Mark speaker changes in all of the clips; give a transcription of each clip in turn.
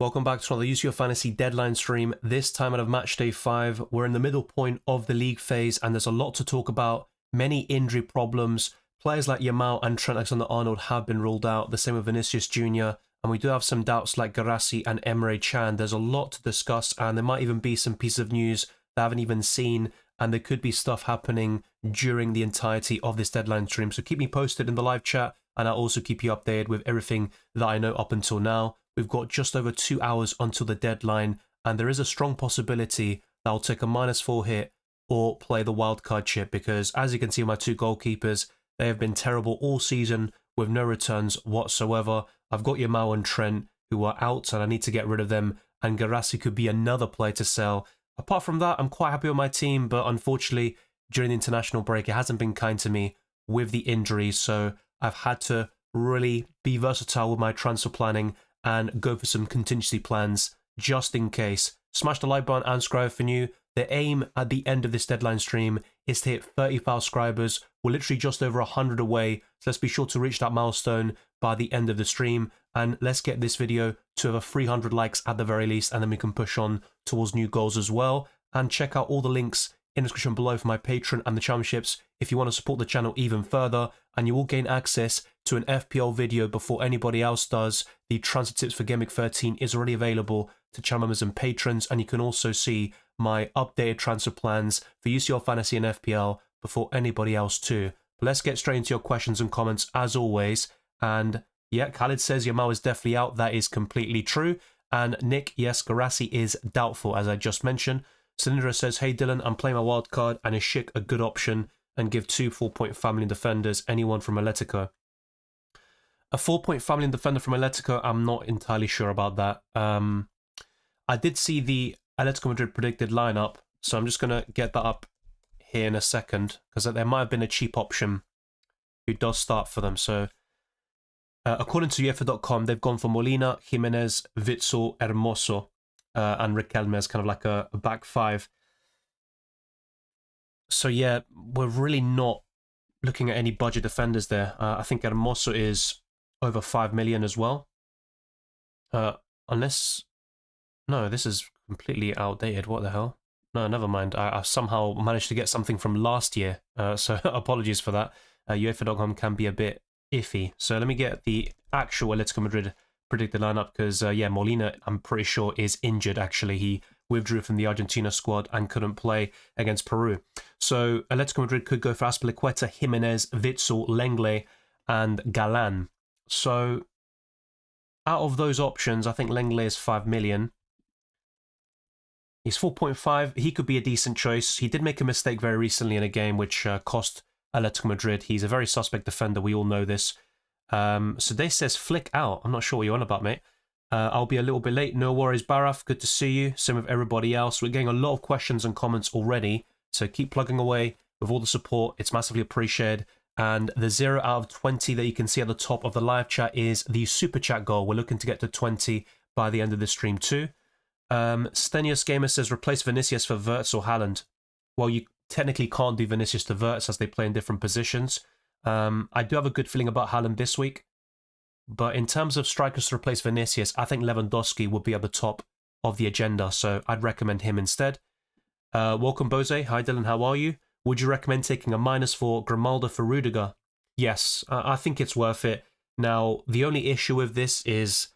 Speaker 1: Welcome back to another UCL Fantasy deadline stream. This time out of Matchday 5, we're in the middle point of the league phase and there's a lot to talk about. Many injury problems. Players like Yamal and Trent Alexander-Arnold have been ruled out, the same with Vinicius Jr. And we do have some doubts like Garassi and Emre Can. There's a lot to discuss and there might even be some pieces of news that I haven't even seen, and there could be stuff happening during the entirety of this deadline stream. So keep me posted in the live chat and I'll also keep you updated with everything that I know up until now. We've got just over 2 hours until the deadline, and there is a strong possibility that I'll take a -4 hit or play the wildcard chip because, as you can see, my two goalkeepers, they have been terrible all season with no returns whatsoever. I've got Yamal and Trent who are out and I need to get rid of them, and Garassi could be another player to sell. Apart from that, I'm quite happy with my team, but unfortunately, during the international break, it hasn't been kind to me with the injuries, so I've had to really be versatile with my transfer planning and go for some contingency plans just in case. Smash the like button and subscribe for new. The aim at the end of this deadline stream is to hit 30,000 subscribers. We're literally just over 100 away, so let's be sure to reach that milestone by the end of the stream, and let's get this video to over 300 likes at the very least, and then we can push on towards new goals as well. And check out all the links in the description below for my Patreon and the championships if you want to support the channel even further, and you will gain access to an FPL video before anybody else does. The transfer tips for Game Week 13 is already available to channel members and patrons, and you can also see my updated transfer plans for UCL Fantasy and FPL before anybody else too. But let's get straight into your questions and comments as always. And yeah, Khalid says Yamal is definitely out. That is completely true. And Nick, yes, Garassi is doubtful, as I just mentioned. Cylindra says, hey Dylan, I'm playing my wild card and is Schick a good option, and give 2 4-point family defenders, anyone from Atletico. A 4-point family defender from Atletico, I'm not entirely sure about that. I did see the Atletico Madrid predicted lineup, so I'm just going to get that up here in a second, because there might have been a cheap option who does start for them. So, according to UEFA.com, they've gone for Molina, Jimenez, Witsel, Hermoso, and Riquelme as kind of like a back five. So yeah, we're really not looking at any budget defenders there. I think Hermoso is over 5 million as well. Unless... No, this is completely outdated. What the hell? No, never mind. I somehow managed to get something from last year. So apologies for that. UEFA.com can be a bit iffy. So let me get the actual Atletico Madrid predicted lineup because, yeah, Molina, I'm pretty sure, is injured actually. He withdrew from the Argentina squad and couldn't play against Peru. So Atletico Madrid could go for Azpilicueta, Jimenez, Witsel, Lenglet, and Galan. So out of those options, I think Lenglet is 5 million. He's 4.5. He could be a decent choice. He did make a mistake very recently in a game which cost Atletico Madrid. He's a very suspect defender. We all know this. So they says flick out. I'm not sure what you're on about, mate. I'll be a little bit late. No worries, Baraf. Good to see you. Same with everybody else. We're getting a lot of questions and comments already. So keep plugging away with all the support. It's massively appreciated. And the 0 out of 20 that you can see at the top of the live chat is the super chat goal. We're looking to get to 20 by the end of the stream too. Stenius Gamer says replace Vinicius for Wirtz or Haaland. Well, you technically can't do Vinicius to Wirtz as they play in different positions. I do have a good feeling about Haaland this week. But in terms of strikers to replace Vinicius, I think Lewandowski would be at the top of the agenda. So I'd recommend him instead. Welcome, Bose. Hi, Dylan. How are you? Would you recommend taking a -4 Grimaldo for Rudiger? Yes, I think it's worth it. Now, the only issue with this is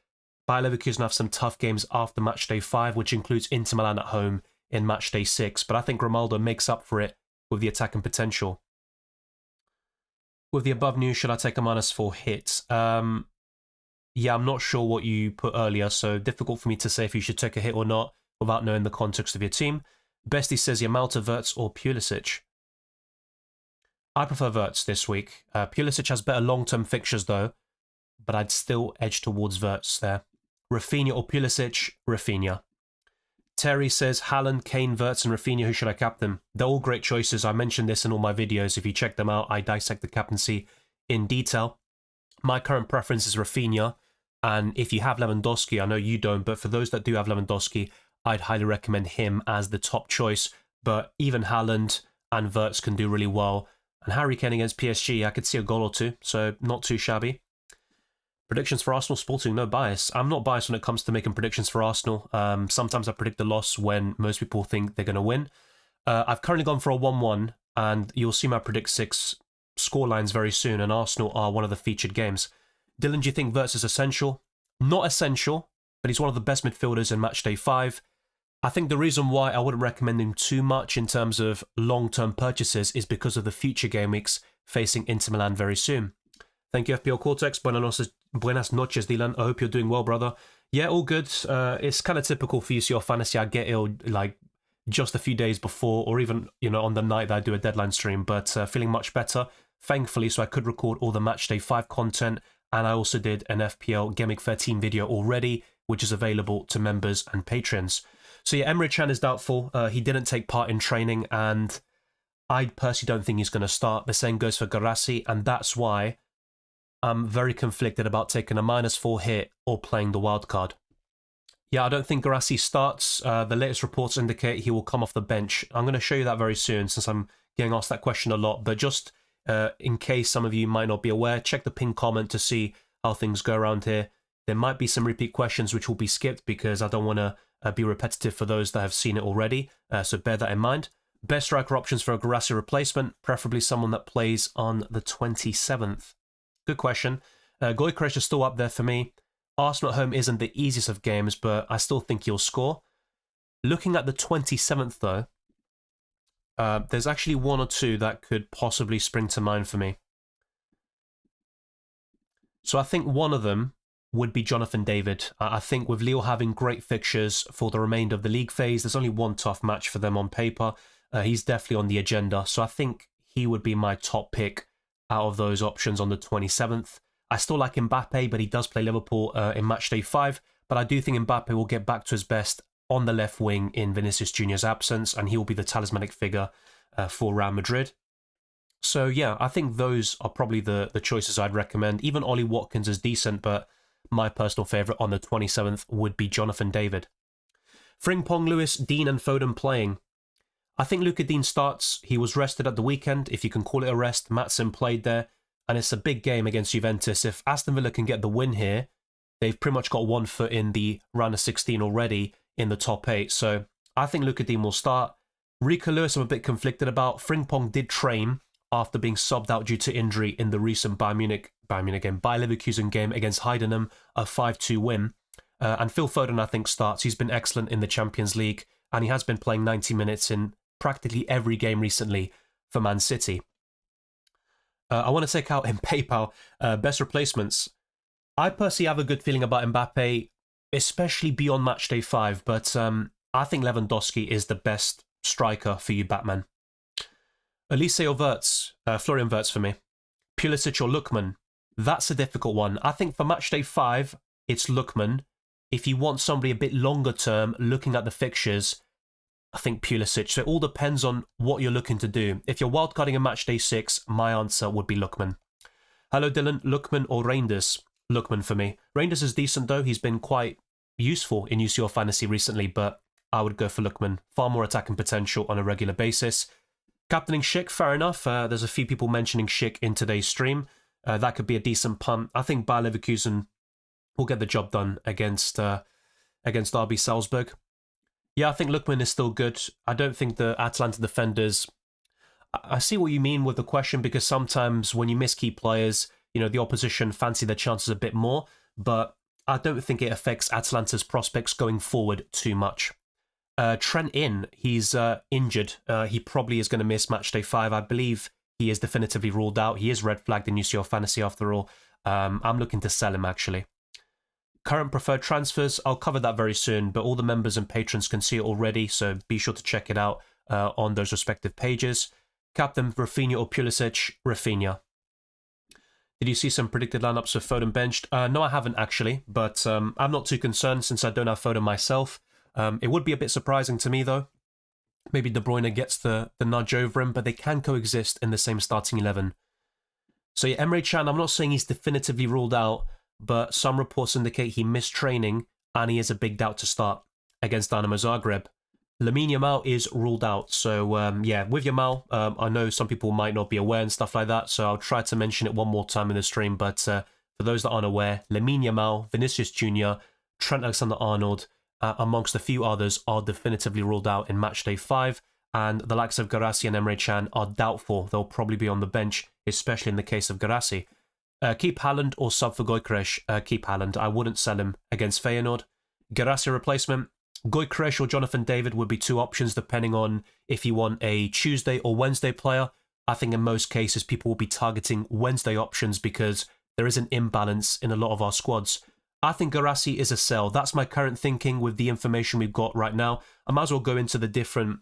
Speaker 1: Bayer Leverkusen have some tough games after Matchday 5, which includes Inter Milan at home in Matchday 6. But I think Grimaldo makes up for it with the attacking potential. With the above news, should I take a -4 hit? Yeah, I'm not sure what you put earlier, so difficult for me to say if you should take a hit or not without knowing the context of your team. Bestie says Yamal to Wirtz or Pulisic. I prefer Wirtz this week. Pulisic has better long-term fixtures though, but I'd still edge towards Wirtz there. Rafinha or Pulisic? Rafinha. Terry says Haaland, Kane, Wirtz and Rafinha, who should I captain? They're all great choices. I mentioned this in all my videos. If you check them out, I dissect the captaincy in detail. My current preference is Rafinha, and if you have Lewandowski, I know you don't, but for those that do have Lewandowski, I'd highly recommend him as the top choice. But even Haaland and Wirtz can do really well. And Harry Kane against PSG, I could see a goal or two, so not too shabby. Predictions for Arsenal Sporting, no bias. I'm not biased when it comes to making predictions for Arsenal. Sometimes I predict a loss when most people think they're going to win. I've currently gone for a 1-1, and you'll see my predict 6 scorelines very soon, and Arsenal are one of the featured games. Dylan, do you think Wirtz is essential? Not essential, but he's one of the best midfielders in Matchday 5. I think the reason why I wouldn't recommend him too much in terms of long-term purchases is because of the future game weeks facing Inter Milan very soon. Thank you, FPL Cortex. Buenas noches, Dylan. I hope you're doing well, brother. Yeah, all good. It's kind of typical for UCL Fantasy. I get ill like just a few days before, or even on the night that I do a deadline stream, but feeling much better, thankfully, so I could record all the Matchday 5 content, and I also did an FPL Game Week 13 video already, which is available to members and patrons. So yeah, Emre Can is doubtful. He didn't take part in training, and I personally don't think he's going to start. The same goes for Garassi, and that's why I'm very conflicted about taking a -4 hit or playing the wild card. Yeah, I don't think Garassi starts. The latest reports indicate he will come off the bench. I'm going to show you that very soon, since I'm getting asked that question a lot. But just in case some of you might not be aware, check the pinned comment to see how things go around here. There might be some repeat questions which will be skipped because I don't want to be repetitive for those that have seen it already. So bear that in mind. Best striker options for a Garassi replacement, preferably someone that plays on the 27th. Good question. Gyökeres is still up there for me. Arsenal at home isn't the easiest of games, but I still think he'll score. Looking at the 27th, though, there's actually one or two that could possibly spring to mind for me. So I think one of them would be Jonathan David. I think with Lille having great fixtures for the remainder of the league phase, there's only one tough match for them on paper. He's definitely on the agenda, so I think he would be my top pick out of those options on the 27th. I still like Mbappe, but he does play Liverpool in Matchday 5. But I do think Mbappe will get back to his best on the left wing in Vinicius Jr.'s absence, and he will be the talismanic figure for Real Madrid. So yeah, I think those are probably the choices I'd recommend. Even Ollie Watkins is decent, but my personal favourite on the 27th would be Jonathan David. Frimpong, Lewis, Dean and Foden playing. I think Luca Dean starts. He was rested at the weekend, if you can call it a rest. Maatsen played there, and it's a big game against Juventus. If Aston Villa can get the win here, they've pretty much got one foot in the round of 16 already in the top 8. So I think Luca Dean will start. Rico Lewis I'm a bit conflicted about. Frimpong did train after being subbed out due to injury in the recent Bayer Leverkusen game against Heidenheim, a 5-2 win. And Phil Foden, I think, starts. He's been excellent in the Champions League, and he has been playing 90 minutes in practically every game recently for Man City. I want to take out in PayPal best replacements. I personally have a good feeling about Mbappe, especially beyond Matchday 5, but I think Lewandowski is the best striker for you, Batman. Elise or Wirtz? Florian Wirtz for me. Pulisic or Lookman? That's a difficult one. I think for Matchday 5, it's Lookman. If you want somebody a bit longer term, looking at the fixtures, I think Pulisic. So it all depends on what you're looking to do. If you're wildcarding a Matchday 6, my answer would be Lookman. Hello Dylan, Lookman or Reinders? Lookman for me. Reinders is decent though. He's been quite useful in UCL Fantasy recently, but I would go for Lookman. Far more attacking potential on a regular basis. Captaining Schick, fair enough. There's a few people mentioning Schick in today's stream. That could be a decent punt. I think Bayer Leverkusen will get the job done against RB Salzburg. Yeah, I think Lookman is still good. I don't think the Atalanta defenders... I see what you mean with the question, because sometimes when you miss key players, the opposition fancy their chances a bit more, but I don't think it affects Atalanta's prospects going forward too much. Trent in, he's injured. He probably is going to miss Matchday 5. I believe he is definitively ruled out. He is red flagged in UCL Fantasy after all. I'm looking to sell him actually. Current preferred transfers, I'll cover that very soon, but all the members and patrons can see it already, so be sure to check it out on those respective pages. Captain, Rafinha or Pulisic? Rafinha. Did you see some predicted lineups for Foden benched? No, I haven't actually, but I'm not too concerned since I don't have Foden myself. It would be a bit surprising to me though. Maybe De Bruyne gets the nudge over him, but they can coexist in the same starting 11. So yeah, Emre Can, I'm not saying he's definitively ruled out, but some reports indicate he missed training and he is a big doubt to start against Dynamo Zagreb. Lamine Yamal is ruled out. So yeah, with Yamal, I know some people might not be aware and stuff like that, so I'll try to mention it one more time in the stream, but For those that aren't aware, Lamine Yamal, Vinicius Jr., Trent Alexander-Arnold, amongst a few others, are definitively ruled out in Matchday 5, and the likes of Guirassy and Emre Can are doubtful. They'll probably be on the bench, especially in the case of Guirassy. Keep Haaland or sub for Gyökeres. Keep Haaland. I wouldn't sell him against Feyenoord. Guirassy replacement. Gyökeres or Jonathan David would be two options depending on if you want a Tuesday or Wednesday player. I think in most cases people will be targeting Wednesday options because there is an imbalance in a lot of our squads. I think Guirassy is a sell. That's my current thinking with the information we've got right now. I might as well go into the different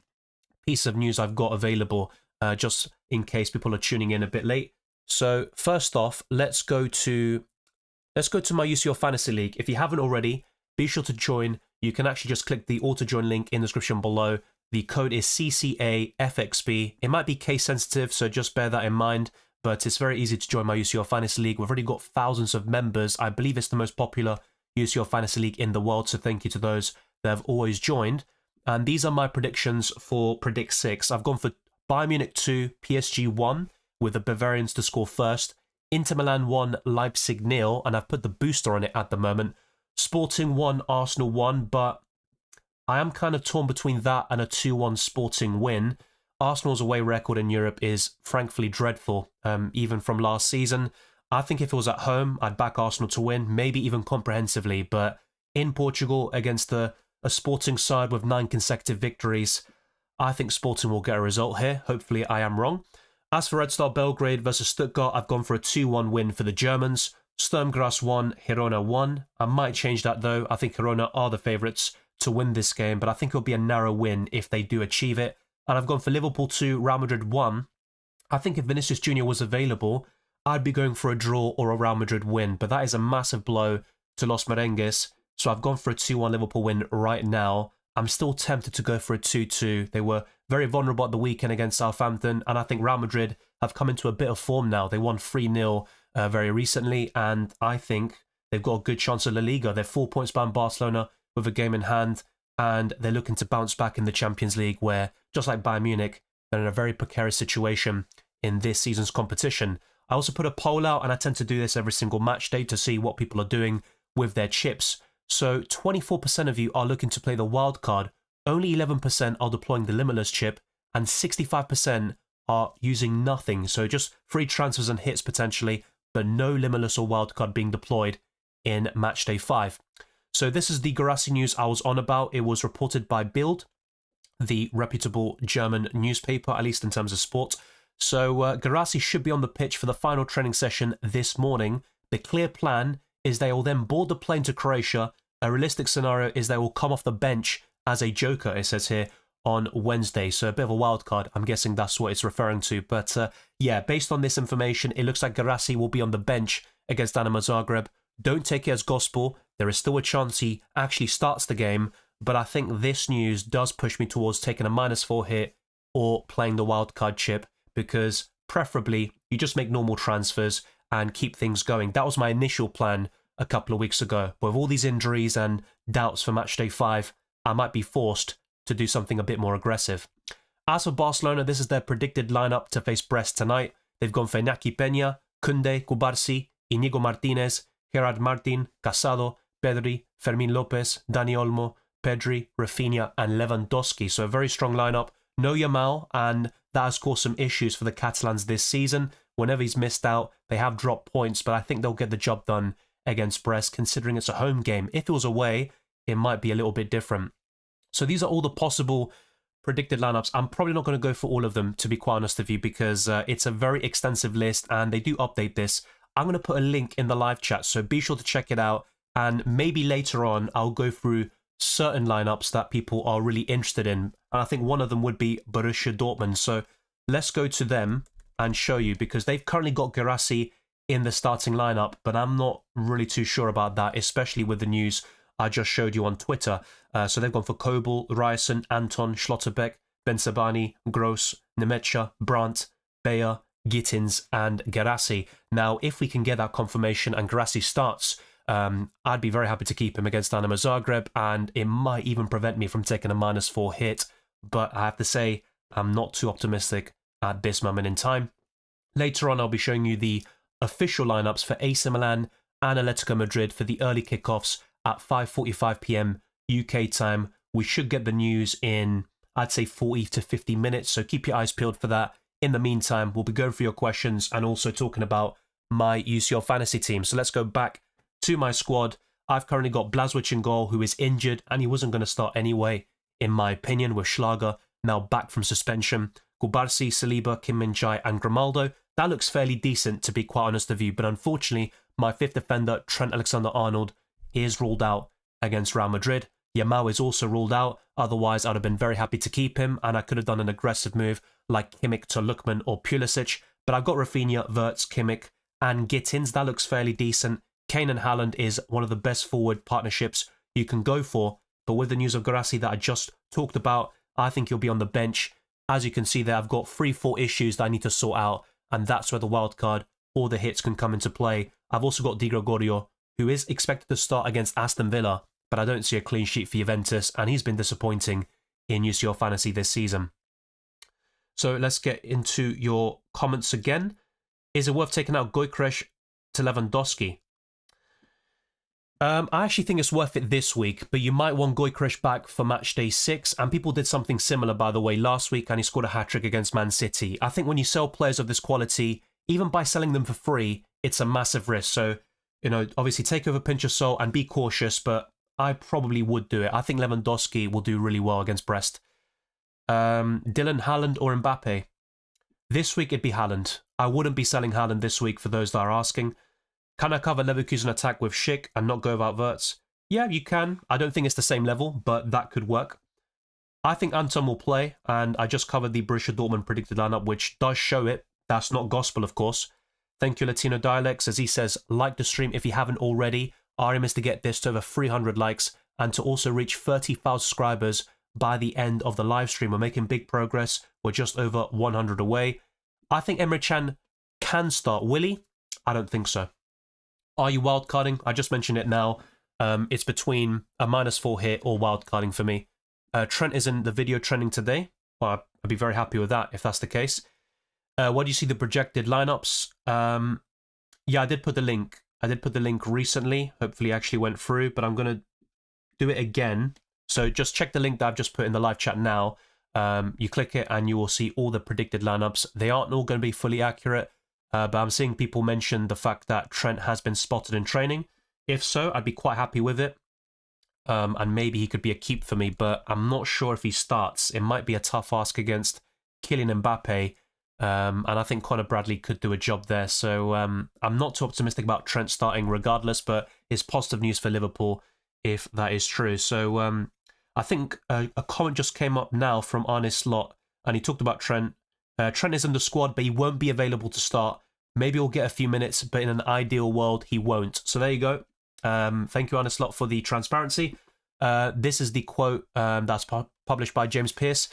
Speaker 1: piece of news I've got available just in case people are tuning in a bit late. So first off, let's go to my UCL Fantasy League. If you haven't already, be sure to join. You can actually just click the auto join link in the description below. The code is cCaFxb. It might be case sensitive, so just bear that in mind. But it's very easy to join my UCL Fantasy League. We've already got thousands of members. I believe it's the most popular UCL Fantasy League in the world. So thank you to those that have always joined. And these are my predictions for Predict 6. I've gone for Bayern Munich 2, PSG 1, with the Bavarians to score first. Inter Milan 1, Leipzig 0, and I've put the booster on it at the moment. Sporting 1, Arsenal 1, but I am kind of torn between that and a 2-1 Sporting win. Arsenal's away record in Europe is frankly dreadful, even from last season. I think if it was at home, I'd back Arsenal to win, maybe even comprehensively, but in Portugal against a Sporting side with 9 consecutive victories, I think Sporting will get a result here. Hopefully I am wrong. As for Red Star Belgrade versus Stuttgart, I've gone for a 2-1 win for the Germans. Sturm Graz 1, Girona 1. I might change that though. I think Girona are the favourites to win this game, but I think it'll be a narrow win if they do achieve it. And I've gone for Liverpool 2, Real Madrid 1. I think if Vinicius Jr. was available, I'd be going for a draw or a Real Madrid win, but that is a massive blow to Los Merengues. So I've gone for a 2-1 Liverpool win right now. I'm still tempted to go for a 2-2. They were very vulnerable at the weekend against Southampton, and I think Real Madrid have come into a bit of form now. They won 3-0 very recently, and I think they've got a good chance at La Liga. They're 4 points behind Barcelona with a game in hand, and they're looking to bounce back in the Champions League where, just like Bayern Munich, they're in a very precarious situation in this season's competition. I also put a poll out, and I tend to do this every single match day to see what people are doing with their chips. So 24% of you are looking to play the wild card, only 11% are deploying the limitless chip, and 65% are using nothing. So just free transfers and hits potentially, but no limitless or wild card being deployed in Matchday 5. So this is the Guirassy news I was on about. It was reported by Bild, the reputable German newspaper, at least in terms of sport. So Guirassy should be on the pitch for the final training session this morning. The clear plan is they will then board the plane to Croatia. A realistic scenario is they will come off the bench as a joker, it says here, on Wednesday. So a bit of a wild card. I'm guessing that's what it's referring to. But yeah, based on this information, it looks like Guirassy will be on the bench against Dinamo Zagreb. Don't take it as gospel. There is still a chance he actually starts the game. But I think this news does push me towards taking a -4 hit or playing the wildcard chip, because preferably you just make normal transfers and keep things going. That was my initial plan a couple of weeks ago. But with all these injuries and doubts for Matchday 5, I might be forced to do something a bit more aggressive. As for Barcelona, this is their predicted lineup to face Brest tonight. They've gone for Iñaki Peña, Koundé, Cubarsí, Inigo Martínez, Gerard Martin, Casado, Pedri, Fermín López, Dani Olmo, Pedri, Rafinha and Lewandowski. So a very strong lineup. No Yamal, and that has caused some issues for the Catalans this season. Whenever he's missed out, they have dropped points, but I think they'll get the job done against Brest, considering it's a home game. If it was away, it might be a little bit different. So these are all the possible predicted lineups. I'm probably not going to go for all of them, to be quite honest with you, because it's a very extensive list and they do update this. I'm going to put a link in the live chat, so be sure to check it out. And maybe later on, I'll go through certain lineups that people are really interested in. And I think one of them would be Borussia Dortmund. So let's go to them and show you, because they've currently got Guirassy in the starting lineup, but I'm not really too sure about that, especially with the news I just showed you on Twitter. So they've gone for Kobel, Ryerson, Anton, Schlotterbeck, Bensabani, Gross, Nemecha, Brandt, Bayer, Gittins and Guirassy. Now, if we can get that confirmation and Guirassy starts, I'd be very happy to keep him against Dinamo Zagreb, and it might even prevent me from taking a -4 hit. But I have to say, I'm not too optimistic at this moment in time. Later on, I'll be showing you the official lineups for AC Milan and Atletico Madrid for the early kickoffs at 5:45 p.m. UK time. We should get the news in, I'd say, 40 to 50 minutes, so keep your eyes peeled for that. In the meantime, we'll be going through your questions and also talking about my UCL Fantasy team. So let's go back to my squad. I've currently got Blazwich in goal, who is injured, and he wasn't going to start anyway, in my opinion, with Schlager now back from suspension. Kubarsi, Saliba, Kim Min-jae, and Grimaldo. That looks fairly decent, to be quite honest with you, but unfortunately, my fifth defender, Trent Alexander-Arnold, is ruled out against Real Madrid. Yamal is also ruled out, otherwise I'd have been very happy to keep him, and I could have done an aggressive move like Kimmich to Lookman or Pulisic, but I've got Rafinha, Wirtz, Kimmich, and Gittins. That looks fairly decent. Kane and Haaland is one of the best forward partnerships you can go for, but with the news of Guirassy that I just talked about, I think he'll be on the bench. As you can see there, I've got 3-4 issues that I need to sort out, and that's where the wildcard or the hits can come into play. I've also got Di Gregorio, who is expected to start against Aston Villa, but I don't see a clean sheet for Juventus, and he's been disappointing in UCL Fantasy this season. So let's get into your comments again. Is it worth taking out Gyökeres to Lewandowski? I actually think it's worth it this week, but you might want Gyökeres back for Matchday 6, and people did something similar, by the way, last week, and he scored a hat-trick against Man City. I think when you sell players of this quality, even by selling them for free, it's a massive risk. So, obviously take over a pinch of salt and be cautious, but I probably would do it. I think Lewandowski will do really well against Brest. Dylan, Haaland or Mbappe? This week it'd be Haaland. I wouldn't be selling Haaland this week for those that are asking. Can I cover Leverkusen attack with Schick and not go without Wirtz? Yeah, you can. I don't think it's the same level, but that could work. I think Anton will play, and I just covered the Borussia Dortmund predicted lineup, which does show it. That's not gospel, of course. Thank you, Latino Dialects. As he says, like the stream if you haven't already. Our aim is to get this to over 300 likes and to also reach 30,000 subscribers by the end of the live stream. We're making big progress. We're just over 100 away. I think Emre Can can start. Will he? I don't think so. Are you wildcarding? I just mentioned it now. It's between a -4 hit or wildcarding for me. Trent is in the video trending today. Well, I'd be very happy with that if that's the case. What do you see the projected lineups? Yeah, I did put the link. I did put the link recently. Hopefully it actually went through, but I'm going to do it again. So just check the link that I've just put in the live chat now. You click it and you will see all the predicted lineups. They aren't all going to be fully accurate, but I'm seeing people mention the fact that Trent has been spotted in training. If so, I'd be quite happy with it. And maybe he could be a keep for me, but I'm not sure if he starts. It might be a tough ask against Kylian Mbappe. And I think Conor Bradley could do a job there. So I'm not too optimistic about Trent starting regardless, but it's positive news for Liverpool if that is true. So I think a comment just came up now from Arne Slot, and he talked about Trent. Trent is in the squad, but he won't be available to start. Maybe he'll get a few minutes, but in an ideal world, he won't. So there you go. Thank you, Arne Slot, for the transparency. This is the quote that's published by James Pearce.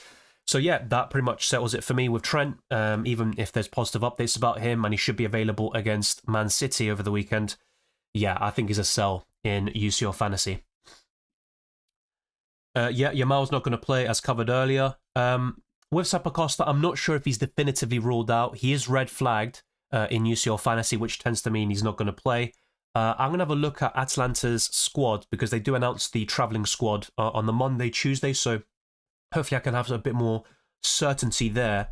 Speaker 1: So yeah, that pretty much settles it for me with Trent, even if there's positive updates about him, and he should be available against Man City over the weekend. Yeah, I think he's a sell in UCL Fantasy. Yeah, Yamal's not going to play, as covered earlier. With Zappacosta, I'm not sure if he's definitively ruled out. He is red flagged in UCL Fantasy, which tends to mean he's not going to play. I'm going to have a look at Atalanta's squad, because they do announce the travelling squad on the Monday, Tuesday, so hopefully I can have a bit more certainty there,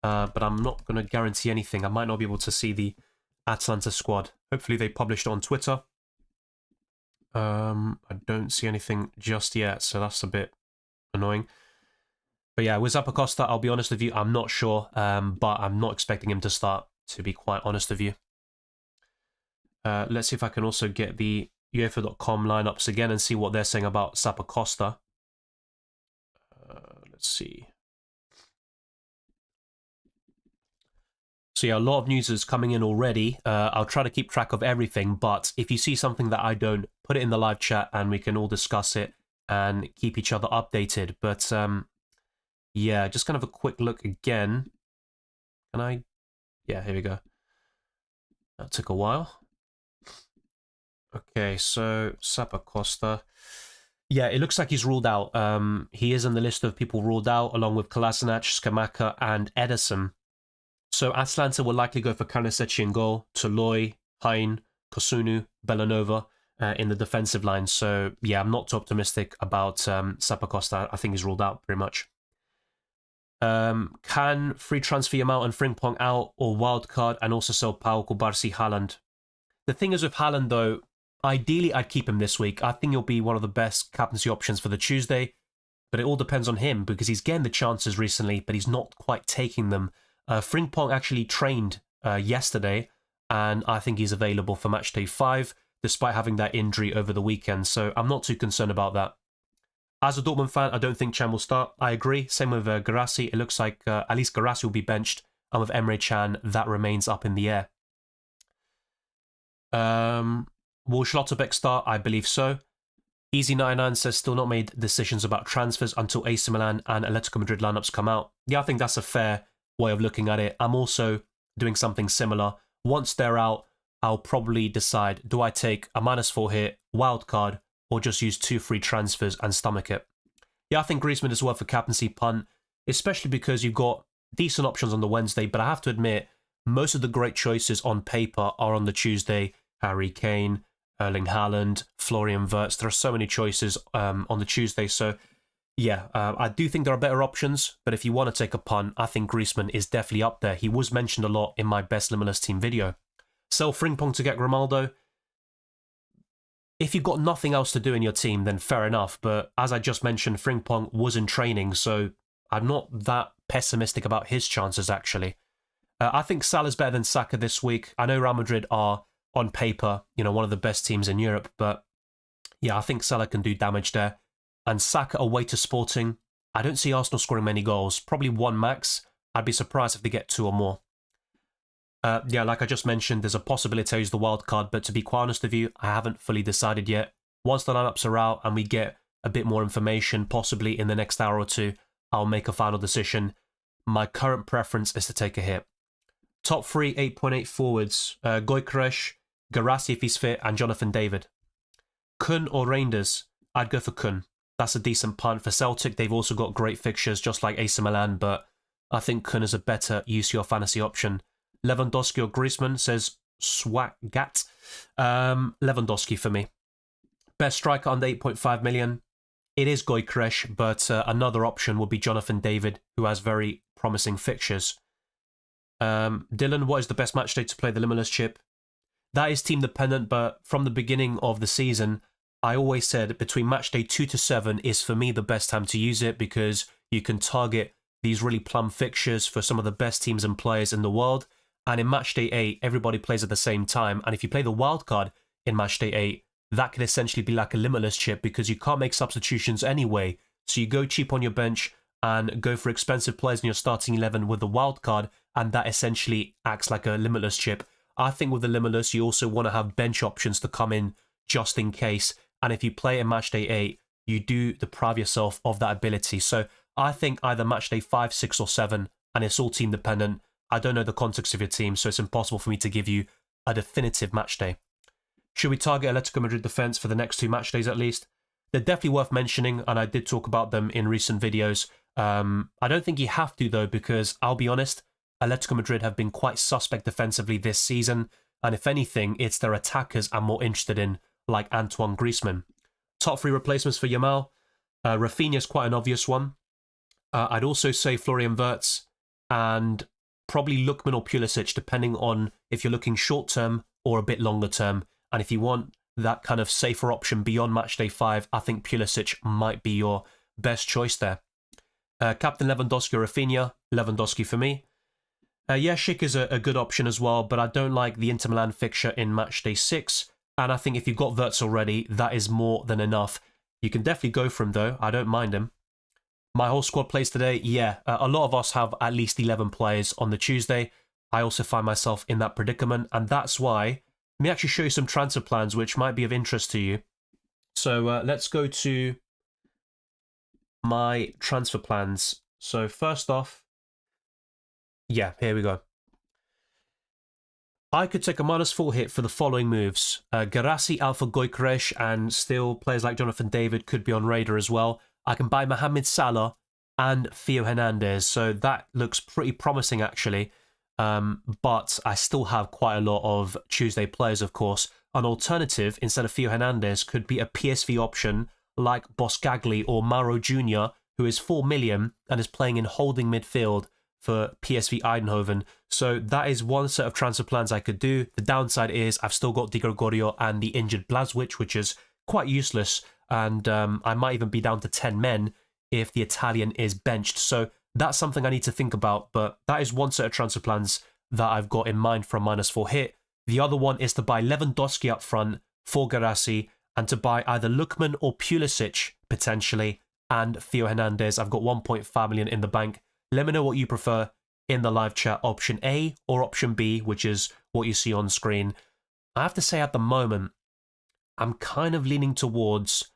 Speaker 1: but I'm not going to guarantee anything. I might not be able to see the Atalanta squad. Hopefully they published it on Twitter. I don't see anything just yet, so that's a bit annoying. But yeah, with Zappacosta, I'll be honest with you, I'm not sure, but I'm not expecting him to start, to be quite honest with you. Let's see if I can also get the UEFA.com lineups again and see what they're saying about Zappacosta. Let's see. So yeah, a lot of news is coming in already. I'll try to keep track of everything, but if you see something that I don't, put it in the live chat and we can all discuss it and keep each other updated. But yeah, just kind of a quick look again. Can I? Yeah, here we go. That took a while. Okay, so Zappacosta. Yeah, it looks like he's ruled out. He is on the list of people ruled out, along with Kolasinac, Skamaka, and Ederson. So Atalanta will likely go for Karnececi in goal, Toloi, Hein, Kosunu, Belanova in the defensive line. So yeah, I'm not too optimistic about Zappacosta. I think he's ruled out pretty much. Can free transfer Yamal and Frimpong out or wildcard and also sell Pau, Kubarsi, Haaland? The thing is with Haaland though, ideally I'd keep him this week. I think he'll be one of the best captaincy options for the Tuesday, but it all depends on him because he's getting the chances recently, but he's not quite taking them. Frimpong actually trained yesterday, and I think he's available for Matchday 5, despite having that injury over the weekend, so I'm not too concerned about that. As a Dortmund fan, I don't think Can will start. I agree. Same with Guirassy. It looks like at least Guirassy will be benched. And with Emre Can, that remains up in the air. Will Schlotterbeck start? I believe so. Easy99 says still not made decisions about transfers until AC Milan and Atletico Madrid lineups come out. Yeah, I think that's a fair way of looking at it. I'm also doing something similar. Once they're out, I'll probably decide, do I take a -4 hit, wildcard, or just use 2 free transfers and stomach it? Yeah, I think Griezmann is worth a captaincy punt, especially because you've got decent options on the Wednesday, but I have to admit, most of the great choices on paper are on the Tuesday. Harry Kane, Erling Haaland, Florian Wirtz. There are so many choices on the Tuesday, so yeah, I do think there are better options, but if you want to take a punt, I think Griezmann is definitely up there. He was mentioned a lot in my best Limitless team video. Sell Frimpong to get Grimaldo. If you've got nothing else to do in your team, then fair enough. But as I just mentioned, Frimpong was in training, so I'm not that pessimistic about his chances, actually. I think Salah's better than Saka this week. I know Real Madrid are, on paper, one of the best teams in Europe, but yeah, I think Salah can do damage there. And Saka away to Sporting, I don't see Arsenal scoring many goals. Probably 1 max. I'd be surprised if they get 2 or more. Yeah, like I just mentioned, there's a possibility I use the wild card, but to be quite honest with you, I haven't fully decided yet. Once the lineups are out and we get a bit more information, possibly in the next hour or two, I'll make a final decision. My current preference is to take a hit. Top 3 8.8 forwards, Gyökeres, Guirassy if he's fit, and Jonathan David. Kun or Reinders? I'd go for Kun. That's a decent punt. For Celtic, they've also got great fixtures, just like AC Milan, but I think Kun is a better UCL Fantasy option. Lewandowski or Griezmann, says Swagat. Lewandowski for me. Best striker under 8.5 million. It is Gyökeres, but another option would be Jonathan David, who has very promising fixtures. Dylan, what is the best match day to play the Limitless chip? That is team dependent, but from the beginning of the season, I always said between match day 2 to 7 is for me the best time to use it because you can target these really plum fixtures for some of the best teams and players in the world. And in match day 8, everybody plays at the same time. And if you play the wild card in match day 8, that could essentially be like a Limitless chip because you can't make substitutions anyway. So you go cheap on your bench and go for expensive players in your starting 11 with the wild card, and that essentially acts like a Limitless chip. I think with the Limitless, you also want to have bench options to come in just in case. And if you play in match day 8, you do deprive yourself of that ability. So I think either match day 5, 6, or 7, and it's all team dependent. I don't know the context of your team, so it's impossible for me to give you a definitive match day. Should we target Atletico Madrid defense for the next 2 match days at least? They're definitely worth mentioning, and I did talk about them in recent videos. I don't think you have to, though, because I'll be honest, Atletico Madrid have been quite suspect defensively this season, and if anything, it's their attackers I'm more interested in, like Antoine Griezmann. Top 3 replacements for Yamal. Rafinha is quite an obvious one. I'd also say Florian Wirtz, and probably Lookman or Pulisic, depending on if you're looking short-term or a bit longer-term. And if you want that kind of safer option beyond matchday 5, I think Pulisic might be your best choice there. Captain Lewandowski or Rafinha, Lewandowski for me. Yeah, Schick is a good option as well, but I don't like the Inter Milan fixture in matchday 6. And I think if you've got Wirtz already, that is more than enough. You can definitely go for him, though. I don't mind him. My whole squad plays today, yeah. A lot of us have at least 11 players on the Tuesday. I also find myself in that predicament, and that's why... Let me actually show you some transfer plans which might be of interest to you. So let's go to my transfer plans. So first off, yeah, here we go. I could take a -4 hit for the following moves. Guirassy, Alpha Gyökeres, and still players like Jonathan David could be on radar as well. I can buy Mohamed Salah and Theo Hernandez, so that looks pretty promising actually. But I still have quite a lot of Tuesday players, of course. an alternative instead of Theo Hernandez could be a PSV option like Boscagli or Mauro Jr., who is 4 million and is playing in holding midfield for PSV Eindhoven. So that is one set of transfer plans I could do. The downside is I've still got Di Gregorio and the injured Blažević, which is quite useless, and I might even be down to 10 men if the Italian is benched. So that's something I need to think about, but that is one set of transfer plans that I've got in mind for a -4 hit. The other one is to buy Lewandowski up front for Guirassy and to buy either Lookman or Pulisic potentially and Theo Hernandez. I've got 1.5 million in the bank. Let me know what you prefer in the live chat, option A or option B, which is what you see on screen. I have to say at the moment, I'm kind of leaning towards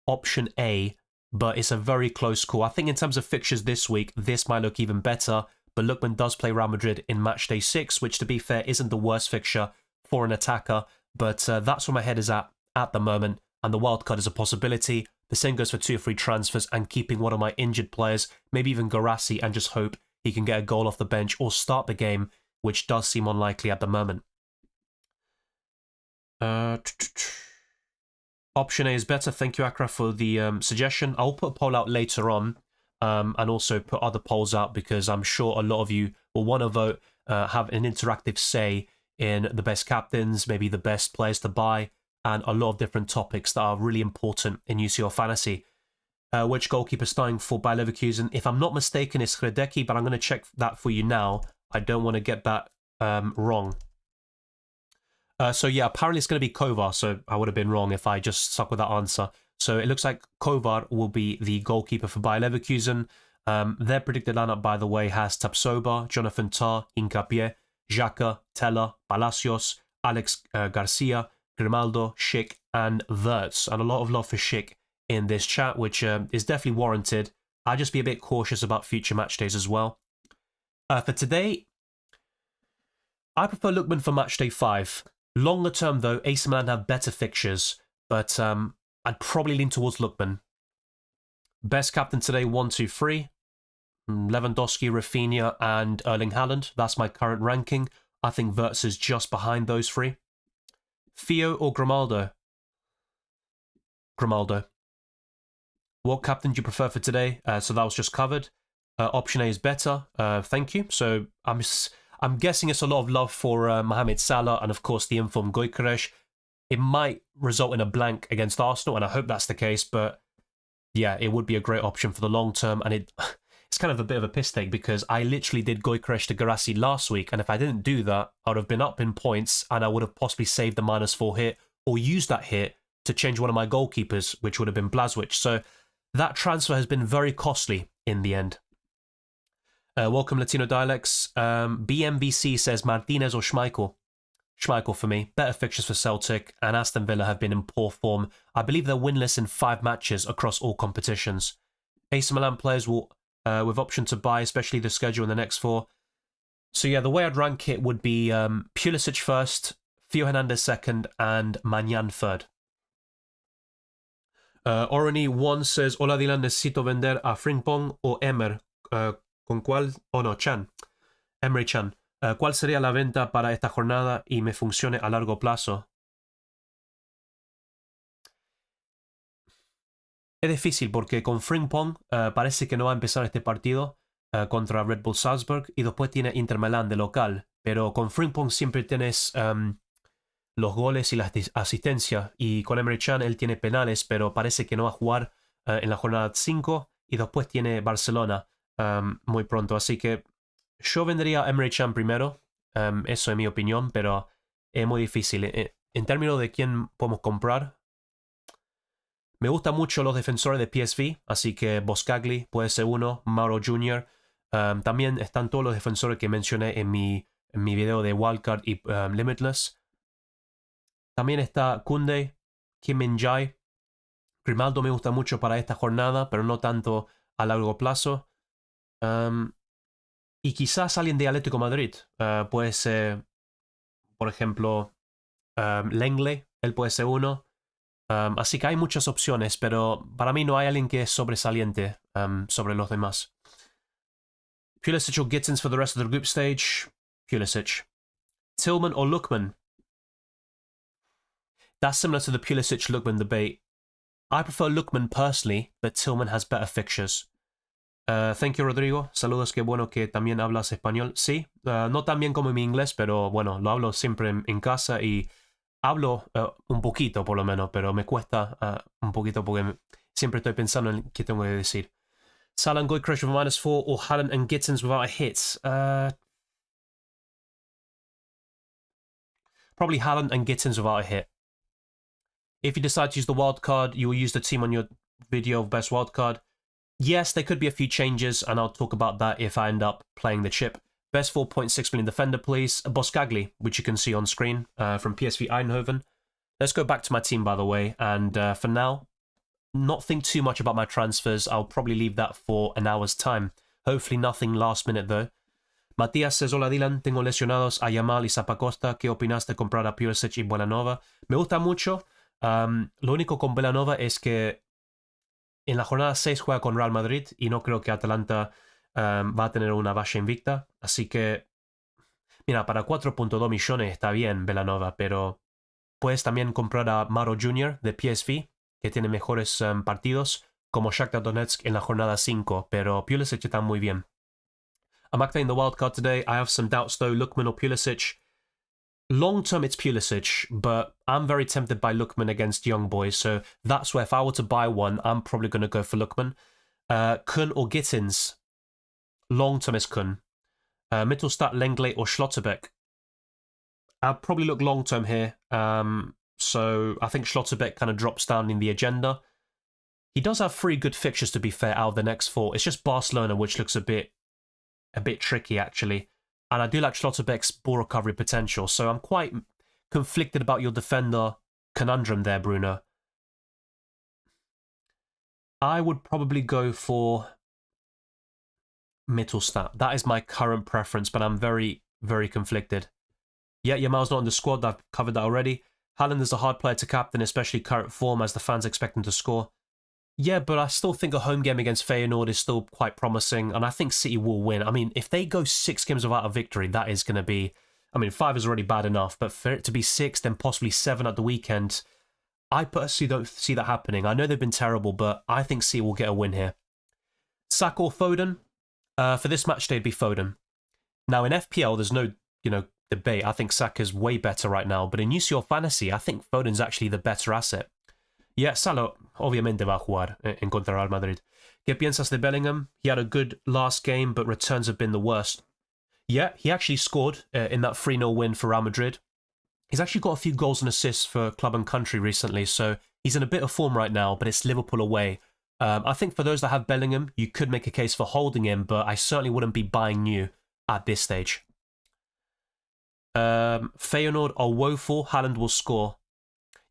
Speaker 1: option A, but it's a very close call. I think in terms of fixtures this week, this might look even better, but Lookman does play Real Madrid in matchday 6, which to be fair isn't the worst fixture for an attacker, but that's where my head is at the moment, and the wildcard is a possibility. The same goes for 2 free transfers and keeping one of my injured players, maybe even Guirassy, and just hope he can get a goal off the bench or start the game, which does seem unlikely at the moment. Option A is better. Thank you, Akra, for the suggestion. I'll put a poll out later on and also put other polls out because I'm sure a lot of you will want to vote, have an interactive say in the best captains, maybe the best players to buy, and a lot of different topics that are really important in UCL Fantasy. Which goalkeeper starting for Bayer Leverkusen? If I'm not mistaken, it's Hradecky, but I'm going to check that for you now. I don't want to get that wrong. So yeah, apparently it's going to be Kovar, so I would have been wrong if I just stuck with that answer. So it looks like Kovar will be the goalkeeper for Bayer Leverkusen. Their predicted lineup, by the way, has Tapsoba, Jonathan Tah, Hincapié, Xhaka, Teller, Palacios, Alex Garcia, Grimaldo, Schick, and Wirtz. And a lot of love for Schick in this chat, which is definitely warranted. I'll just be a bit cautious about future match days as well. For today, I prefer Lookman for match day 5. Longer term, though, AC Milan have better fixtures, but I'd probably lean towards Lookman. Best captain today, 1, 2, 3. Lewandowski, Rafinha, and Erling Haaland. That's my current ranking. I think Wirtz is just behind those 3. Theo or Grimaldo? Grimaldo. What captain do you prefer for today? So that was just covered. Option A is better. Thank you. So I'm guessing it's a lot of love for Mohamed Salah and, of course, the informed Gyökeres. It might result in a blank against Arsenal, and I hope that's the case, but yeah, it would be a great option for the long term, and it's kind of a bit of a piss take because I literally did Gyökeres to Guirassy last week, and if I didn't do that, I would have been up in points, and I would have possibly saved the -4 hit, or used that hit to change one of my goalkeepers, which would have been Blažević. So that transfer has been very costly in the end. Welcome, Latino Dialects. BMBC says Martinez or Schmeichel. Schmeichel for me. Better fixtures for Celtic, and Aston Villa have been in poor form. I believe they're winless in 5 matches across all competitions. AC Milan players will, with option to buy, especially the schedule in the next 4. So yeah, the way I'd rank it would be Pulisic first, Theo Hernandez second, and Mañán third. Orony1 says, Hola Dylan, necesito vender a Frimpong o Emer. ¿Con cuál? Oh no, Chan. Emre Chan. ¿Cuál sería la venta para esta jornada y me funcione a largo plazo? Es difícil porque con Frimpong parece que no va a empezar este partido contra Red Bull Salzburg y después tiene Inter Milán de local. Pero con Frimpong siempre tienes los goles y la asistencia. Y con Emre Can él tiene penales, pero parece que no va a jugar en la jornada 5 y después tiene Barcelona muy pronto. Así que yo vendería a Emre Can primero. Eso es mi opinión, pero es muy difícil. En términos de quién podemos comprar, me gustan mucho los defensores de PSV, así que Boscagli puede ser uno, Mauro Jr. También están todos los defensores que mencioné en mi video de Wildcard y Limitless. También está Koundé, Kim Min-jae. Grimaldo me gusta mucho para esta jornada, pero no tanto a largo plazo. Y quizás alguien de Atlético Madrid. Puede ser, por ejemplo, Lenglet, él puede ser uno. Así que hay muchas opciones, pero para mí no hay alguien que es sobresaliente sobre los demás. Pulisic or Gittins for the rest of the group stage? Pulisic. Tillman or Lookman? That's similar to the Pulisic-Lookman debate. I prefer Lookman personally, but Tillman has better fixtures. Thank you, Rodrigo. Saludos, qué bueno que también hablas español. Sí, no tan bien como mi inglés, pero bueno, lo hablo siempre en casa y hablo un poquito por lo menos, pero me cuesta un poquito porque siempre estoy pensando en qué tengo que decir. Salah and Gyökeres with -4 or Haaland and Gittins without a hit? Probably Haaland and Gittins without a hit. If you decide to use the wildcard, you will use the team on your video of best wildcard. Yes, there could be a few changes, and I'll talk about that if I end up playing the chip. Best 4.6 million defender, please. Boskagli, which you can see on screen from PSV Eindhoven. Let's go back to my team, by the way, and for now, not think too much about my transfers. I'll probably leave that for an hour's time. Hopefully nothing last minute, though. Matías says, hola Dylan, tengo lesionados a Yamal y Zappacosta. ¿Qué opinas de comprar a Pulisic y Belanova? Me gusta mucho. Lo único con Belanova es que en la jornada 6 juega con Real Madrid y no creo que Atalanta va a tener una baja invicta. Así que, mira, para 4.2 millones está bien Belanova, pero puedes también comprar a Maro Jr. de PSV, que tiene mejores partidos, como Shakhtar Donetsk en la jornada 5, pero Pulisic está muy bien. I'm activating the wildcard today. I have some doubts though, Lookman or Pulisic. Long term, it's Pulisic, but I'm very tempted by Lookman against young boys, so that's where if I were to buy one, I'm probably going to go for Lookman. Kun or Gittins. Long term is Kun. Mittelstadt, Lenglet or Schlotterbeck. I'll probably look long term here. So I think Schlotterbeck kind of drops down in the agenda. He does have 3 good fixtures, to be fair, out of the next 4. It's just Barcelona, which looks a bit tricky, actually. And I do like Schlotterbeck's ball recovery potential, so I'm quite conflicted about your defender conundrum there, Bruno. I would probably go for Mittelstadt. That is my current preference, but I'm very, very conflicted. Yeah, Yamal's not in the squad. I've covered that already. Haaland is a hard player to captain, especially current form, as the fans expect him to score. Yeah, but I still think a home game against Feyenoord is still quite promising, and I think City will win. I mean, if they go 6 games without a victory, that is going to be... I mean, 5 is already bad enough, but for it to be 6, then possibly 7 at the weekend, I personally don't see that happening. I know they've been terrible, but I think City will get a win here. Saka or Foden? For this match, they'd be Foden. Now, in FPL, there's no, debate. I think Saka's way better right now, but in UCL Fantasy, I think Foden's actually the better asset. Yeah, Salah obviamente va a jugar en contra Real Madrid. ¿Qué piensas de Bellingham? He had a good last game, but returns have been the worst. Yeah, he actually scored in that 3-0 win for Real Madrid. He's actually got a few goals and assists for club and country recently, so he's in a bit of form right now, but it's Liverpool away. I think for those that have Bellingham, you could make a case for holding him, but I certainly wouldn't be buying new at this stage. Feyenoord are woeful. Haaland will score.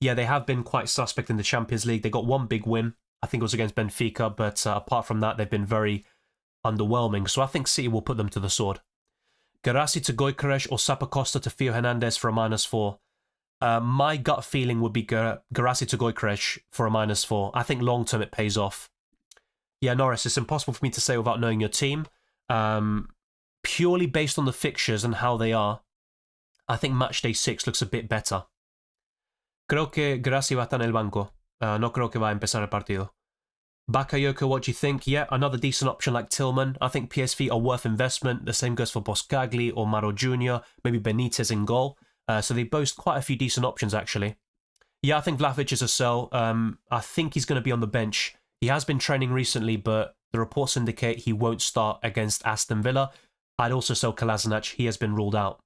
Speaker 1: Yeah, they have been quite suspect in the Champions League. They got 1 big win. I think it was against Benfica, but apart from that, they've been very underwhelming. So I think City will put them to the sword. Guirassy to Gyökeres or Zappacosta to Theo Hernandez for a -4. My gut feeling would be Guirassy to Gyökeres for a -4. I think long term it pays off. Yeah, Norris, it's impossible for me to say without knowing your team. Purely based on the fixtures and how they are, I think Matchday 6 looks a bit better. Creo que Guirassy va a estar en el banco. No creo que va a empezar el partido. Bakayoko, what do you think? Yeah, another decent option like Tillman. I think PSV are worth investment. The same goes for Boskagli or Maro Jr., maybe Benitez in goal. So they boast quite a few decent options, actually. Yeah, I think Vlahovic is a sell. I think he's going to be on the bench. He has been training recently, but the reports indicate he won't start against Aston Villa. I'd also sell Kolasinac. He has been ruled out.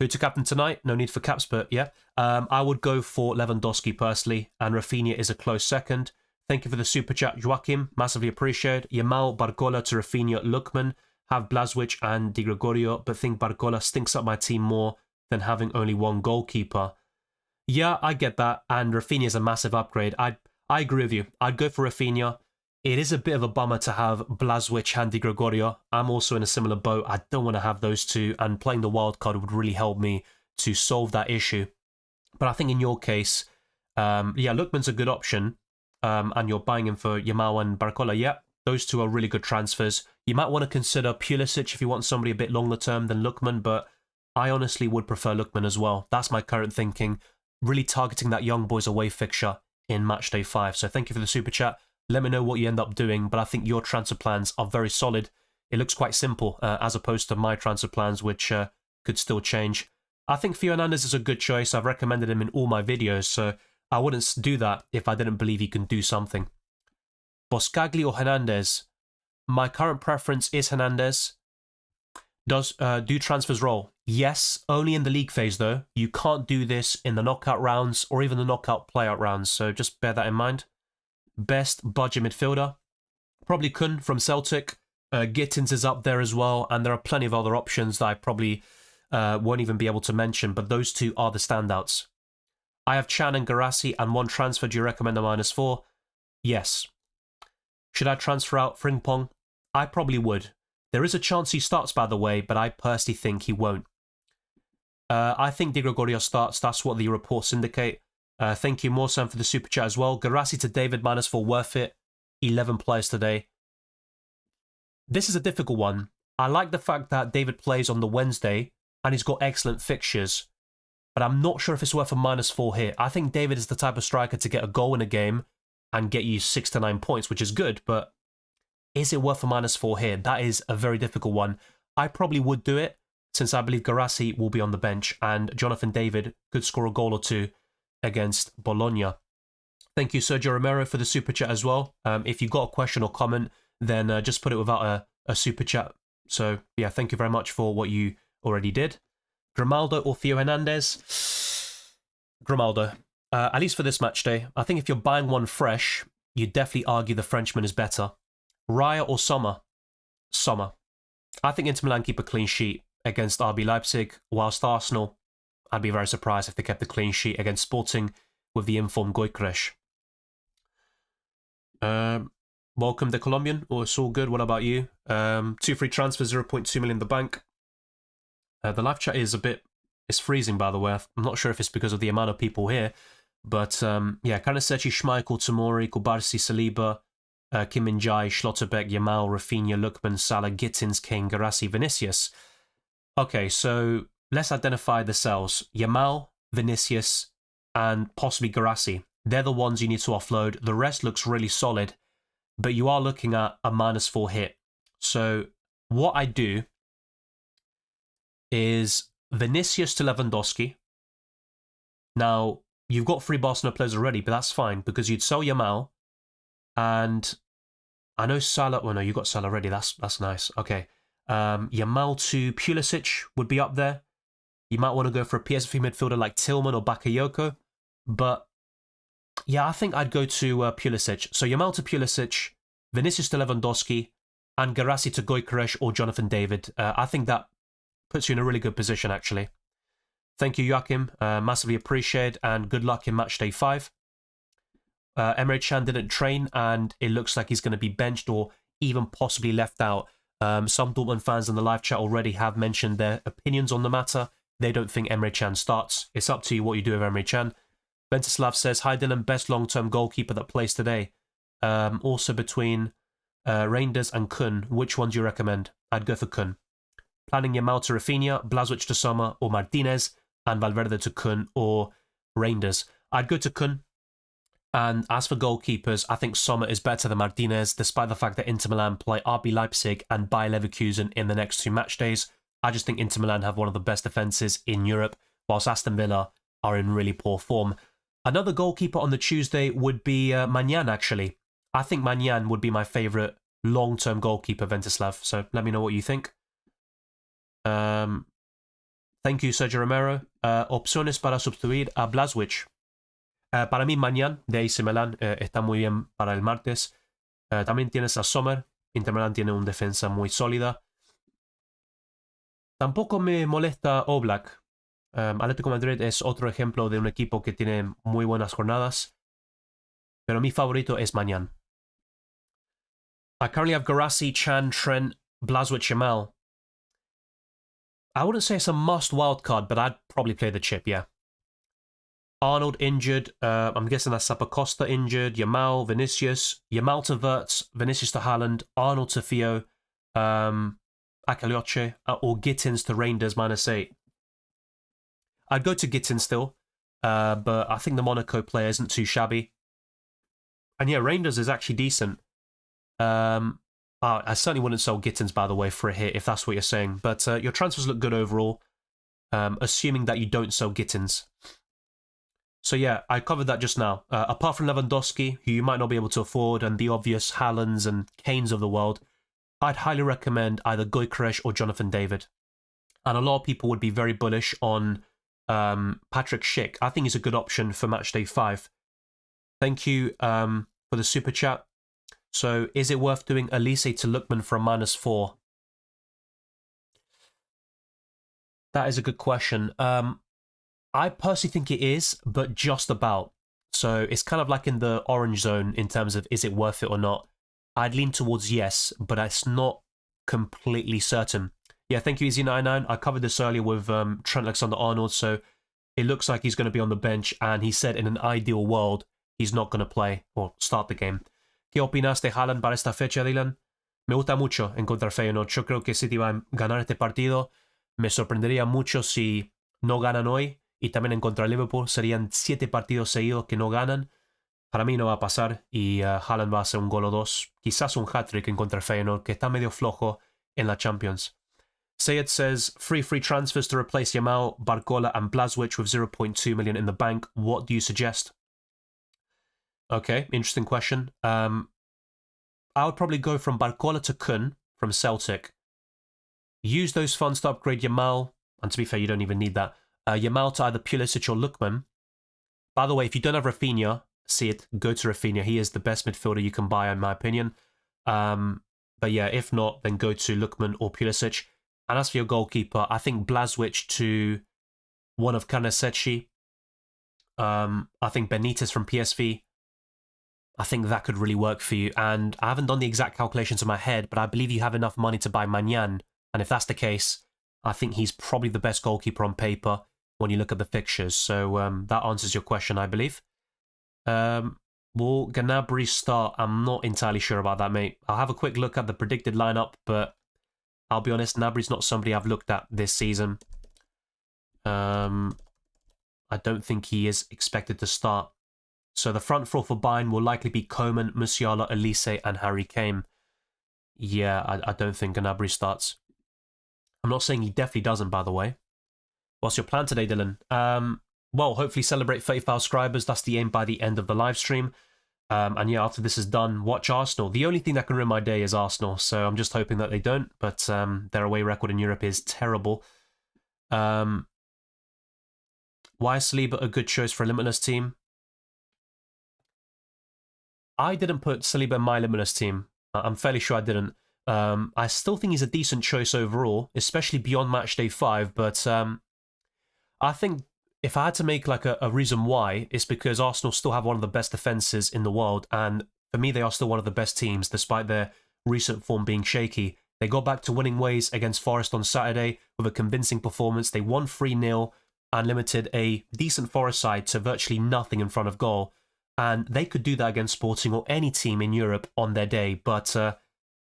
Speaker 1: Who to captain tonight? No need for caps, but yeah. I would go for Lewandowski personally, and Rafinha is a close second. Thank you for the super chat, Joachim. Massively appreciated. Yamal, Barcola to Rafinha, Lookman. Have Blažević and Di Gregorio, but think Barcola stinks up my team more than having only 1 goalkeeper. Yeah, I get that, and Rafinha is a massive upgrade. I agree with you. I'd go for Rafinha. It is a bit of a bummer to have Blažević and Di Gregorio. I'm also in a similar boat. I don't want to have those two, and playing the wild card would really help me to solve that issue. But I think in your case, yeah, Lookman's a good option, and you're buying him for Yamal and Barcola. Yeah, those two are really good transfers. You might want to consider Pulisic if you want somebody a bit longer term than Lookman, but I honestly would prefer Lookman as well. That's my current thinking. really targeting that young boys away fixture in Matchday 5. So thank you for the super chat. Let me know what you end up doing, but I think your transfer plans are very solid. It looks quite simple as opposed to my transfer plans, which could still change. I think Theo Hernandez is a good choice. I've recommended him in all my videos, so I wouldn't do that if I didn't believe he can do something. Boscagli or Hernandez? My current preference is Hernandez. Do transfers roll? Yes, only in the league phase though. You can't do this in the knockout rounds or even the knockout playout rounds, so just bear that in mind. Best budget midfielder? Probably Kun from Celtic. Gittins is up there as well, and there are plenty of other options that I probably won't even be able to mention, but those two are the standouts. I have Chan and Garassi and one transfer. Do you recommend a -4? Yes. Should I transfer out Frimpong? I probably would. There is a chance he starts, by the way, but I personally think he won't. I think Di Gregorio starts. That's what the reports indicate. Thank you, Morsan, for the super chat as well. Garassi to David, -4, worth it. 11 players today. This is a difficult one. I like the fact that David plays on the Wednesday and he's got excellent fixtures, but I'm not sure if it's worth a -4 here. I think David is the type of striker to get a goal in a game and get you 6 to 9 points, which is good, but is it worth a -4 here? That is a very difficult one. I probably would do it, since I believe Garassi will be on the bench and Jonathan David could score a goal or two against Bologna. Thank you, Sergio Romero, for the super chat as well. If you've got a question or comment, then just put it without a super chat. So, yeah, thank you very much for what you already did. Grimaldo or Theo Hernandez? Grimaldo. At least for this match day. I think if you're buying one fresh, you'd definitely argue the Frenchman is better. Raya or Sommer? Sommer. I think Inter Milan keep a clean sheet against RB Leipzig, whilst Arsenal, I'd be very surprised if they kept a clean sheet against Sporting with the informed Gyökeres. Welcome the Colombian. Oh, it's all good. What about you? 2 free transfers, 0.2 million in the bank. The live chat is it's freezing, by the way. I'm not sure if it's because of the amount of people here, but yeah, Kanasechi, Schmeichel, Tomori, Kubarsi, Saliba, Kim Min-jae, Schlotterbeck, Yamal, Rafinha, Lookman, Salah, Gittins, Kane, Garassi, Vinicius. Okay, so let's identify the sells. Yamal, Vinicius, and possibly Garassi. They're the ones you need to offload. The rest looks really solid, but you are looking at a -4 hit. So what I do is Vinicius to Lewandowski. Now, you've got 3 Barcelona players already, but that's fine, because you'd sell Yamal, and I know Salah. Well, no, you got Salah already. That's nice. Okay. Yamal to Pulisic would be up there. You might want to go for a PSV midfielder like Tillman or Bakayoko. But yeah, I think I'd go to Pulisic. So Yamal to Pulisic, Vinicius to Lewandowski, and Garassi to Gyökeres or Jonathan David. I think that puts you in a really good position, actually. Thank you, Joachim. Massively appreciated, and good luck in Matchday 5. Emre Can didn't train, and it looks like he's going to be benched or even possibly left out. Some Dortmund fans in the live chat already have mentioned their opinions on the matter. They don't think Emre Can starts. It's up to you what you do with Emre Can. Ventislav says, hi Dylan, best long-term goalkeeper that plays today. Also between Reinders and Kun, which one do you recommend? I'd go for Kun. Planning Yamal to Rafinha, Blažević to Sommer or Martinez, and Valverde to Kun or Reinders. I'd go to Kun. And as for goalkeepers, I think Sommer is better than Martinez, despite the fact that Inter Milan play RB Leipzig and Bayer Leverkusen in the next 2 match days. I just think Inter Milan have one of the best defences in Europe, whilst Aston Villa are in really poor form. Another goalkeeper on the Tuesday would be Maignan, actually. I think Maignan would be my favourite long-term goalkeeper, Ventislav, so let me know what you think. Thank you, Sergio Romero. Opciones para sustituir a Blažević. Para mí, Maignan de AC Milan está muy bien para el martes. También tienes a Sommer. Inter Milan tiene una defensa muy sólida. Tampoco me molesta Oblak. Atlético Madrid es otro ejemplo de un equipo que tiene muy buenas jornadas. Pero mi favorito es Maignan. I currently have Garassi, Chan, Trent, Blažević, Yamal. I wouldn't say it's a must wildcard, but I'd probably play the chip, yeah. Arnold injured. I'm guessing that's Zappacosta injured. Yamal, Vinicius. Yamal to Wirtz. Vinicius to Haaland. Arnold to Theo. Akalioche. Or Gittins to Reinders, -8. I'd go to Gittins still. but I think the Monaco player isn't too shabby. And yeah, Rangers is actually decent. I certainly wouldn't sell Gittins, by the way, for a hit, if that's what you're saying. But your transfers look good overall, assuming that you don't sell Gittins. So yeah, I covered that just now. Apart from Lewandowski, who you might not be able to afford, and the obvious Haalands and Kanes of the world, I'd highly recommend either Gyökeres or Jonathan David. And a lot of people would be very bullish on Patrick Schick. I think he's a good option for Matchday 5. Thank you for the super chat. So, is it worth doing Elise to Lookman for a -4? That is a good question. I personally think it is, but just about. So, it's kind of like in the orange zone in terms of is it worth it or not. I'd lean towards yes, but it's not completely certain. Yeah, thank you, Easy99. I covered this earlier with Trent Alexander-Arnold, so it looks like he's going to be on the bench, and he said in an ideal world, he's not going to play or start the game. ¿Qué opinas de Haaland para esta fecha, Dylan? Me gusta mucho encontrar Feyenoord. Yo creo que City va a ganar este partido. Me sorprendería mucho si no ganan hoy. Y también en contra Liverpool serían 7 partidos seguidos que no ganan. Para mí no va a pasar. Y Haaland va a hacer un gol o dos. Quizás un hat-trick en contra Feyenoord, que está medio flojo en la Champions. Sayed says, free transfers to replace Yamal, Barcola and Blazwich with 0.2 million in the bank. What do you suggest? Okay, interesting question. I would probably go from Barcola to Kun from Celtic. Use those funds to upgrade Yamal, and to be fair, you don't even need that. Yamal to either Pulisic or Lookman. By the way, if you don't have Rafinha, see it, go to Rafinha. He is the best midfielder you can buy, in my opinion. But yeah, if not, then go to Lookman or Pulisic. And as for your goalkeeper, I think Blazwich to one of Kanesechi. I think Benitez from PSV. I think that could really work for you. And I haven't done the exact calculations in my head, but I believe you have enough money to buy Magnan. And if that's the case, I think he's probably the best goalkeeper on paper when you look at the fixtures. So that answers your question, I believe. Will Gnabry start? I'm not entirely sure about that, mate. I'll have a quick look at the predicted lineup, but I'll be honest, Gnabry's not somebody I've looked at this season. I don't think he is expected to start. So the front four for Bayern will likely be Coman, Musiala, Elise, and Harry Kane. Yeah, I don't think Gnabry starts. I'm not saying he definitely doesn't, by the way. What's your plan today, Dylan? Well, hopefully celebrate 35 subscribers. That's the aim by the end of the live stream. And yeah, after this is done, watch Arsenal. The only thing that can ruin my day is Arsenal, so I'm just hoping that they don't. But their away record in Europe is terrible. Why is Saliba a good choice for a limitless team? I didn't put Saliba in my limitless team. I'm fairly sure I didn't. I still think he's a decent choice overall, especially beyond Matchday 5, but I think if I had to make like a reason why, it's because Arsenal still have one of the best defences in the world, and for me they are still one of the best teams, despite their recent form being shaky. They got back to winning ways against Forest on Saturday with a convincing performance. They won 3-0 and limited a decent Forest side to virtually nothing in front of goal. And they could do that against Sporting or any team in Europe on their day. But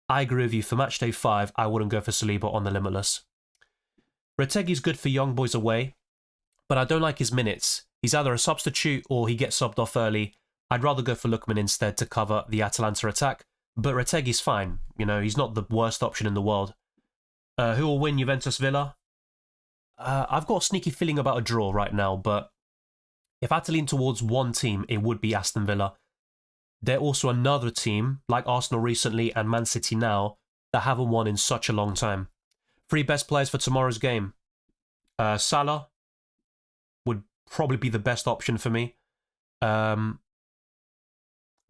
Speaker 1: I agree with you. For Matchday 5, I wouldn't go for Saliba on the limitless. Retegi's good for young boys away, but I don't like his minutes. He's either a substitute or he gets subbed off early. I'd rather go for Lookman instead to cover the Atalanta attack. But Retegi's fine. You know, he's not the worst option in the world. Who will win Juventus Villa? I've got a sneaky feeling about a draw right now, but if I had to lean towards one team, it would be Aston Villa. They're also another team, like Arsenal recently and Man City now, that haven't won in such a long time. 3 best players for tomorrow's game. Salah would probably be the best option for me.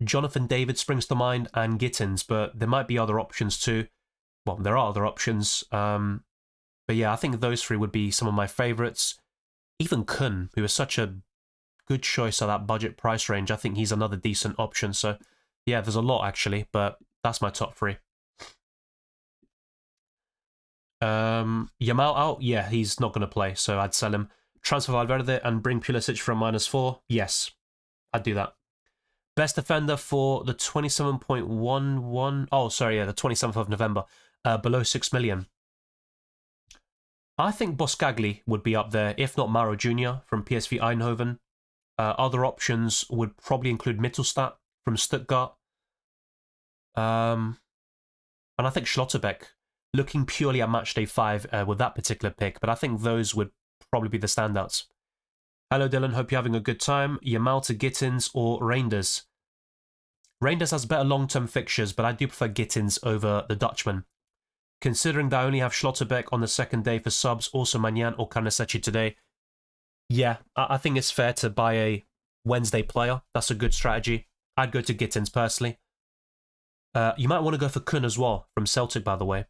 Speaker 1: Jonathan David springs to mind, and Gittins, but there might be other options too. Well, there are other options. But yeah, I think those 3 would be some of my favourites. Even Kun, who is such a good choice at that budget price range. I think he's another decent option. So yeah, there's a lot actually, but that's my top 3. Yamal out? Yeah, he's not going to play, so I'd sell him. Transfer Valverde and bring Pulisic from -4? Yes, I'd do that. Best defender for the 27.11... Oh, sorry, yeah, the 27th of November. Below 6 million. I think Boscagli would be up there, if not Mauro Jr. from PSV Eindhoven. Other options would probably include Mittelstadt from Stuttgart. And I think Schlotterbeck, looking purely at Matchday 5 with that particular pick, but I think those would probably be the standouts. Hello Dylan, hope you're having a good time. Yamal to Gittins or Reinders? Reinders has better long-term fixtures, but I do prefer Gittins over the Dutchman. Considering that I only have Schlotterbeck on the second day for subs, also Magnan or Carnesecchi today, yeah, I think it's fair to buy a Wednesday player. That's a good strategy. I'd go to Gittins personally. You might want to go for Kun as well, from Celtic, by the way.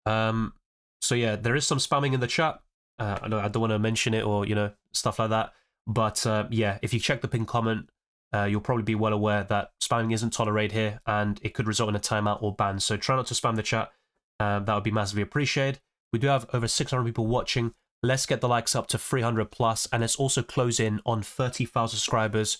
Speaker 1: So yeah, there is some spamming in the chat. I don't want to mention it or, stuff like that. But yeah, if you check the pinned comment, you'll probably be well aware that spamming isn't tolerated here and it could result in a timeout or ban. So try not to spam the chat. That would be massively appreciated. We do have over 600 people watching. Let's get the likes up to 300 plus, and let's also close in on 30,000 subscribers.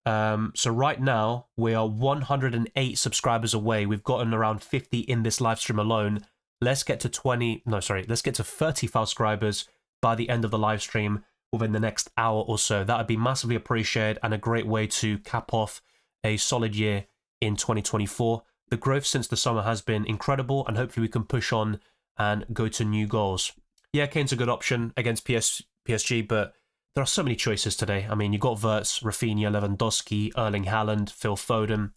Speaker 1: So right now, we are 108 subscribers away. We've gotten around 50 in this live stream alone. Let's get to 30,000 subscribers by the end of the live stream within the next hour or so. That would be massively appreciated and a great way to cap off a solid year in 2024. The growth since the summer has been incredible, and hopefully we can push on and go to new goals. Yeah, Kane's a good option against PSG, but there are so many choices today. I mean, you've got Wirtz, Rafinha, Lewandowski, Erling Haaland, Phil Foden.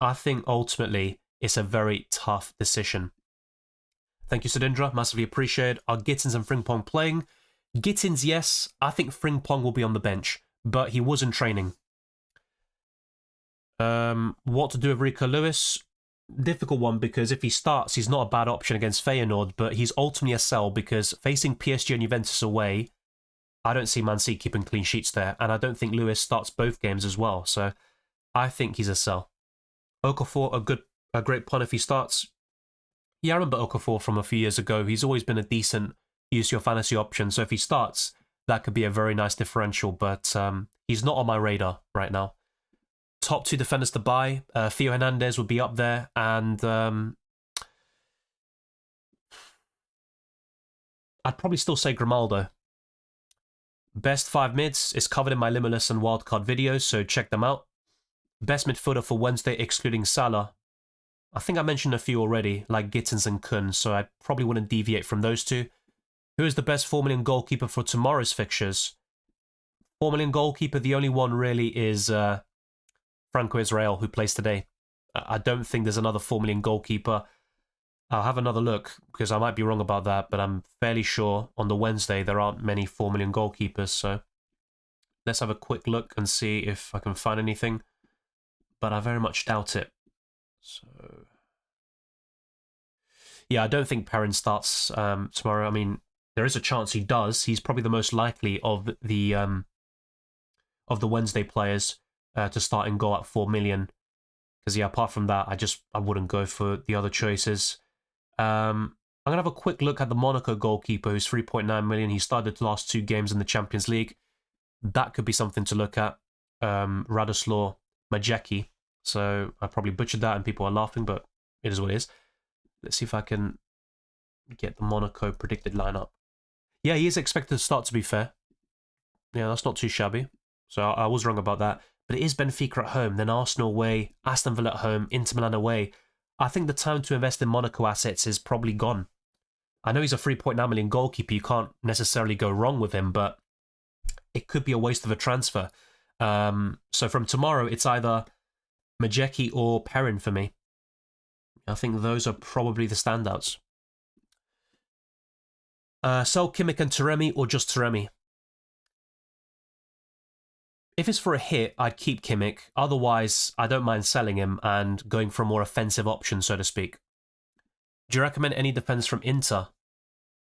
Speaker 1: I think ultimately it's a very tough decision. Thank you, Sudindra. Massively appreciated. Are Gittins and Frimpong playing? Gittins, yes. I think Frimpong will be on the bench, but he was in training. What to do with Rico Lewis? Difficult one, because if he starts, he's not a bad option against Feyenoord, but he's ultimately a sell because facing PSG and Juventus away, I don't see Man City keeping clean sheets there, and I don't think Lewis starts both games as well, so I think he's a sell. Okafor, a great punt if he starts. Yeah, I remember Okafor from a few years ago. He's always been a decent UCL Fantasy option, so if he starts, that could be a very nice differential, but he's not on my radar right now. Top 2 defenders to buy. Theo Hernandez would be up there, and I'd probably still say Grimaldo. Best 5 mids is covered in my Limitless and Wildcard videos, so check them out. Best midfielder for Wednesday, excluding Salah. I think I mentioned a few already, like Gittins and Kun, so I probably wouldn't deviate from those two. Who is the best 4 million goalkeeper for tomorrow's fixtures? 4 million goalkeeper, the only one really is Franco Israel, who plays today. I don't think there's another 4 million goalkeeper. I'll have another look, because I might be wrong about that, but I'm fairly sure on the Wednesday there aren't many 4 million goalkeepers, so let's have a quick look and see if I can find anything, but I very much doubt it. So yeah, I don't think Perrin starts tomorrow. I mean, there is a chance he does. He's probably the most likely of the Wednesday players to start and go at 4 million. Because yeah, apart from that, I wouldn't go for the other choices. I'm gonna have a quick look at the Monaco goalkeeper, who's 3.9 million. He started the last 2 games in the Champions League. That could be something to look at. Radoslaw Majecki. So I probably butchered that, and people are laughing, but it is what it is. Let's see if I can get the Monaco predicted lineup. Yeah, he is expected to start, to be fair. Yeah, that's not too shabby. So I was wrong about that. But it is Benfica at home, then Arsenal away, Aston Villa at home, Inter Milan away. I think the time to invest in Monaco assets is probably gone. I know he's a 3.9 million goalkeeper. You can't necessarily go wrong with him, but it could be a waste of a transfer. So from tomorrow, it's either Majecki or Perrin for me. I think those are probably the standouts. Sell Kimmich and Taremi or just Taremi? If it's for a hit, I'd keep Kimmich. Otherwise, I don't mind selling him and going for a more offensive option, so to speak. Do you recommend any defenders from Inter?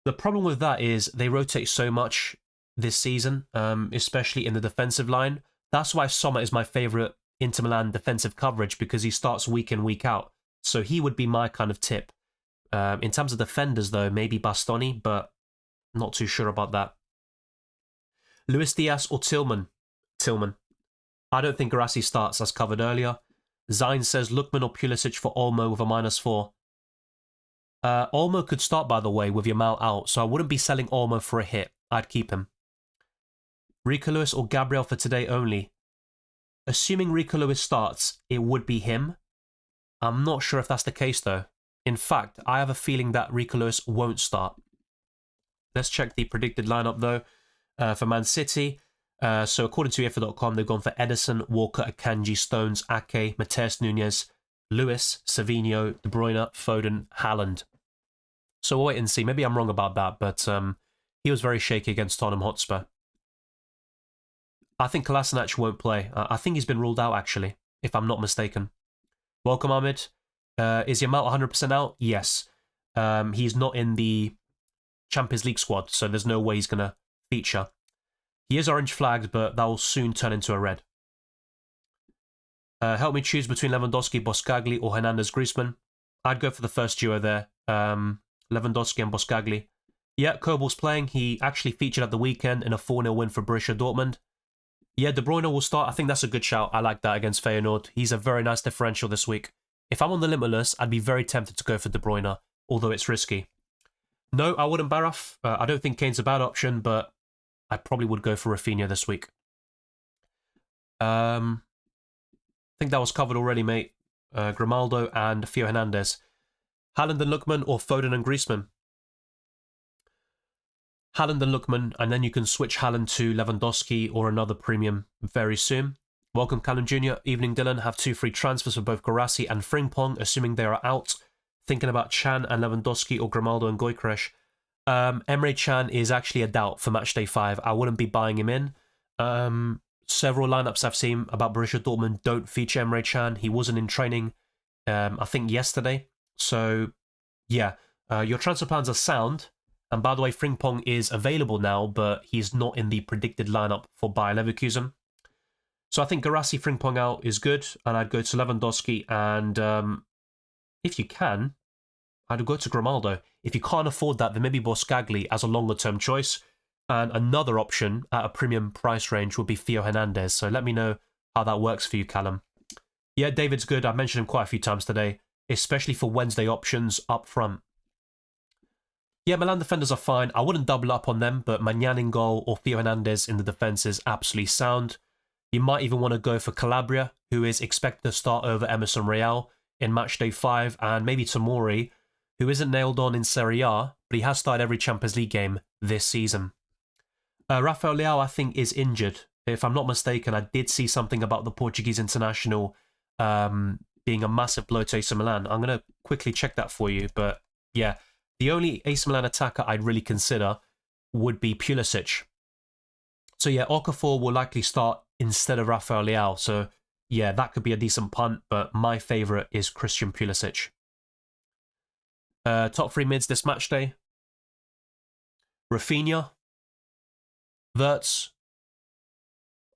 Speaker 1: The problem with that is they rotate so much this season, especially in the defensive line. That's why Sommer is my favourite Inter Milan defensive coverage, because he starts week in, week out. So he would be my kind of tip. In terms of defenders, though, maybe Bastoni, but not too sure about that. Luis Diaz or Tillman? Tillman. I don't think Garassi starts, as covered earlier. Zain says Lookman or Pulisic for Olmo with a -4. Olmo could start, by the way, with Yamal out, so I wouldn't be selling Olmo for a hit. I'd keep him. Rico Lewis or Gabriel for today only? Assuming Rico Lewis starts, it would be him. I'm not sure if that's the case though. In fact, I have a feeling that Rico Lewis won't start. Let's check the predicted lineup though for Man City. So according to UEFA.com, they've gone for Ederson, Walker, Akanji, Stones, Ake, Mateus Nunes, Lewis, Savinho, De Bruyne, Foden, Haaland. So we'll wait and see. Maybe I'm wrong about that, but he was very shaky against Tottenham Hotspur. I think Kolasinac won't play. I think he's been ruled out, actually, if I'm not mistaken. Welcome, Ahmed. Is Yamal 100% out? Yes. He's not in the Champions League squad, so there's no way he's going to feature. He is orange flagged, but that will soon turn into a red. Help me choose between Lewandowski, Boskagli, or Hernandez-Griezmann. I'd go for the first duo there. Lewandowski and Boskagli. Yeah, Kobal's playing. He actually featured at the weekend in a 4-0 win for Borussia Dortmund. Yeah, De Bruyne will start. I think that's a good shout. I like that against Feyenoord. He's a very nice differential this week. If I'm on the limitless, I'd be very tempted to go for De Bruyne, although it's risky. No, I wouldn't Baraf. I don't think Kane's a bad option, but I probably would go for Rafinha this week. I think that was covered already, mate. Grimaldo and Theo Hernandez. Haaland and Lookman or Foden and Griezmann? Haaland and Lookman, and then you can switch Haaland to Lewandowski or another premium very soon. Welcome, Callum Jr. Evening, Dylan. Have 2 free transfers for both Guirassy and Frimpong, assuming they are out. Thinking about Chan and Lewandowski or Grimaldo and Gyökeres. Emre Can is actually a doubt for Matchday 5. I wouldn't be buying him in. Several lineups I've seen about Borussia Dortmund don't feature Emre Can. He wasn't in training, I think, yesterday. So, yeah, your transfer plans are sound. And by the way, Frimpong is available now, but he's not in the predicted lineup for Bayer Leverkusen. So I think Guirassy, Frimpong out is good, and I'd go to Lewandowski, and if you can, I'd go to Grimaldo. If you can't afford that, then maybe Boskagli as a longer-term choice. And another option at a premium price range would be Theo Hernandez. So let me know how that works for you, Callum. Yeah, David's good. I've mentioned him quite a few times today, especially for Wednesday options up front. Yeah, Milan defenders are fine. I wouldn't double up on them, but Maignan in goal or Theo Hernandez in the defence is absolutely sound. You might even want to go for Calabria, who is expected to start over Emerson Real in Matchday 5, and maybe Tomori, who isn't nailed on in Serie A, but he has started every Champions League game this season. Rafael Leao, I think, is injured. If I'm not mistaken, I did see something about the Portuguese international being a massive blow to AC Milan. I'm going to quickly check that for you, but yeah. The only AC Milan attacker I'd really consider would be Pulisic. So yeah, Okafor will likely start instead of Rafael Leao. So yeah, that could be a decent punt, but my favourite is Christian Pulisic. Top 3 mids this match day. Rafinha, Wirtz,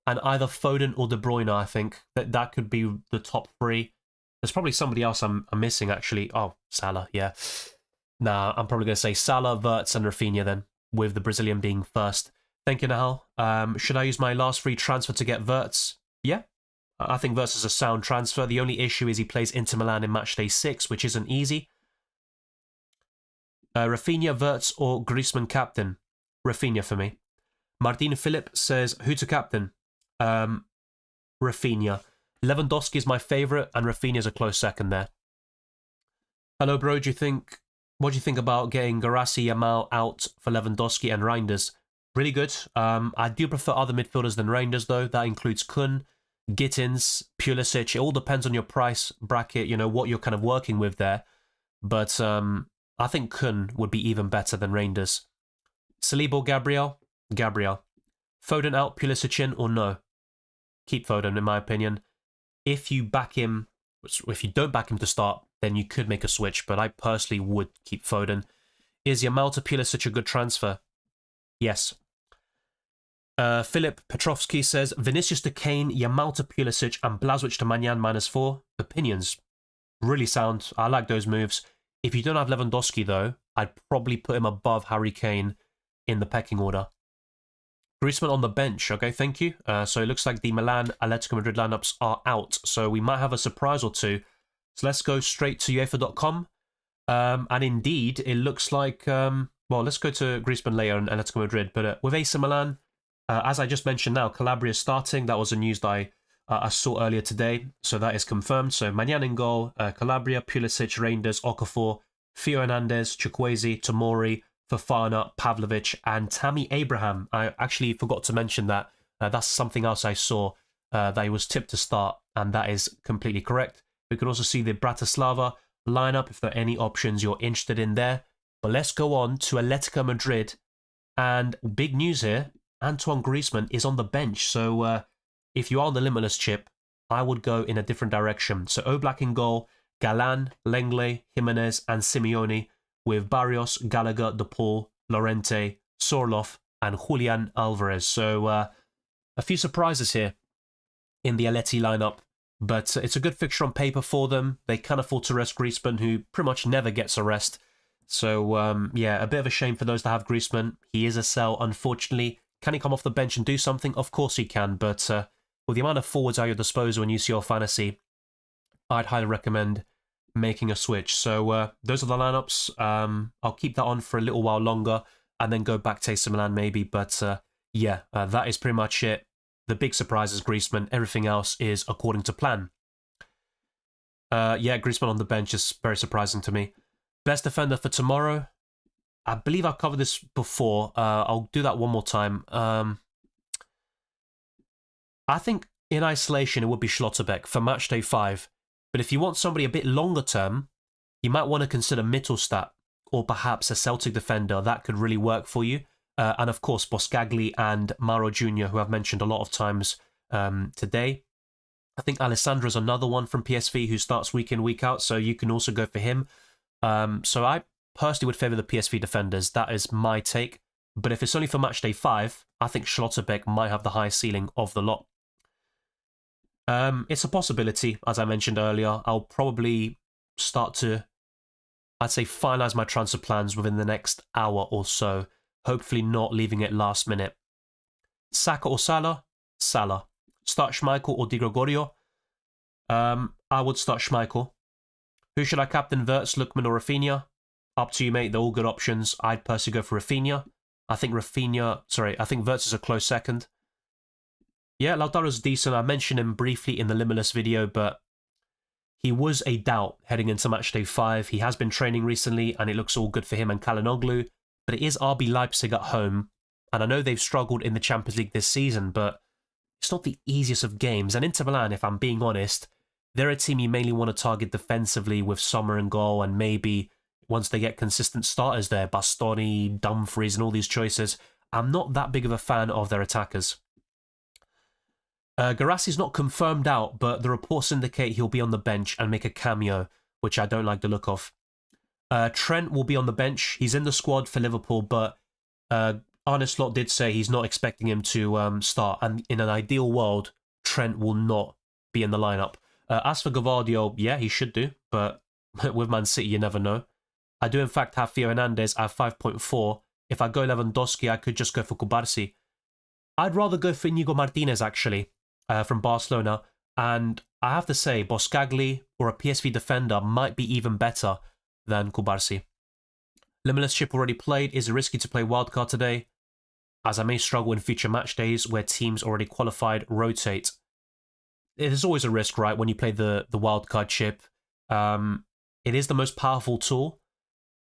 Speaker 1: and either Foden or De Bruyne, I think. That could be the top 3. There's probably somebody else I'm missing, actually. Oh, Salah, yeah. Nah, I'm probably going to say Salah, Wirtz, and Rafinha then, with the Brazilian being first. Thank you, Nahal. Should I use my last free transfer to get Wirtz? Yeah. I think Wirtz is a sound transfer. The only issue is he plays Inter Milan in Matchday 6, which isn't easy. Rafinha, Wirtz, or Griezmann captain? Rafinha for me. Martin Philip says, who to captain? Rafinha. Lewandowski is my favourite, and Rafinha is a close second there. Hello, bro. What do you think about getting Guirassy, Yamal out for Lewandowski and Reinders? Really good. I do prefer other midfielders than Reinders, though. That includes Kun, Gittins, Pulisic. It all depends on your price bracket, what you're kind of working with there. But I think Kun would be even better than Reinders. Saliba or Gabriel? Gabriel. Foden out, Pulisic in, or no? Keep Foden, in my opinion. If you don't back him to start, then you could make a switch, but I personally would keep Foden. Is Yamal to Pulisic a good transfer? Yes. Philip Petrovsky says, Vinicius to Kane, Yamal to Pulisic, and Blažević to Maignan -4. Opinions. Really sound. I like those moves. If you don't have Lewandowski, though, I'd probably put him above Harry Kane in the pecking order. Griezmann on the bench. Okay, thank you. So it looks like the Milan Atletico Madrid lineups are out, so we might have a surprise or two. So let's go straight to UEFA.com. And indeed, it looks like... well, let's go to Griezmann later and Atletico Madrid. But with AC Milan, As I just mentioned now, Calabria is starting. That was a news that I saw earlier today, so that is confirmed. So Mañana in goal, Calabria, Pulisic, Reinders, Okafor, Theo Hernandez, Chukwueze, Tomori, Fofana, Pavlovic, and Tammy Abraham. I actually forgot to mention that. That's something else I saw, that he was tipped to start, and that is completely correct. We can also see the Bratislava lineup if there are any options you're interested in there. But let's go on to Atletico Madrid. And big news here, Antoine Griezmann is on the bench. So if you are on the limitless chip, I would go in a different direction. So Oblak in goal, Galan, Lenglet, Jimenez, and Simeone, with Barrios, Gallagher, De Paul, Llorente, Sorloth, and Julian Alvarez. So a few surprises here in the Atleti lineup, but it's a good fixture on paper for them. They can afford to rest Griezmann, who pretty much never gets a rest. So yeah, a bit of a shame for those that have Griezmann. He is a sell, unfortunately. Can he come off the bench and do something? Of course he can, but with the amount of forwards at your disposal in UCL Fantasy, I'd highly recommend making a switch. So those are the lineups. I'll keep that on for a little while longer and then go back to AC Milan maybe. But yeah, that is pretty much it. The big surprise is Griezmann. Everything else is according to plan. Yeah, Griezmann on the bench is very surprising to me. Best defender for tomorrow. I believe I've covered this before. I'll do that one more time. I think in isolation it would be Schlotterbeck for Matchday 5. But if you want somebody a bit longer term, you might want to consider Mittelstadt or perhaps a Celtic defender. That could really work for you. And of course, Boscagli and Mauro Jr., who I've mentioned a lot of times today. I think Alessandra's another one from PSV who starts week in, week out, so you can also go for him. So I personally would favour the PSV defenders. That is my take. But if it's only for Matchday 5, I think Schlotterbeck might have the highest ceiling of the lot. It's a possibility, as I mentioned earlier. I'll probably start to, I'd say, finalise my transfer plans within the next hour or so. Hopefully not leaving it last minute. Saka or Salah? Salah. Start Schmeichel or Di Gregorio? I would start Schmeichel. Who should I captain? Wirtz, Lookman or Rafinha? Up to you, mate. They're all good options. I'd personally go for Rafinha. I think Wirtz is a close second. Yeah, Lautaro's decent. I mentioned him briefly in the Limitless video, but he was a doubt heading into Matchday 5. He has been training recently, and it looks all good for him and Kalinoglu. But it is RB Leipzig at home, and I know they've struggled in the Champions League this season, but it's not the easiest of games. And Inter Milan, if I'm being honest, they're a team you mainly want to target defensively with Sommer in goal, and maybe once they get consistent starters there, Bastoni, Dumfries, and all these choices, I'm not that big of a fan of their attackers. Guirassi's not confirmed out, but the reports indicate he'll be on the bench and make a cameo, which I don't like the look of. Trent will be on the bench. He's in the squad for Liverpool, but Arne Slot did say he's not expecting him to start, and in an ideal world, Trent will not be in the lineup. As for Gvardiol, yeah, he should do, but with Man City, you never know. I do, in fact, have Theo Hernandez at 5.4. If I go Lewandowski, I could just go for Kubarsi. I'd rather go for Inigo Martinez, actually, from Barcelona, and I have to say, Boscagli or a PSV defender might be even better than Kubarsi. Limitless chip already played. Is it risky to play wildcard today? As I may struggle in future match days where teams already qualified rotate. It is always a risk, right, when you play the wildcard chip. It is the most powerful tool.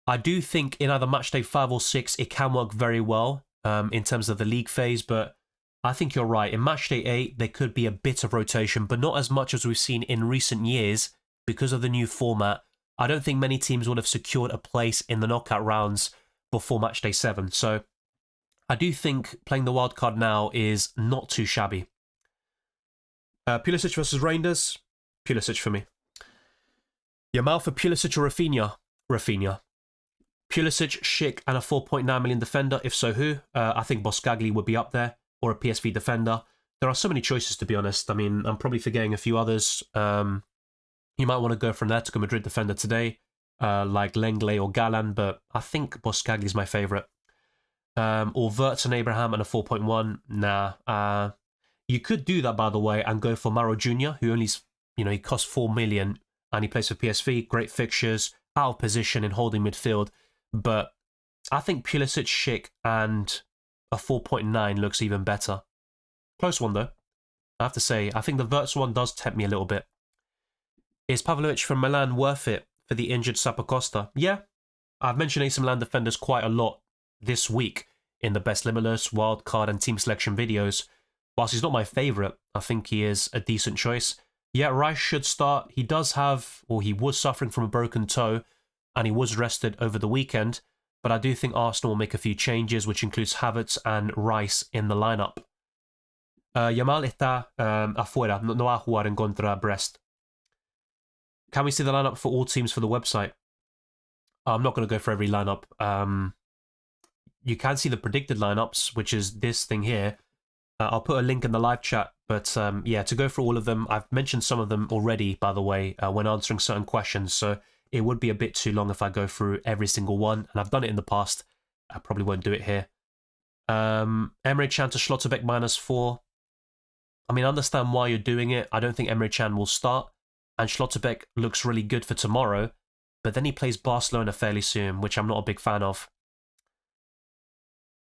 Speaker 1: I do think in either matchday 5 or 6, it can work very well in terms of the league phase, but I think you're right. In matchday 8, there could be a bit of rotation, but not as much as we've seen in recent years because of the new format. I don't think many teams would have secured a place in the knockout rounds before matchday 7. So I do think playing the wildcard now is not too shabby. Pulisic versus Reinders. Pulisic for me. Yamal for Pulisic or Rafinha? Rafinha. Pulisic, Schick, and a 4.9 million defender. If so, who? I think Boscagli would be up there, or a PSV defender. There are so many choices, to be honest. I mean, I'm probably forgetting a few others. You might want to go for an Atletico Madrid defender today, like Lenglet or Galan, but I think Boscagli is my favourite. Or Wirtz and Abraham and a 4.1. Nah. You could do that, by the way, and go for Mauro Jr., who only, he costs 4 million, and he plays for PSV. Great fixtures, out of position in holding midfield. But I think Pulisic, Schick, and a 4.9 looks even better. Close one, though. I have to say, I think the Wirtz one does tempt me a little bit. Is Pavlovic from Milan worth it for the injured Sappacosta? Yeah, I've mentioned AC Milan defenders quite a lot this week in the Best Limitless, Wildcard and Team Selection videos. Whilst he's not my favourite, I think he is a decent choice. Yeah, Rice should start. He does have, or he was suffering from a broken toe, and he was rested over the weekend. But I do think Arsenal will make a few changes, which includes Havertz and Rice in the lineup. Yamal está afuera, no va a jugar en contra Brest. Can we see the lineup for all teams for the website? I'm not going to go for every lineup. You can see the predicted lineups, which is this thing here. I'll put a link in the live chat, but yeah, to go through all of them, I've mentioned some of them already, by the way, when answering certain questions, so it would be a bit too long if I go through every single one, and I've done it in the past. I probably won't do it here. Emre Can to Schlotterbeck -4. I mean, I understand why you're doing it. I don't think Emre Can will start, and Schlotterbeck looks really good for tomorrow, but then he plays Barcelona fairly soon, which I'm not a big fan of.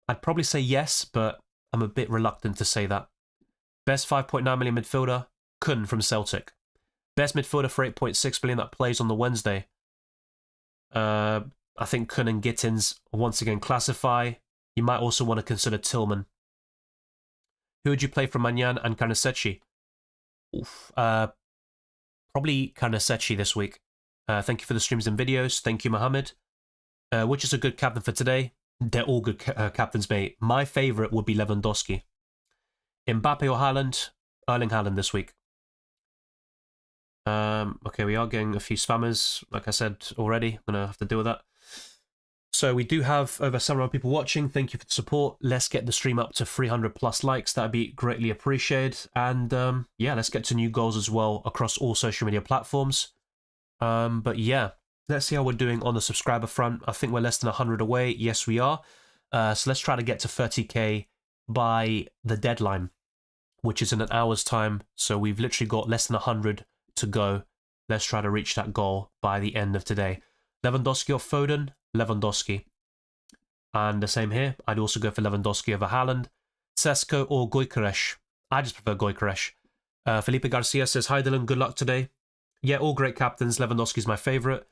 Speaker 1: I'd probably say yes, but I'm a bit reluctant to say that. Best 5.9 million midfielder, Kun from Celtic. Best midfielder for 8.6 million that plays on the Wednesday. I think Kun and Gittins once again classify. You might also want to consider Tillman. Who would you play for Magnan and Carnesecchi? Probably Carnesecchi this week. Thank you for the streams and videos. Thank you, Mohammed. Which is a good captain for today? They're all good captains, mate. My favourite would be Lewandowski. Mbappe or Haaland? Erling Haaland this week. Okay, we are getting a few spammers, like I said already. I'm going to have to deal with that. So we do have over 700 people watching. Thank you for the support. Let's get the stream up to 300 plus likes. That would be greatly appreciated. And yeah, let's get to new goals as well across all social media platforms. But yeah, let's see how we're doing on the subscriber front. I think we're less than 100 away. Yes, we are. So let's try to get to 30k by the deadline, which is in an hour's time. So we've literally got less than 100 to go. Let's try to reach that goal by the end of today. Lewandowski or Foden? Lewandowski. And the same here. I'd also go for Lewandowski over Haaland. Sesko or Gyökeres? I just prefer Gyökeres. Felipe Garcia says, hi Dylan, good luck today. Yeah, all great captains. Lewandowski's my favourite.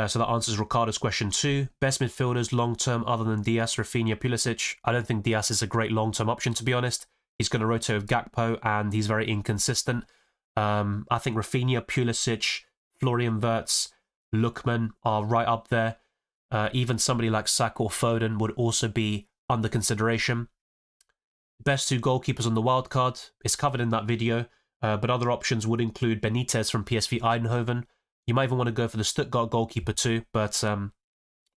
Speaker 1: So that answers Ricardo's question too. Best midfielders long-term other than Diaz, Rafinha, Pulisic. I don't think Diaz is a great long-term option, to be honest. He's going to rotate with Gakpo, and he's very inconsistent. I think Rafinha, Pulisic, Florian Wirtz, Lookman are right up there. Even somebody like Saka or Foden would also be under consideration. Best 2 goalkeepers on the wildcard is covered in that video, but other options would include Benitez from PSV Eindhoven. You might even want to go for the Stuttgart goalkeeper too, but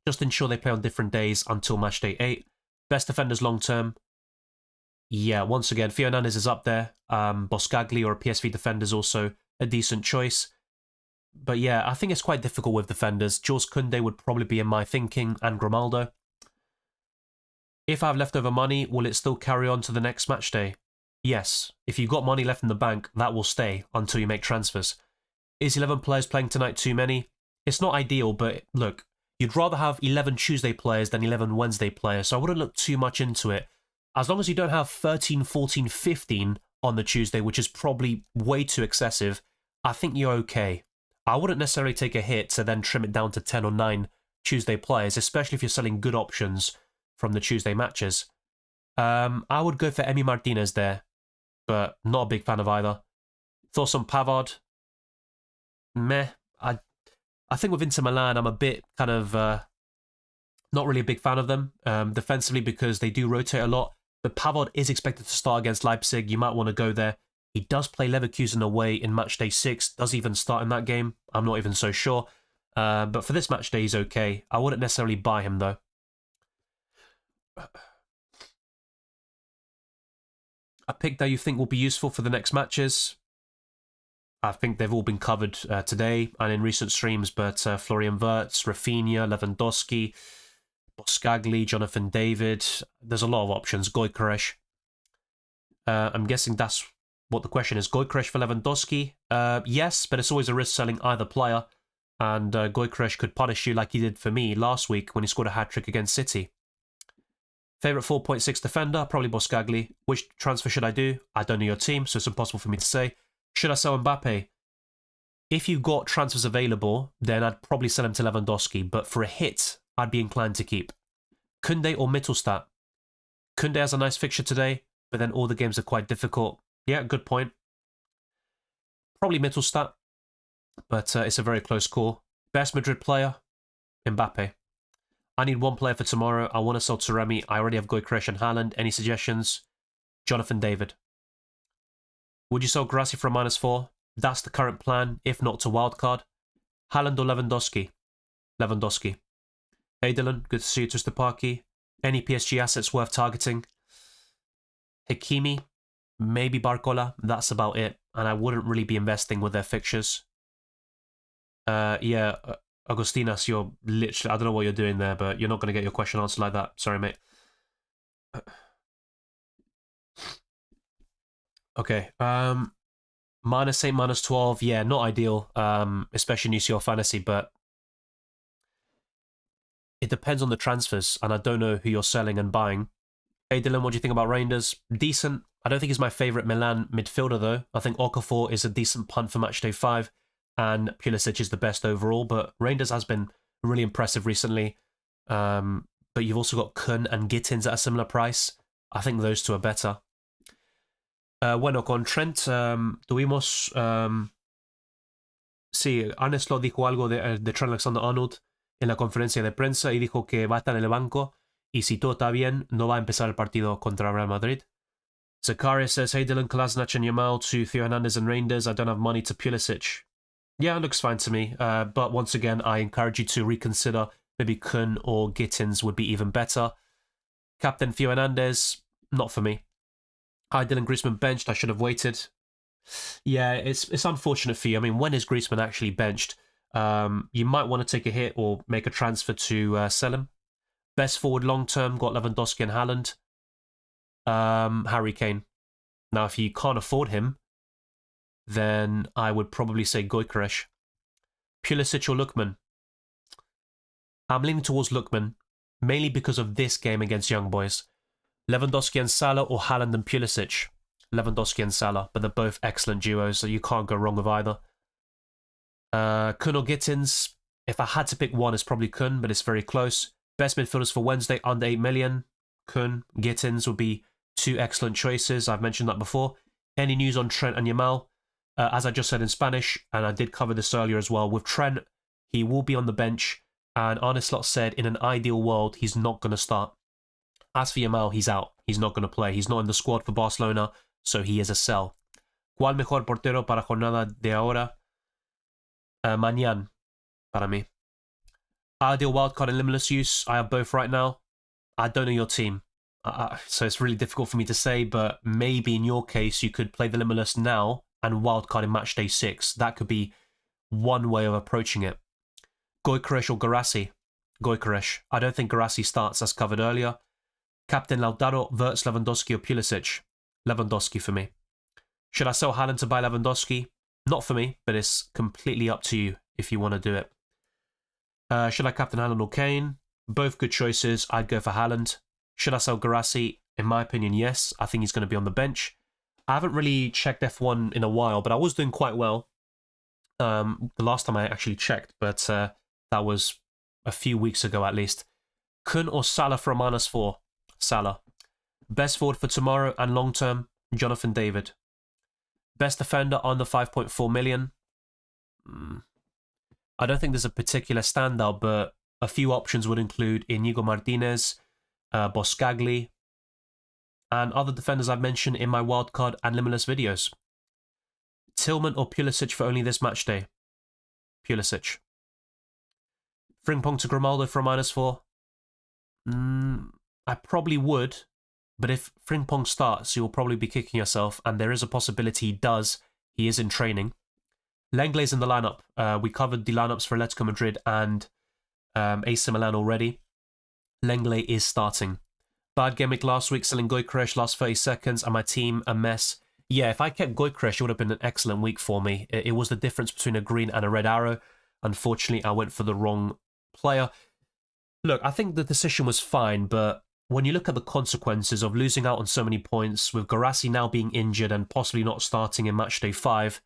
Speaker 1: just ensure they play on different days until Matchday 8. Best defenders long-term. Yeah, once again, Theo Hernandez is up there. Boscagli or a PSV defender is also a decent choice. But yeah, I think it's quite difficult with defenders. Jules Koundé would probably be in my thinking, and Grimaldo. If I have leftover money, will it still carry on to the next match day? Yes. If you've got money left in the bank, that will stay until you make transfers. Is 11 players playing tonight too many? It's not ideal, but look, you'd rather have 11 Tuesday players than 11 Wednesday players, so I wouldn't look too much into it. As long as you don't have 13, 14, 15 on the Tuesday, which is probably way too excessive, I think you're okay. I wouldn't necessarily take a hit to then trim it down to 10 or 9 Tuesday players, especially if you're selling good options from the Tuesday matches. I would go for Emi Martinez there, but not a big fan of either. Thoughts on Pavard? Meh. I think with Inter Milan, I'm a bit kind of not really a big fan of them defensively because they do rotate a lot. But Pavard is expected to start against Leipzig. You might want to go there. He does play Leverkusen away in Matchday 6. Does even start in that game. I'm not even so sure. But for this Matchday, he's okay. I wouldn't necessarily buy him, though. A pick that you think will be useful for the next matches? I think they've all been covered today and in recent streams, but Florian Wirtz, Rafinha, Lewandowski, Boscagli, Jonathan David. There's a lot of options. Gyökeres. I'm guessing that's what the question is. Gyökeres for Lewandowski? Yes, but it's always a risk selling either player. And Gyökeres could punish you like he did for me last week when he scored a hat-trick against City. Favorite 4.6 defender, probably Boscagli. Which transfer should I do? I don't know your team, so it's impossible for me to say. Should I sell Mbappe? If you got transfers available, then I'd probably sell him to Lewandowski, but for a hit, I'd be inclined to keep. Kunde or Mittelstadt? Kunde has a nice fixture today, but then all the games are quite difficult. Yeah, good point. Probably Mittelstadt, but it's a very close call. Best Madrid player? Mbappe. I need one player for tomorrow. I want to sell Taremi. I already have Gyökeres and Haaland. Any suggestions? Jonathan David. Would you sell Grassi for a -4? That's the current plan, if not to wildcard. Haaland or Lewandowski? Lewandowski. Hey Dylan, good to see you, Twister Parky. Any PSG assets worth targeting? Hakimi, maybe Barcola, that's about it. And I wouldn't really be investing with their fixtures. Yeah, Agostinas, you're literally, I don't know what you're doing there, but you're not going to get your question answered like that. Sorry, mate. Okay, -8, -12, yeah, not ideal, especially in UCL Fantasy, but it depends on the transfers, and I don't know who you're selling and buying. Hey Dylan, what do you think about Reinders? Decent. I don't think he's my favourite Milan midfielder, though. I think Okafor is a decent punt for Matchday 5, and Pulisic is the best overall, but Reinders has been really impressive recently. But you've also got Kun and Gittins at a similar price. I think those two are better. Bueno, con Trent tuvimos... sí, Arne Slot dijo algo de Trent Alexander-Arnold en la conferencia de prensa y dijo que va a estar en el banco y si todo está bien, no va a empezar el partido contra Real Madrid. Zakaria says, hey Dylan, Kolasinac and Yamal to Theo Hernandez and Reinders. I don't have money to Pulisic. Yeah, it looks fine to me. But once again, I encourage you to reconsider. Maybe Kun or Gittins would be even better. Captain Theo Hernandez, not for me. Hi Dylan, Griezmann benched. I should have waited. Yeah, it's unfortunate for you. I mean, when is Griezmann actually benched? You might want to take a hit or make a transfer to sell him. Best forward long term, got Lewandowski and Haaland. Harry Kane. Now, if you can't afford him, then I would probably say Gyökeres. Pulisic or Lookman? I'm leaning towards Lookman, mainly because of this game against Young Boys. Lewandowski and Salah or Haaland and Pulisic? Lewandowski and Salah, but they're both excellent duos, so you can't go wrong with either. Kun or Gittins? If I had to pick one, it's probably Kun, but it's very close. Best midfielders for Wednesday, under 8 million. Kun, Gittins would be two excellent choices. I've mentioned that before. Any news on Trent and Yamal? As I just said in Spanish, and I did cover this earlier as well, with Trent, he will be on the bench, and Arne Slot said in an ideal world, he's not going to start. As for Yamal, he's out. He's not going to play. He's not in the squad for Barcelona, so he is a sell. ¿Cuál mejor portero para jornada de ahora? Mañana, para mí. Ideal wildcard and limitless use. I have both right now. I don't know your team. So it's really difficult for me to say, but maybe in your case, you could play the limitless now and wildcard in matchday 6. That could be one way of approaching it. Gyökeres or Grassi? Gyökeres. I don't think Grassi starts, as covered earlier. Captain Lautaro, Wirtz, Lewandowski or Pulisic? Lewandowski for me. Should I sell Haaland to buy Lewandowski? Not for me, but it's completely up to you if you want to do it. Should I captain Haaland or Kane? Both good choices. I'd go for Haaland. Should I sell Grassi? In my opinion, yes. I think he's going to be on the bench. I haven't really checked F1 in a while, but I was doing quite well the last time I actually checked, but that was a few weeks ago at least. Kun or Salah for a -4? Salah. Best forward for tomorrow and long term, Jonathan David. Best defender under 5.4 million. I don't think there's a particular standout, but a few options would include Inigo Martinez, Boscagli, and other defenders I've mentioned in my wildcard and limitless videos. Tillman or Pulisic for only this match day? Pulisic. Frimpong to Grimaldo for a -4? I probably would, but if Frimpong starts, you'll probably be kicking yourself, and there is a possibility he does. He is in training. Lenglet's in the lineup. We covered the lineups for Atletico Madrid and AC Milan already. Lenglet is starting. Bad gimmick last week, selling Gyökeres last 30 seconds, and my team a mess. Yeah, if I kept Gyökeres, it would have been an excellent week for me. It was the difference between a green and a red arrow. Unfortunately, I went for the wrong player. Look, I think the decision was fine, but when you look at the consequences of losing out on so many points, with Guirassy now being injured and possibly not starting in matchday 5,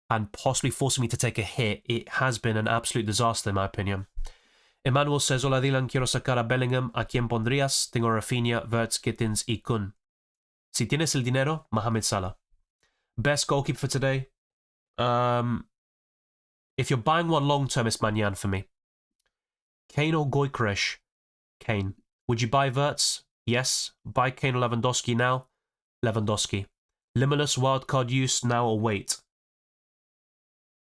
Speaker 1: and possibly forcing me to take a hit, it has been an absolute disaster in my opinion. Emmanuel says, hola Dylan, quiero sacar a Bellingham, ¿a quién pondrías? Tengo Rafinha, Wirtz, Gittins y Kun. Si tienes el dinero, Mohamed Salah. Best goalkeeper for today? If you're buying one long term, it's Manyan for me. Kane or Gyökeres? Kane. Would you buy Wirtz? Yes. Buy Kane or Lewandowski now? Lewandowski. Limitless wildcard use now or wait?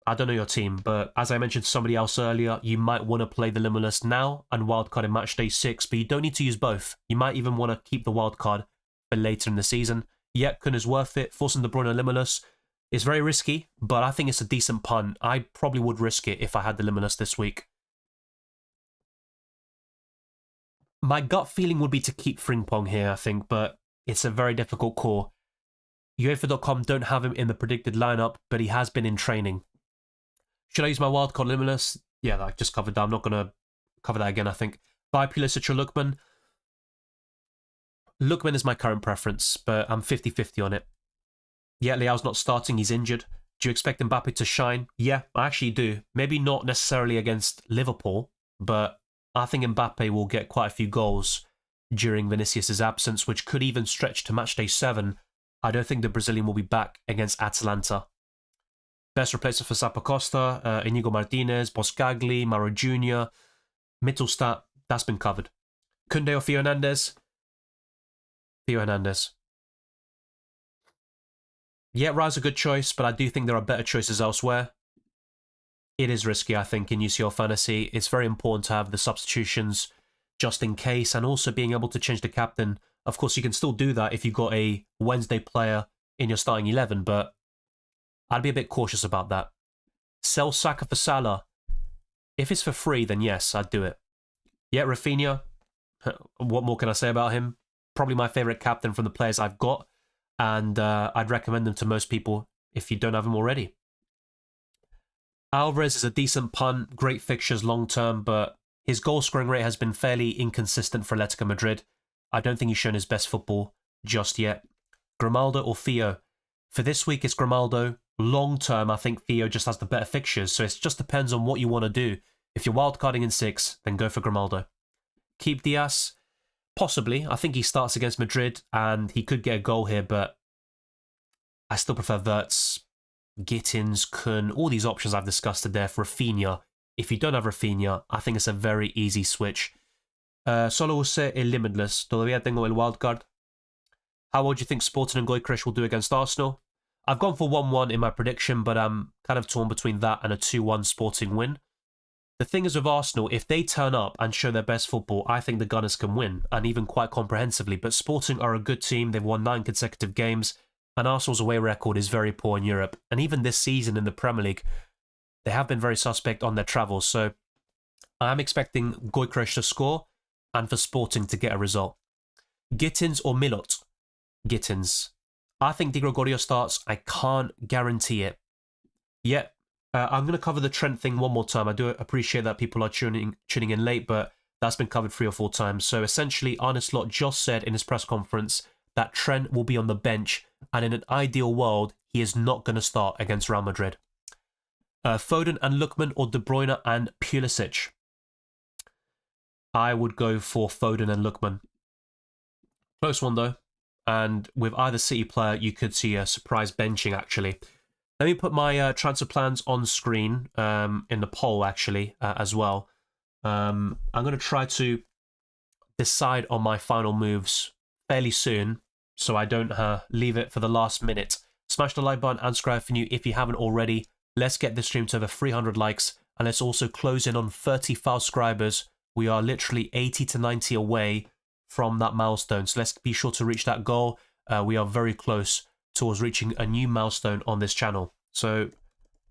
Speaker 1: I don't know your team, but as I mentioned to somebody else earlier, you might want to play the Limitless now and wildcard in matchday 6, but you don't need to use both. You might even want to keep the wildcard for later in the season. Yet, Kun is worth it. Forcing De Bruyne Limitless is very risky, but I think it's a decent punt. I probably would risk it if I had the Limitless this week. My gut feeling would be to keep Frimpong here, I think, but it's a very difficult call. UEFA.com don't have him in the predicted lineup, but he has been in training. Should I use my wildcard Limitless? Yeah, I just covered that. I'm not going to cover that again, I think. Buy Pulisic or Lookman? Lookman is my current preference, but I'm 50-50 on it. Yeah, Leao's not starting, he's injured. Do you expect Mbappe to shine? Yeah, I actually do. Maybe not necessarily against Liverpool, but I think Mbappe will get quite a few goals during Vinicius' absence, which could even stretch to matchday 7. I don't think the Brazilian will be back against Atalanta. Best replacement for Zappacosta, Inigo Martinez, Boscagli, Mauro Jr., Mittelstadt, that's been covered. Koundé or Theo Hernandez? Theo Hernandez. Yeah, Ra's a good choice, but I do think there are better choices elsewhere. It is risky, I think, in UCL Fantasy. It's very important to have the substitutions just in case, and also being able to change the captain. Of course, you can still do that if you've got a Wednesday player in your starting 11, but I'd be a bit cautious about that. Sell Saka for Salah. If it's for free, then yes, I'd do it. Yeah, Rafinha. What more can I say about him? Probably my favourite captain from the players I've got, and I'd recommend them to most people if you don't have him already. Alvarez is a decent punt, great fixtures long term, but his goal scoring rate has been fairly inconsistent for Atletico Madrid. I don't think he's shown his best football just yet. Grimaldo or Theo? For this week, it's Grimaldo. Long term, I think Theo just has the better fixtures, so it just depends on what you want to do. If you're wildcarding in 6, then go for Grimaldo. Keep Diaz? Possibly. I think he starts against Madrid, and he could get a goal here, but I still prefer Wirtz, Gittins, Kun, all these options I've discussed today for Rafinha. If you don't have Rafinha, I think it's a very easy switch. Solo usé el Limitless. Todavía tengo el wildcard. How well do you think Sporting and Gyökeres will do against Arsenal? I've gone for 1-1 in my prediction, but I'm kind of torn between that and a 2-1 Sporting win. The thing is with Arsenal, if they turn up and show their best football, I think the Gunners can win, and even quite comprehensively. But Sporting are a good team. They've won 9 consecutive games, and Arsenal's away record is very poor in Europe. And even this season in the Premier League, they have been very suspect on their travels. So I'm expecting Gyökeres to score and for Sporting to get a result. Gittins or Milot? Gittins. I think Di Gregorio starts. I can't guarantee it. Yet, I'm going to cover the Trent thing one more time. I do appreciate that people are tuning in late, but that's been covered 3 or 4 times. So essentially, Arne Slot just said in his press conference that Trent will be on the bench, and in an ideal world, he is not going to start against Real Madrid. Foden and Lookman or De Bruyne and Pulisic? I would go for Foden and Lookman. Close one though. And with either City player, you could see a surprise benching actually. Let me put my transfer plans on screen in the poll actually as well. I'm going to try to decide on my final moves fairly soon so I don't leave it for the last minute. Smash the like button and subscribe for new if you haven't already. Let's get this stream to over 300 likes, and let's also close in on 30,000 subscribers. We are literally 80 to 90 away from that milestone, so let's be sure to reach that goal. We are very close towards reaching a new milestone on this channel. So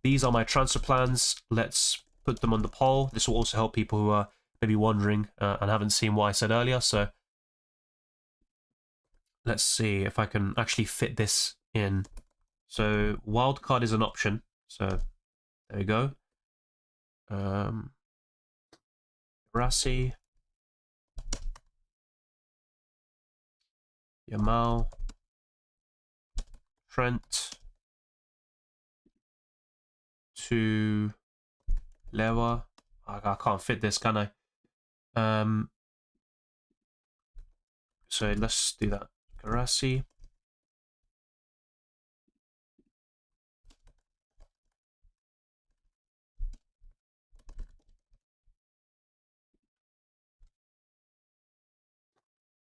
Speaker 1: these are my transfer plans. Let's put them on the poll. This will also help people who are maybe wondering and haven't seen what I said earlier. So let's see if I can actually fit this in. So wildcard is an option. So there you go. Guirassy. Yamal, Trent, to Lewa. I can't fit this, can I? So let's do that. Garassi.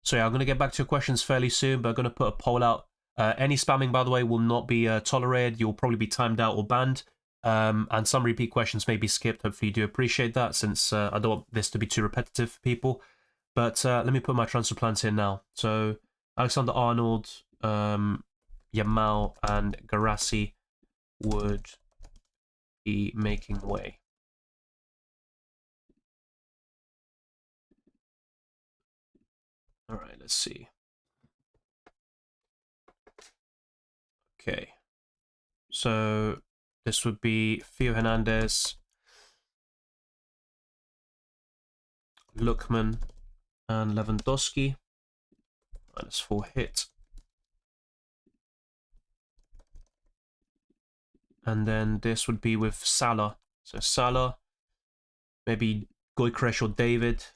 Speaker 1: So yeah, I'm going to get back to your questions fairly soon, but I'm going to put a poll out. Any spamming, by the way, will not be tolerated. You'll probably be timed out or banned. And some repeat questions may be skipped. Hopefully you do appreciate that, since I don't want this to be too repetitive for people. But let me put my transfer plans here now. So Alexander-Arnold, Yamal, and Garassi would be making way. All right, let's see. Okay. So this would be Theo Hernandez, Lookman, and Lewandowski. -4 hit. And then this would be with Salah. So Salah, maybe Gyökeres or David.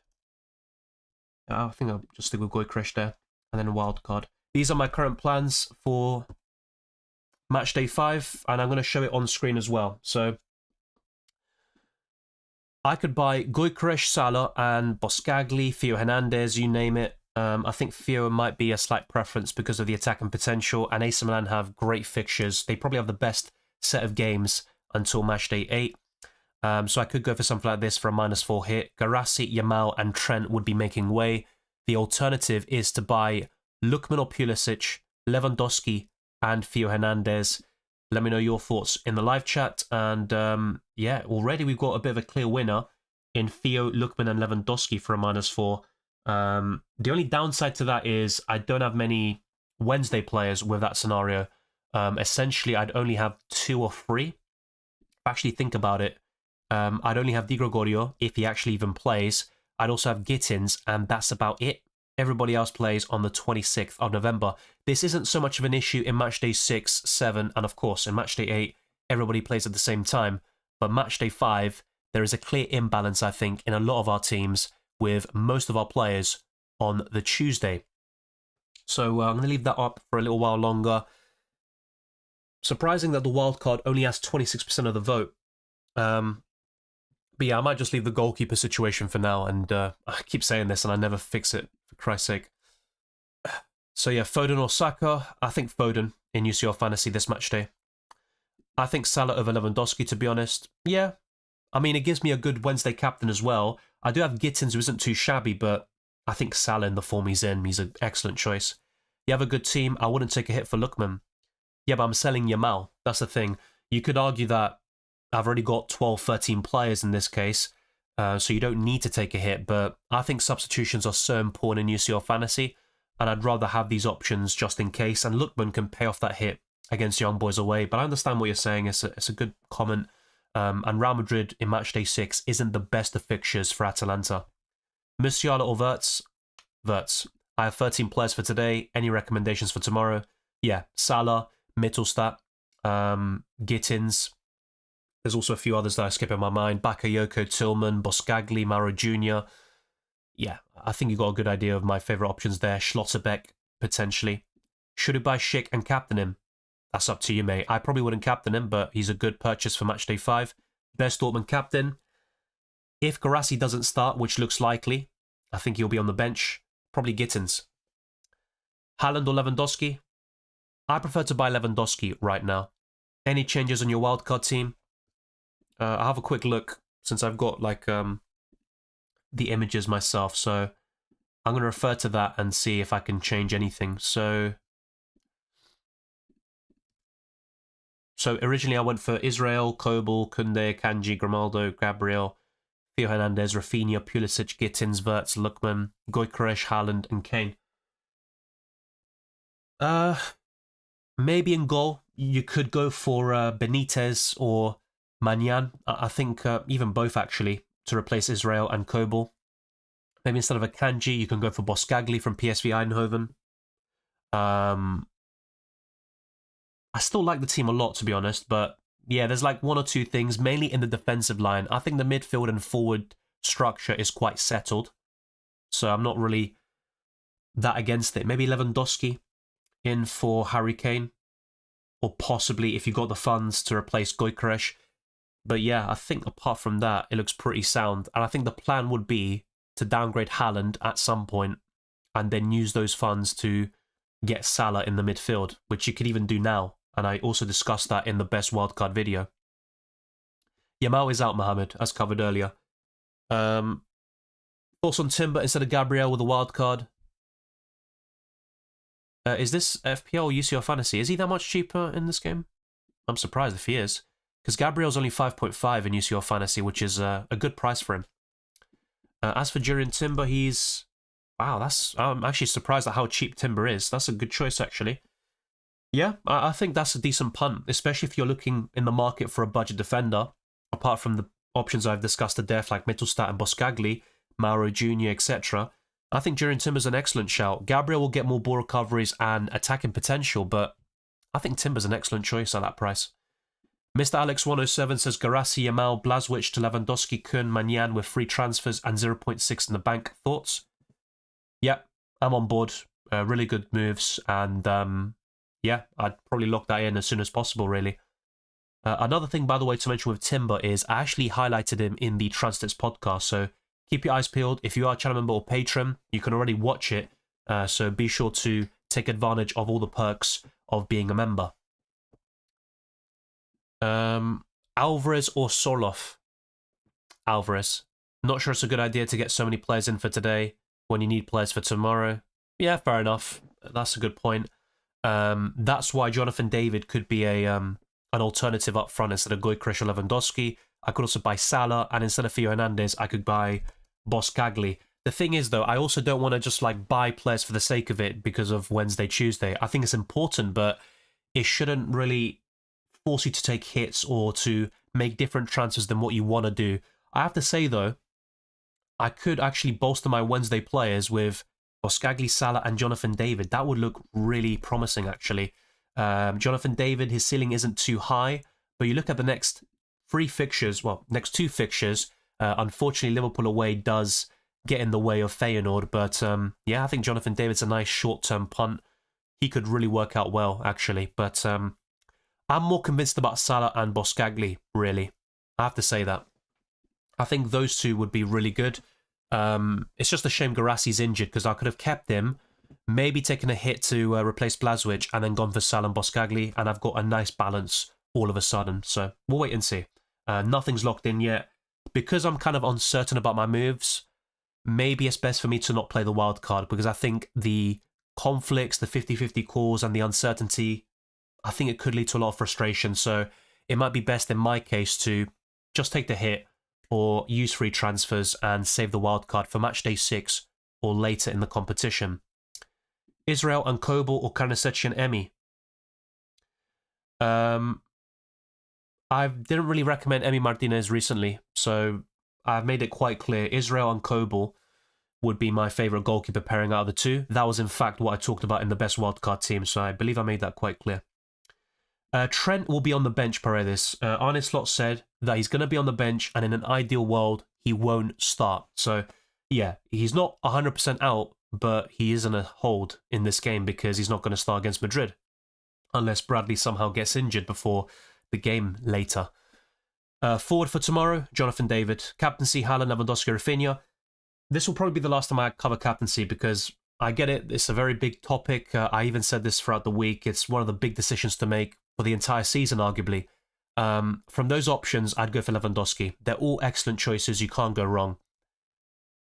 Speaker 1: I think I'll just stick with Gyökeres there. And then a wild card. These are my current plans for Matchday 5, and I'm going to show it on screen as well. So I could buy Gyökeres, Salah, and Boscagli, Theo Hernandez, you name it. I think Theo might be a slight preference because of the attacking potential, and AC Milan have great fixtures. They probably have the best set of games until Matchday 8. So I could go for something like this for a -4 hit. Garassi, Yamal, and Trent would be making way. The alternative is to buy Lookman or Pulisic, Lewandowski, and Theo Hernandez. Let me know your thoughts in the live chat. And yeah, already we've got a bit of a clear winner in Theo, Lookman, and Lewandowski for a -4. The only downside to that is I don't have many Wednesday players with that scenario. Essentially, I'd only have 2 or 3. Actually, think about it. I'd only have Di Gregorio if he actually even plays. I'd also have Gittins, and that's about it. Everybody else plays on the 26th of November. This isn't so much of an issue in Matchday 6, 7, and of course in Matchday 8, everybody plays at the same time. But Matchday 5, there is a clear imbalance, I think, in a lot of our teams with most of our players on the Tuesday. So I'm going to leave that up for a little while longer. Surprising that the wildcard only has 26% of the vote. But yeah, I might just leave the goalkeeper situation for now, and I keep saying this and I never fix it, for Christ's sake. So yeah, Foden or Saka? I think Foden in UCL Fantasy this match day. I think Salah over Lewandowski, to be honest. Yeah, I mean, it gives me a good Wednesday captain as well. I do have Gittins, who isn't too shabby, but I think Salah in the form he's in, he's an excellent choice. You have a good team, I wouldn't take a hit for Lookman. Yeah, but I'm selling Yamal. That's the thing. You could argue that I've already got 12, 13 players in this case, so you don't need to take a hit, but I think substitutions are so important in UCL Fantasy, and I'd rather have these options just in case, and Lookman can pay off that hit against Young Boys away. But I understand what you're saying. It's a good comment. And Real Madrid in Matchday 6 isn't the best of fixtures for Atalanta. Musiala or Wirtz? Wirtz. I have 13 players for today. Any recommendations for tomorrow? Yeah, Salah, Mittelstadt, Gittins. There's also a few others that I skip in my mind. Bakayoko, Tillman, Boscagli, Mauro Jr. Yeah, I think you got a good idea of my favourite options there. Schlotterbeck, potentially. Should I buy Schick and captain him? That's up to you, mate. I probably wouldn't captain him, but he's a good purchase for Matchday 5. Best Dortmund captain. If Garassi doesn't start, which looks likely, I think he'll be on the bench. Probably Gittins. Haaland or Lewandowski? I prefer to buy Lewandowski right now. Any changes on your wildcard team? I'll have a quick look since I've got like the images myself, so I'm going to refer to that and see if I can change anything. So originally I went for Israel, Kobel, Koundé, Kanji, Grimaldo, Gabriel, Theo Hernandez, Rafinha, Pulisic, Gittins, Wirtz, Lookman, Gyökeres, Haaland, and Kane. Maybe in goal you could go for Benitez or Manyan. I think even both actually to replace Israel and Kobel. Maybe instead of a Kanji, you can go for Boscagli from PSV Eindhoven. I still like the team a lot, to be honest, but yeah, there's like one or two things, mainly in the defensive line. I think the midfield and forward structure is quite settled, so I'm not really that against it. Maybe Lewandowski in for Harry Kane, or possibly if you got the funds to replace Gyökeres. But yeah, I think apart from that, it looks pretty sound. And I think the plan would be to downgrade Haaland at some point and then use those funds to get Salah in the midfield, which you could even do now. And I also discussed that in the best wildcard video. Yamal is out, Mohamed, as covered earlier. Thoughts on Timber instead of Gabriel with a wildcard? Is this FPL or UCL Fantasy? Is he that much cheaper in this game? I'm surprised if he is. Because Gabriel's only 5.5 in UCL Fantasy, which is a good price for him. As for Jurriën Timber, he's... Wow, I'm actually surprised at how cheap Timber is. That's a good choice, actually. Yeah, I think that's a decent punt, especially if you're looking in the market for a budget defender, apart from the options I've discussed to death, like Mittelstadt and Boscagli, Mauro Jr., etc. I think Jurriën Timber's an excellent shout. Gabriel will get more ball recoveries and attacking potential, but I think Timber's an excellent choice at that price. Mr. Alex107 says Garassi, Yamal, Blazwich to Lewandowski, Kun, Manyan with free transfers and 0.6 in the bank. Thoughts? Yep, I'm on board. Really good moves, and yeah, I'd probably lock that in as soon as possible, really. Another thing, by the way, to mention with Timber is I actually highlighted him in the Transits podcast, so keep your eyes peeled. If you are a channel member or patron, you can already watch it, so be sure to take advantage of all the perks of being a member. Alvarez or Sorloth? Alvarez. Not sure it's a good idea to get so many players in for today when you need players for tomorrow. Yeah, fair enough. That's a good point. That's why Jonathan David could be an alternative up front instead of Gyökeres or Lewandowski. I could also buy Salah, and instead of Theo Hernandez, I could buy Boscagli. The thing is, though, I also don't want to just like buy players for the sake of it because of Wednesday, Tuesday. I think it's important, but it shouldn't really force you to take hits or to make different transfers than what you want to do. I have to say, though, I could actually bolster my Wednesday players with Boscagli, Salah, and Jonathan David. That would look really promising, actually. Jonathan David, his ceiling isn't too high, but you look at the next next two fixtures, unfortunately, Liverpool away does get in the way of Feyenoord, but yeah, I think Jonathan David's a nice short-term punt. He could really work out well, actually, but I'm more convinced about Salah and Boscagli, really. I have to say that. I think those two would be really good. It's just a shame Garassi's injured because I could have kept him, maybe taken a hit to replace Blazwich and then gone for Salah and Boscagli, and I've got a nice balance all of a sudden. So we'll wait and see. Nothing's locked in yet. Because I'm kind of uncertain about my moves, maybe it's best for me to not play the wild card because I think the conflicts, the 50-50 calls and the uncertainty, I think it could lead to a lot of frustration. So it might be best in my case to just take the hit or use free transfers and save the wildcard for matchday 6 or later in the competition. Israel and Kobel or Karnaseci and Emi? I didn't really recommend Emi Martinez recently, so I've made it quite clear. Israel and Kobel would be my favourite goalkeeper pairing out of the two. That was in fact what I talked about in the best wildcard team, so I believe I made that quite clear. Trent will be on the bench, Paredes. Arne Slot said that he's going to be on the bench, and in an ideal world, he won't start. So, yeah, he's not 100% out, but he is in a hold in this game because he's not going to start against Madrid. Unless Bradley somehow gets injured before the game later. Forward for tomorrow, Jonathan David. Captaincy, Haaland, Lewandowski, Rafinha. This will probably be the last time I cover captaincy because I get it. It's a very big topic. I even said this throughout the week. It's one of the big decisions to make for the entire season, arguably. From those options, I'd go for Lewandowski. They're all excellent choices. You can't go wrong.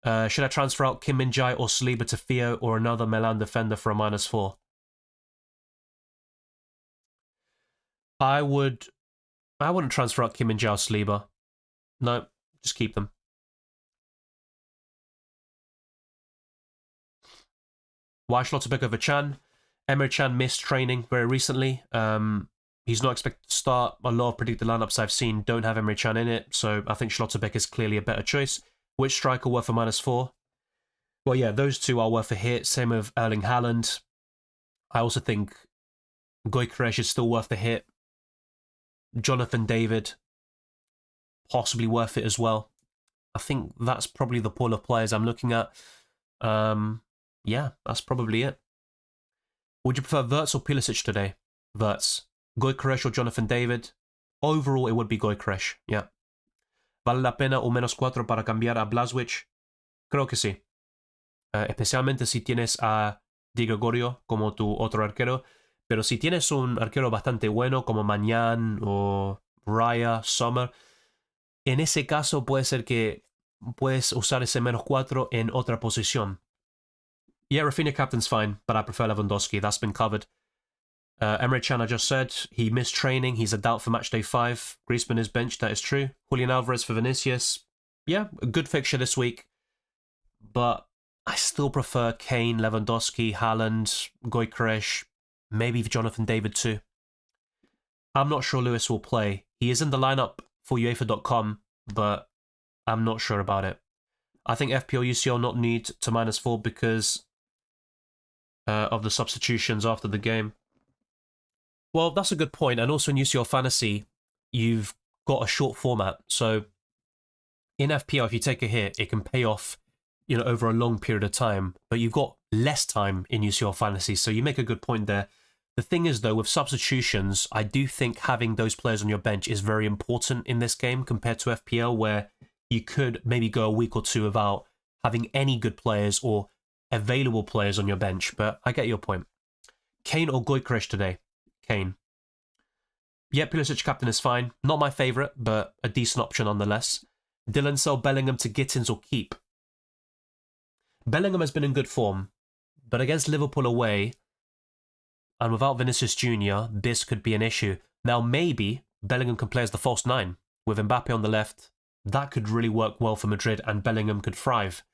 Speaker 1: Should I transfer out Kim Min-jae or Saliba to Theo or another Milan defender for a -4? I wouldn't transfer out Kim Min-jae or Saliba. No, just keep them. Why Schlotterbeck over Chan? Emre Can missed training very recently. He's not expected to start. A lot of predicted lineups I've seen don't have Emre Can in it, so I think Schlotterbeck is clearly a better choice. Which striker worth a -4? Well, yeah, those two are worth a hit. Same with Erling Haaland. I also think Gyökeres is still worth the hit. Jonathan David, possibly worth it as well. I think that's probably the pool of players I'm looking at. Yeah, that's probably it. Would you prefer Wirtz or Pulisic today? Wirtz. Gyökeres or Jonathan David? Overall, it would be Gyökeres, yeah. ¿Vale la pena un -4 para cambiar a Blažević? Creo que sí. Especialmente si tienes a Di Gregorio como tu otro arquero. Pero si tienes un arquero bastante bueno como Mañán o Raya, Sommer, en ese caso puede ser que puedes usar ese -4 en otra posición. Yeah, Rafinha captain's fine, but I prefer Lewandowski. That's been covered. Emre Can, I just said, he missed training. He's a doubt for matchday 5. Griezmann is benched, that is true. Julian Alvarez for Vinicius. Yeah, a good fixture this week. But I still prefer Kane, Lewandowski, Haaland, Gyökeres, maybe Jonathan David too. I'm not sure Lewis will play. He is in the lineup for UEFA.com, but I'm not sure about it. I think FPL UCL not need to -4 because of the substitutions after the game. Well, that's a good point. And also in UCL Fantasy, you've got a short format. So in FPL, if you take a hit, it can pay off, over a long period of time. But you've got less time in UCL Fantasy. So you make a good point there. The thing is, though, with substitutions, I do think having those players on your bench is very important in this game compared to FPL, where you could maybe go a week or two without having any good players or available players on your bench. But I get your point. Kane or Gyökeres today? Kane. Yeah, Pulisic captain is fine. Not my favourite, but a decent option nonetheless. Dylan, sell Bellingham to Gittins or keep? Bellingham has been in good form, but against Liverpool away, and without Vinicius Jr., this could be an issue. Now, maybe Bellingham can play as the false 9, with Mbappe on the left. That could really work well for Madrid, and Bellingham could thrive.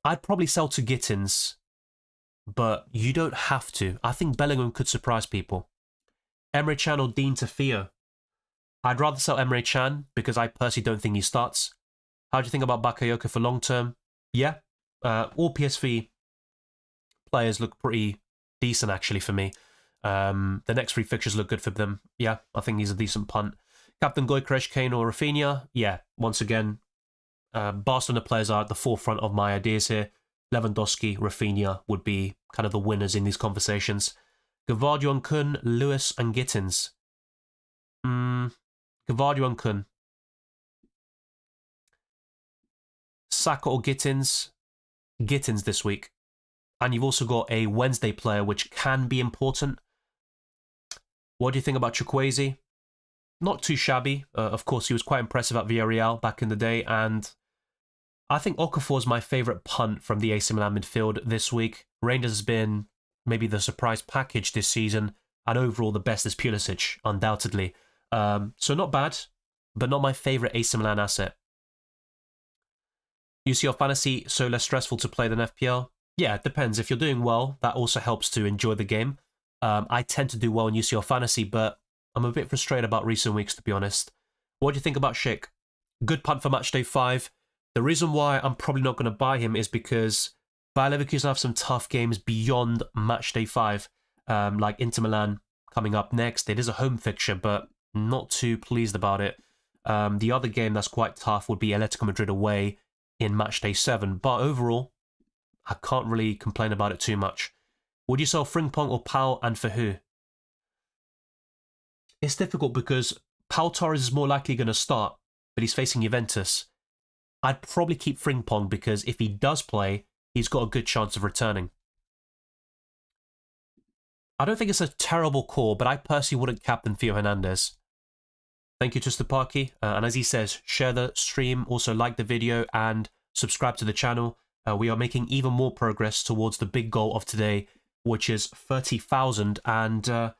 Speaker 1: I'd probably sell to Gittins, but you don't have to. I think Bellingham could surprise people. Emre Can or Dean to Theo? I'd rather sell Emre Can because I personally don't think he starts. How do you think about Bakayoko for long term? Yeah, all PSV players look pretty decent actually for me. The next 3 fixtures look good for them. Yeah, I think he's a decent punt. Captain Gyökeres, Kane or Rafinha? Yeah, once again, Barcelona players are at the forefront of my ideas here. Lewandowski, Rafinha would be kind of the winners in these conversations. Gavardio and Kun, Lewis and Gittins. Gavardio and Kun. Saka or Gittins? Gittins this week. And you've also got a Wednesday player, which can be important. What do you think about Chukwueze? Not too shabby. Of course, he was quite impressive at Villarreal back in the day, and I think Okafor is my favourite punt from the AC Milan midfield this week. Rangers has been maybe the surprise package this season, and overall the best is Pulisic, undoubtedly. So not bad, but not my favourite AC Milan asset. UCL Fantasy, so less stressful to play than FPL? Yeah, it depends. If you're doing well, that also helps to enjoy the game. I tend to do well in UCL Fantasy, but I'm a bit frustrated about recent weeks, to be honest. What do you think about Schick? Good punt for matchday 5. The reason why I'm probably not going to buy him is because Bayer Leverkusen have some tough games beyond matchday 5, like Inter Milan coming up next. It is a home fixture, but not too pleased about it. The other game that's quite tough would be Atletico Madrid away in matchday 7, but overall, I can't really complain about it too much. Would you sell Frimpong or Pau, and for who? It's difficult because Pau Torres is more likely going to start, but he's facing Juventus. I'd probably keep Frimpong because if he does play, he's got a good chance of returning. I don't think it's a terrible call, but I personally wouldn't captain Theo Hernandez. Thank you to Stupaki, and as he says, share the stream, also like the video, and subscribe to the channel. We are making even more progress towards the big goal of today, which is 30,000, and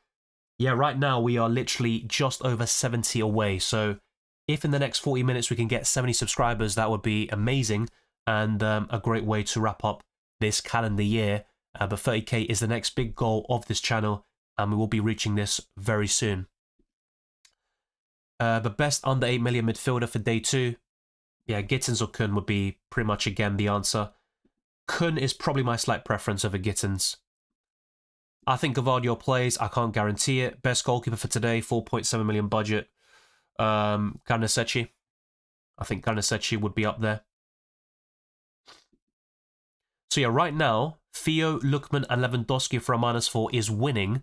Speaker 1: yeah, right now we are literally just over 70 away, so if in the next 40 minutes we can get 70 subscribers, that would be amazing, and a great way to wrap up this calendar year. But 30k is the next big goal of this channel, and we will be reaching this very soon. The best under 8 million midfielder for day 2. Yeah, Gittins or Kun would be pretty much again the answer. Kun is probably my slight preference over Gittins. I think Gvardiol plays. I can't guarantee it. Best goalkeeper for today, 4.7 million budget. Karnaseci. I think Karnaseci would be up there. So yeah, right now, Theo, Lookman, and Lewandowski for a -4 is winning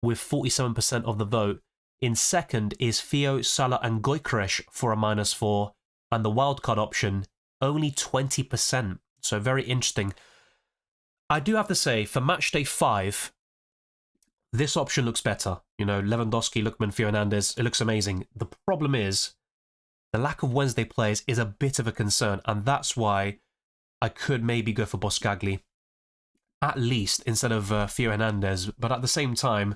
Speaker 1: with 47% of the vote. In second is Theo, Salah, and Gyökeres for a -4, and the wildcard option, only 20%. So very interesting. I do have to say, for Matchday 5, this option looks better. You know, Lewandowski, Lookman, Theo Hernandez, it looks amazing. The problem is, the lack of Wednesday players is a bit of a concern, and that's why I could maybe go for Boskagli, at least, instead of Theo Hernandez. But at the same time,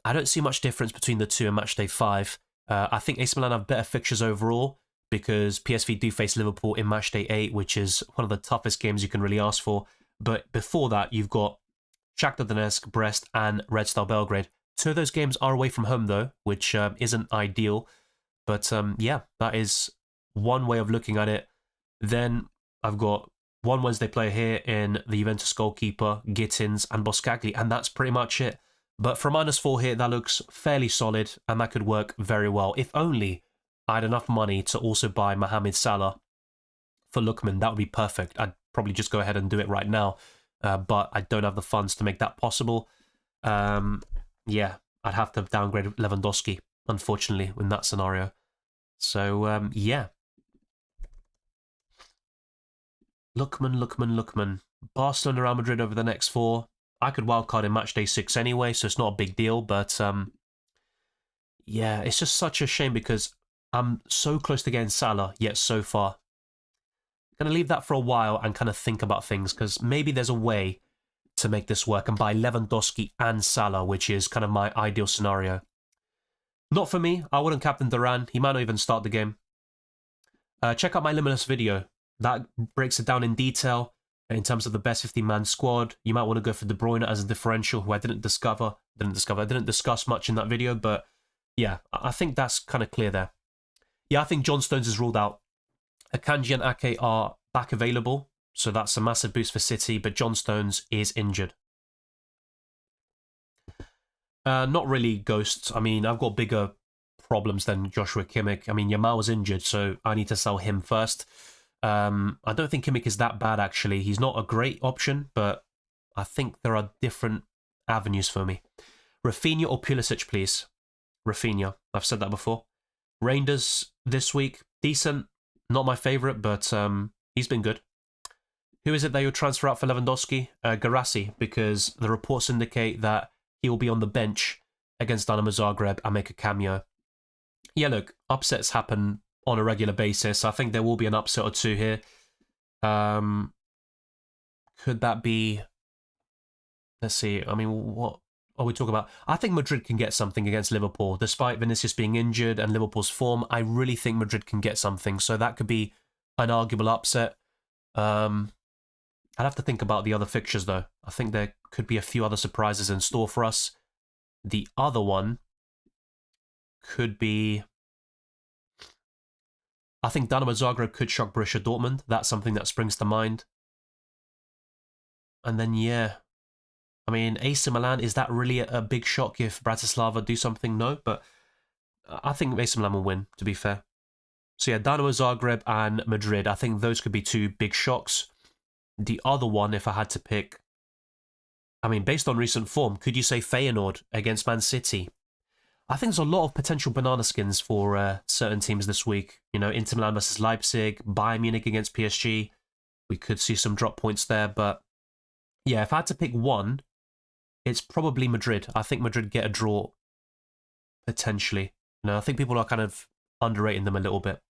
Speaker 1: I don't see much difference between the two in Matchday 5. I think AC Milan have better fixtures overall, because PSV do face Liverpool in Matchday 8, which is one of the toughest games you can really ask for. But before that, you've got Shakhtar Donetsk, Brest, and Red Star Belgrade. 2 of those games are away from home, though, which isn't ideal. But yeah, that is one way of looking at it. Then I've got one Wednesday player here in the Juventus goalkeeper, Gittins, and Boskagli, and that's pretty much it. But for a -4 here, that looks fairly solid, and that could work very well. If only I had enough money to also buy Mohamed Salah for Lookman, that would be perfect. I'd probably just go ahead and do it right now, but I don't have the funds to make that possible. Yeah, I'd have to downgrade Lewandowski, unfortunately, in that scenario. So, yeah. Lookman. Barcelona, Real Madrid over the next 4. I could wildcard in Matchday 6 anyway, so it's not a big deal. But, yeah, it's just such a shame because I'm so close to getting Salah, yet so far. I'm going to leave that for a while and kind of think about things, because maybe there's a way to make this work and buy Lewandowski and Salah, which is kind of my ideal scenario. Not for me. I wouldn't captain Duran. He might not even start the game. Check out my Limitless video. That breaks it down in detail in terms of the best 15-man squad. You might want to go for De Bruyne as a differential, who I didn't discuss much in that video, but yeah, I think that's kind of clear there. Yeah, I think John Stones is ruled out. Akanji and Ake are back available, so that's a massive boost for City, but John Stones is injured. Not really ghosts. I mean, I've got bigger problems than Joshua Kimmich. I mean, Yamal was injured, so I need to sell him first. I don't think Kimmich is that bad, actually. He's not a great option, but I think there are different avenues for me. Rafinha or Pulisic, please? Rafinha. I've said that before. Reinders this week. Decent. Not my favourite, but he's been good. Who is it that you'll transfer out for Lewandowski? Garassi, because the reports indicate that he will be on the bench against Dynamo Zagreb and make a cameo. Yeah, look, upsets happen on a regular basis. I think there will be an upset or two here. Could that be... Let's see. I mean, what are we talking about? I think Madrid can get something against Liverpool. Despite Vinicius being injured and Liverpool's form, I really think Madrid can get something. So that could be an arguable upset. I'd have to think about the other fixtures, though. I think there could be a few other surprises in store for us. The other one could be... I think Dynamo Zagreb could shock Borussia Dortmund. That's something that springs to mind. And then, yeah. I mean, AC Milan, is that really a big shock if Bratislava do something? No, but I think AC Milan will win, to be fair. So yeah, Dynamo Zagreb and Madrid. I think those could be 2 big shocks. The other one, if I had to pick... I mean, based on recent form, could you say Feyenoord against Man City? I think there's a lot of potential banana skins for certain teams this week. You know, Inter Milan versus Leipzig, Bayern Munich against PSG. We could see some drop points there, but yeah, if I had to pick one, it's probably Madrid. I think Madrid get a draw, potentially. You know, I think people are kind of underrating them a little bit.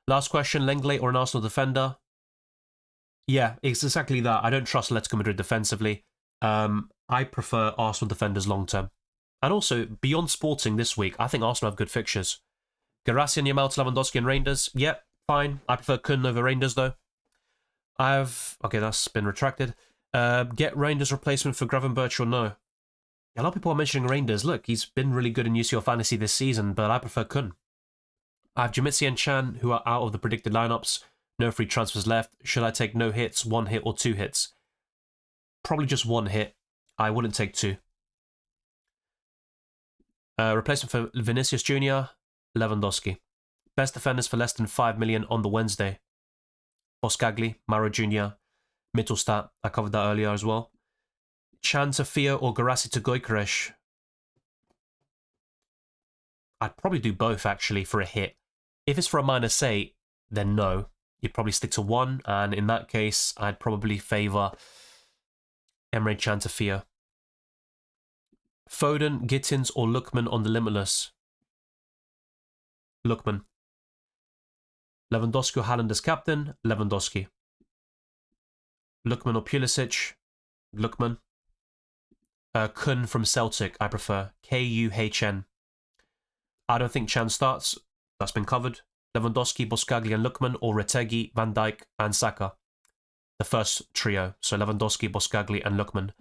Speaker 1: Last question, Lenglet or an Arsenal defender? Yeah, it's exactly that. I don't trust Atletico Madrid defensively. I prefer Arsenal defenders long term. And also, beyond Sporting this week, I think Arsenal have good fixtures. Garassi and Yamal to Lewandowski and Reinders. Yep, fine. I prefer Kun over Reinders, though. Okay, that's been retracted. Get Reinders replacement for Gravenberch or no? A lot of people are mentioning Reinders. Look, he's been really good in UCL Fantasy this season, but I prefer Kun. I have Jamitsi and Chan, who are out of the predicted lineups. No free transfers left. Should I take no hits, 1 hit, or 2 hits? Probably just 1 hit. I wouldn't take 2. Replacement for Vinicius Jr., Lewandowski. Best defenders for less than 5 million on the Wednesday. Boskagli, Mauro Jr., Mittelstadt. I covered that earlier as well. Chan to Fio or Garassi to Gyökeres. I'd probably do both, actually, for a hit. If it's for a -8, then no. You'd probably stick to 1, and in that case, I'd probably favour Emre Can to Fio. Foden, Gittins, or Lookman on the Limitless. Lookman. Lewandowski or Haaland as captain. Lewandowski. Lookman or Pulisic. Lookman. Kun from Celtic, I prefer. Kuhn. I don't think Chan starts. That's been covered. Lewandowski, Boskagli and Lookman, or Retegui, Van Dijk and Saka. The first trio. So Lewandowski, Boskagli and Lookman.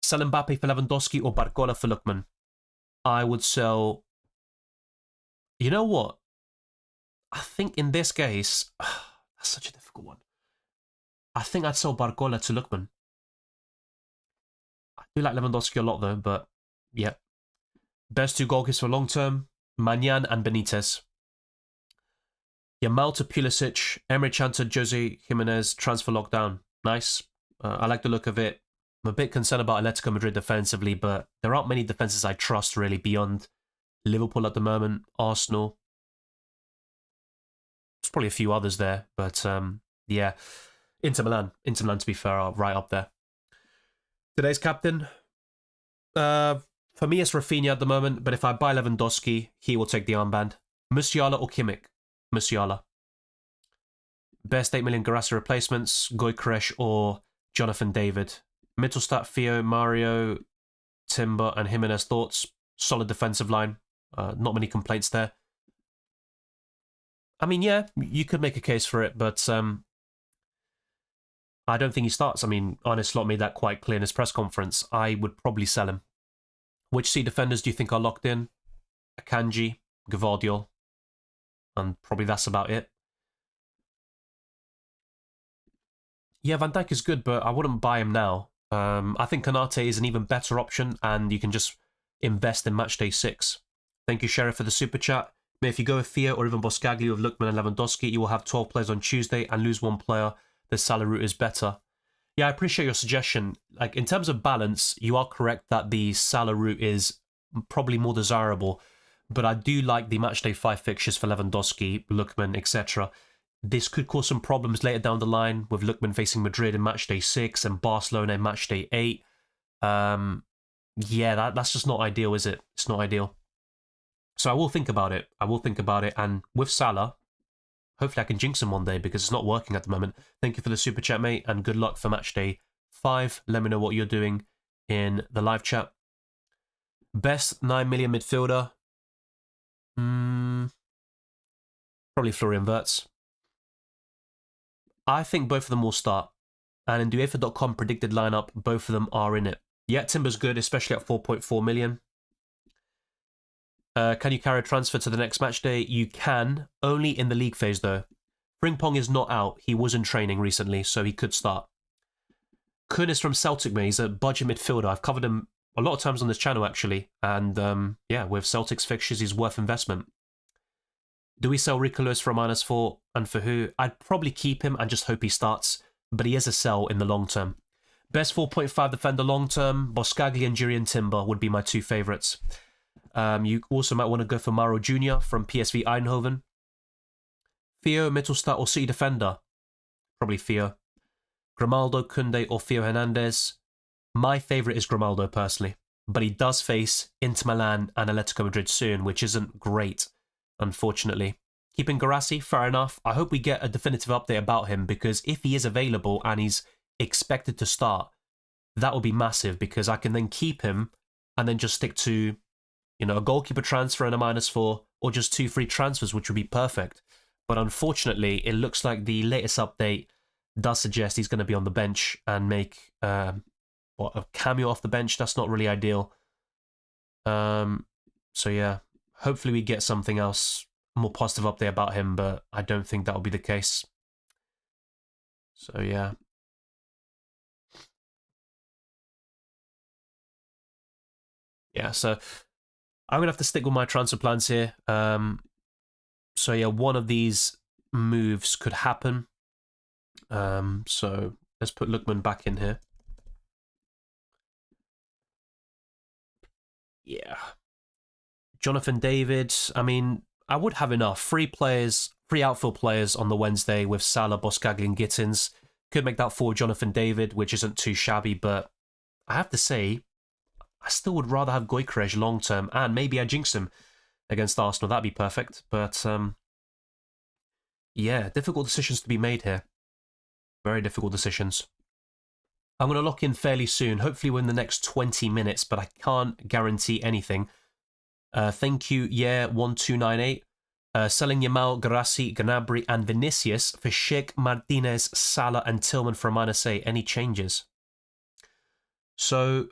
Speaker 1: Sell Mbappe for Lewandowski or Barcola for Lookman. I would sell... You know what? I think in this case... That's such a difficult one. I think I'd sell Barcola to Lookman. I do like Lewandowski a lot though, but yeah. Best 2 goalkeepers for long term. Magnan and Benitez. Yamal to Pulisic. Emre Can to Jose Jimenez. Transfer lockdown. Nice. I like the look of it. I'm a bit concerned about Atletico Madrid defensively, but there aren't many defenses I trust really beyond Liverpool at the moment, Arsenal. There's probably a few others there, but yeah. Inter Milan, to be fair, are right up there. Today's captain. For me, it's Rafinha at the moment, but if I buy Lewandowski, he will take the armband. Musiala or Kimmich? Musiala. Best 8 million Garassi replacements, Gyökeres or Jonathan David. Mittelstadt, Fio, Mario, Timber and Jimenez thoughts. Solid defensive line. Not many complaints there. I mean, yeah, you could make a case for it, but I don't think he starts. I mean, Arne Slot made that quite clear in his press conference. I would probably sell him. Which C defenders do you think are locked in? Akanji, Gvardiol, and probably that's about it. Yeah, Van Dijk is good, but I wouldn't buy him now. I think Konate is an even better option, and you can just invest in Matchday 6. Thank you, Sheriff, for the super chat. But if you go with Fio or even Boskagli with Lookman and Lewandowski, you will have 12 players on Tuesday and lose 1 player. The Salah route is better. Yeah, I appreciate your suggestion. Like, in terms of balance, you are correct that the Salah route is probably more desirable, but I do like the Matchday 5 fixtures for Lewandowski, Lookman, etc. This could cause some problems later down the line with Lookman facing Madrid in Matchday 6 and Barcelona in Matchday 8. Yeah, that's just not ideal, is it? It's not ideal. So I will think about it. And with Salah, hopefully I can jinx him one day because it's not working at the moment. Thank you for the super chat, mate, and good luck for Matchday 5. Let me know what you're doing in the live chat. Best 9 million midfielder. Probably Florian Wirtz. I think both of them will start. And in UEFA.com predicted lineup, both of them are in it. Yeah, Timber's good, especially at 4.4 million. Can you carry a transfer to the next match day? You can, only in the league phase though. Frimpong is not out. He was in training recently, so he could start. Kuhn is from Celtic, mate. He's a budget midfielder. I've covered him a lot of times on this channel, actually. And yeah, with Celtic's fixtures, he's worth investment. Do we sell Rico Lewis for a -4? And for who? I'd probably keep him and just hope he starts, but he is a sell in the long term. Best 4.5 defender long term, Boskagli and Jurriën Timber would be my 2 favourites. You also might want to go for Mauro Jr. from PSV Eindhoven. Theo, Mittelstadt or City defender? Probably Theo. Grimaldo, Koundé or Theo Hernandez? My favourite is Grimaldo personally, but he does face Inter Milan and Atletico Madrid soon, which isn't great, unfortunately. Keeping Garassi, fair enough. I hope we get a definitive update about him, because if he is available and he's expected to start, that will be massive, because I can then keep him and then just stick to, you know, a goalkeeper transfer and a -4, or just 2 free transfers, which would be perfect. But unfortunately, it looks like the latest update does suggest he's going to be on the bench and make a cameo off the bench. That's not really ideal. So yeah, hopefully we get something else, a more positive update about him, but I don't think that will be the case. So yeah. Yeah, so I'm going to have to stick with my transfer plans here. So yeah, one of these moves could happen. So let's put Lookman back in here. Yeah. Jonathan David, I mean, I would have enough. Three outfield players on the Wednesday with Salah, Boskagli and Gittins. Could make that for Jonathan David, which isn't too shabby, but I have to say, I still would rather have Gyökeres long term, and maybe I jinx him against Arsenal. That'd be perfect. But yeah, difficult decisions to be made here. Very difficult decisions. I'm going to lock in fairly soon, hopefully within the next 20 minutes, but I can't guarantee anything. Thank you, yeah, 1298. Selling Yamal, Garassi, Gnabry, and Vinicius for Sheikh, Martinez, Salah, and Tillman for a -8. Any changes? So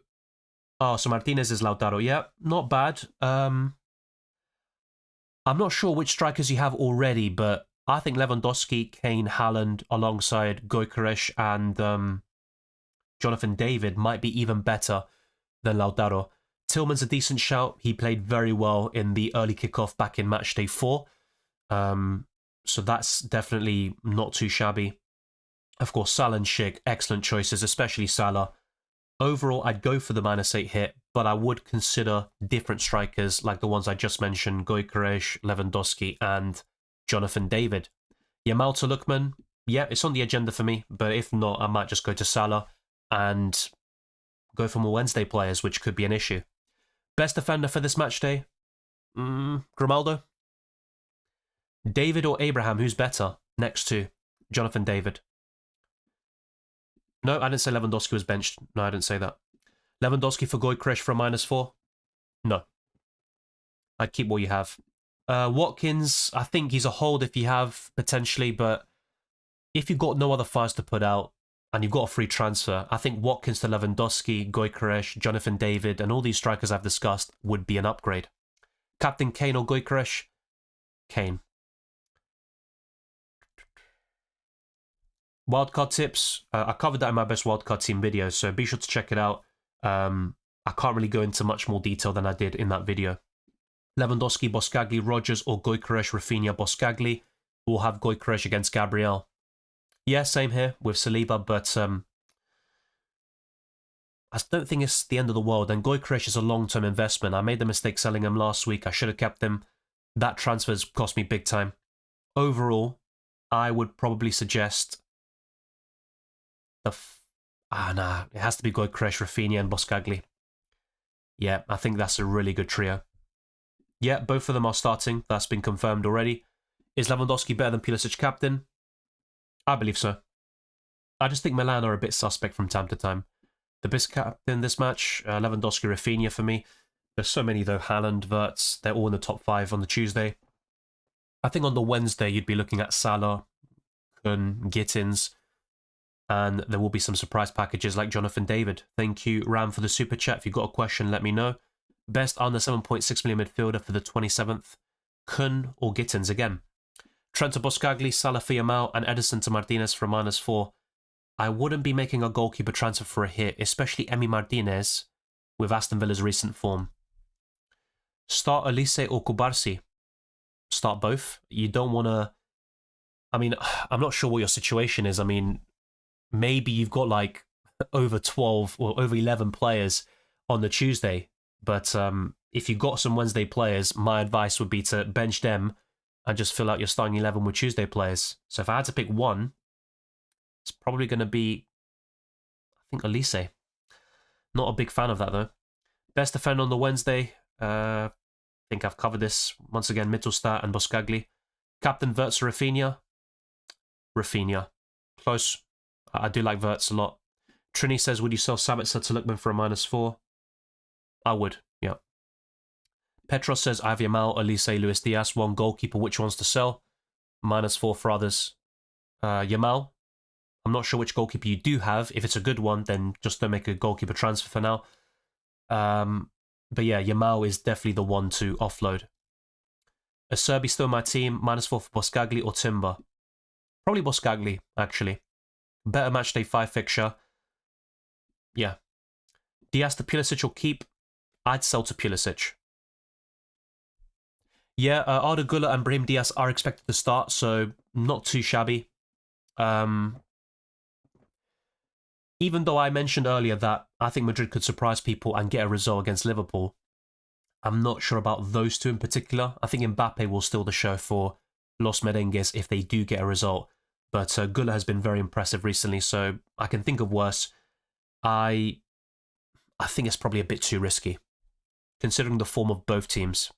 Speaker 1: Martinez is Lautaro. Yeah, not bad. I'm not sure which strikers you have already, but I think Lewandowski, Kane, Haaland, alongside Gyökeres and Jonathan David might be even better than Lautaro. Tillman's a decent shout. He played very well in the early kickoff back in Matchday 4. So that's definitely not too shabby. Of course, Salah and Sheikh, excellent choices, especially Salah. Overall, I'd go for the -8 hit, but I would consider different strikers like the ones I just mentioned, Gyökeres, Lewandowski, and Jonathan David. Yamal to Lookman, yeah, it's on the agenda for me, but if not, I might just go to Salah and go for more Wednesday players, which could be an issue. Best defender for this match day? Grimaldo? David or Abraham, who's better? Next to Jonathan David. No, I didn't say Lewandowski was benched. No, I didn't say that. Lewandowski for Gyökeres for a -4? No. I'd keep what you have. Watkins, I think he's a hold if you have, potentially, but if you've got no other fires to put out and you've got a free transfer, I think Watkins to Lewandowski, Gyökeres, Jonathan David, and all these strikers I've discussed would be an upgrade. Captain Kane or Gyökeres? Kane. Wildcard tips. I covered that in my best wildcard team video, so be sure to check it out. I can't really go into much more detail than I did in that video. Lewandowski, Boskagli, Rodgers, or Gyökeres, Rafinha, Boskagli. We'll have Gyökeres against Gabriel. Yeah, same here with Saliba, but I don't think it's the end of the world. And Gyökeres is a long-term investment. I made the mistake selling him last week. I should have kept him. That transfer's cost me big time. Overall, I would probably suggest it has to be Gyökeres, Rafinha, and Boskagli. Yeah, I think that's a really good trio. Yeah, both of them are starting. That's been confirmed already. Is Lewandowski better than Pulisic captain? I believe so. I just think Milan are a bit suspect from time to time. The best captain this match, Lewandowski, Rafinha for me. There's so many though, Haaland, Wirtz, they're all in the top 5 on the Tuesday. I think on the Wednesday you'd be looking at Salah, Kun, Gittins, and there will be some surprise packages like Jonathan David. Thank you, Ram, for the super chat. If you've got a question, let me know. Best under 7.6 million midfielder for the 27th, Kun or Gittins again. Trent to Boskagli, Salah for Yamal, and Edison to Martinez for a -4. I wouldn't be making a goalkeeper transfer for a hit, especially Emi Martinez with Aston Villa's recent form. Start Elise or Kubarsi. Start both. You don't want to... I mean, I'm not sure what your situation is. I mean, maybe you've got like over 12 or over 11 players on the Tuesday, but if you've got some Wednesday players, my advice would be to bench them and just fill out your starting 11 with Tuesday players. So if I had to pick one, it's probably going to be, I think, Elise. Not a big fan of that, though. Best defender on the Wednesday. I think I've covered this. Once again, Mittelstadt and Boskagli. Captain Wirtz, Rafinha. Rafinha. Close. I do like Wirtz a lot. Trini says, would you sell Sabitzer to Lookman for a -4? I would, yeah. Petros says, I have Yamal, Elise, Luis Diaz, one goalkeeper. Which ones to sell? -4 for others. Yamal. I'm not sure which goalkeeper you do have. If it's a good one, then just don't make a goalkeeper transfer for now. But yeah, Yamal is definitely the one to offload. Is Serbi still my team? -4 for Boskagli or Timber? Probably Boskagli, actually. Better Matchday 5 fixture. Yeah. Diaz to Pulisic or keep? I'd sell to Pulisic. Yeah, Arda Güler and Brahim Diaz are expected to start, so not too shabby. Even though I mentioned earlier that I think Madrid could surprise people and get a result against Liverpool, I'm not sure about those two in particular. I think Mbappe will steal the show for Los Merengues if they do get a result. But Güler has been very impressive recently, so I can think of worse. I think it's probably a bit too risky, considering the form of both teams.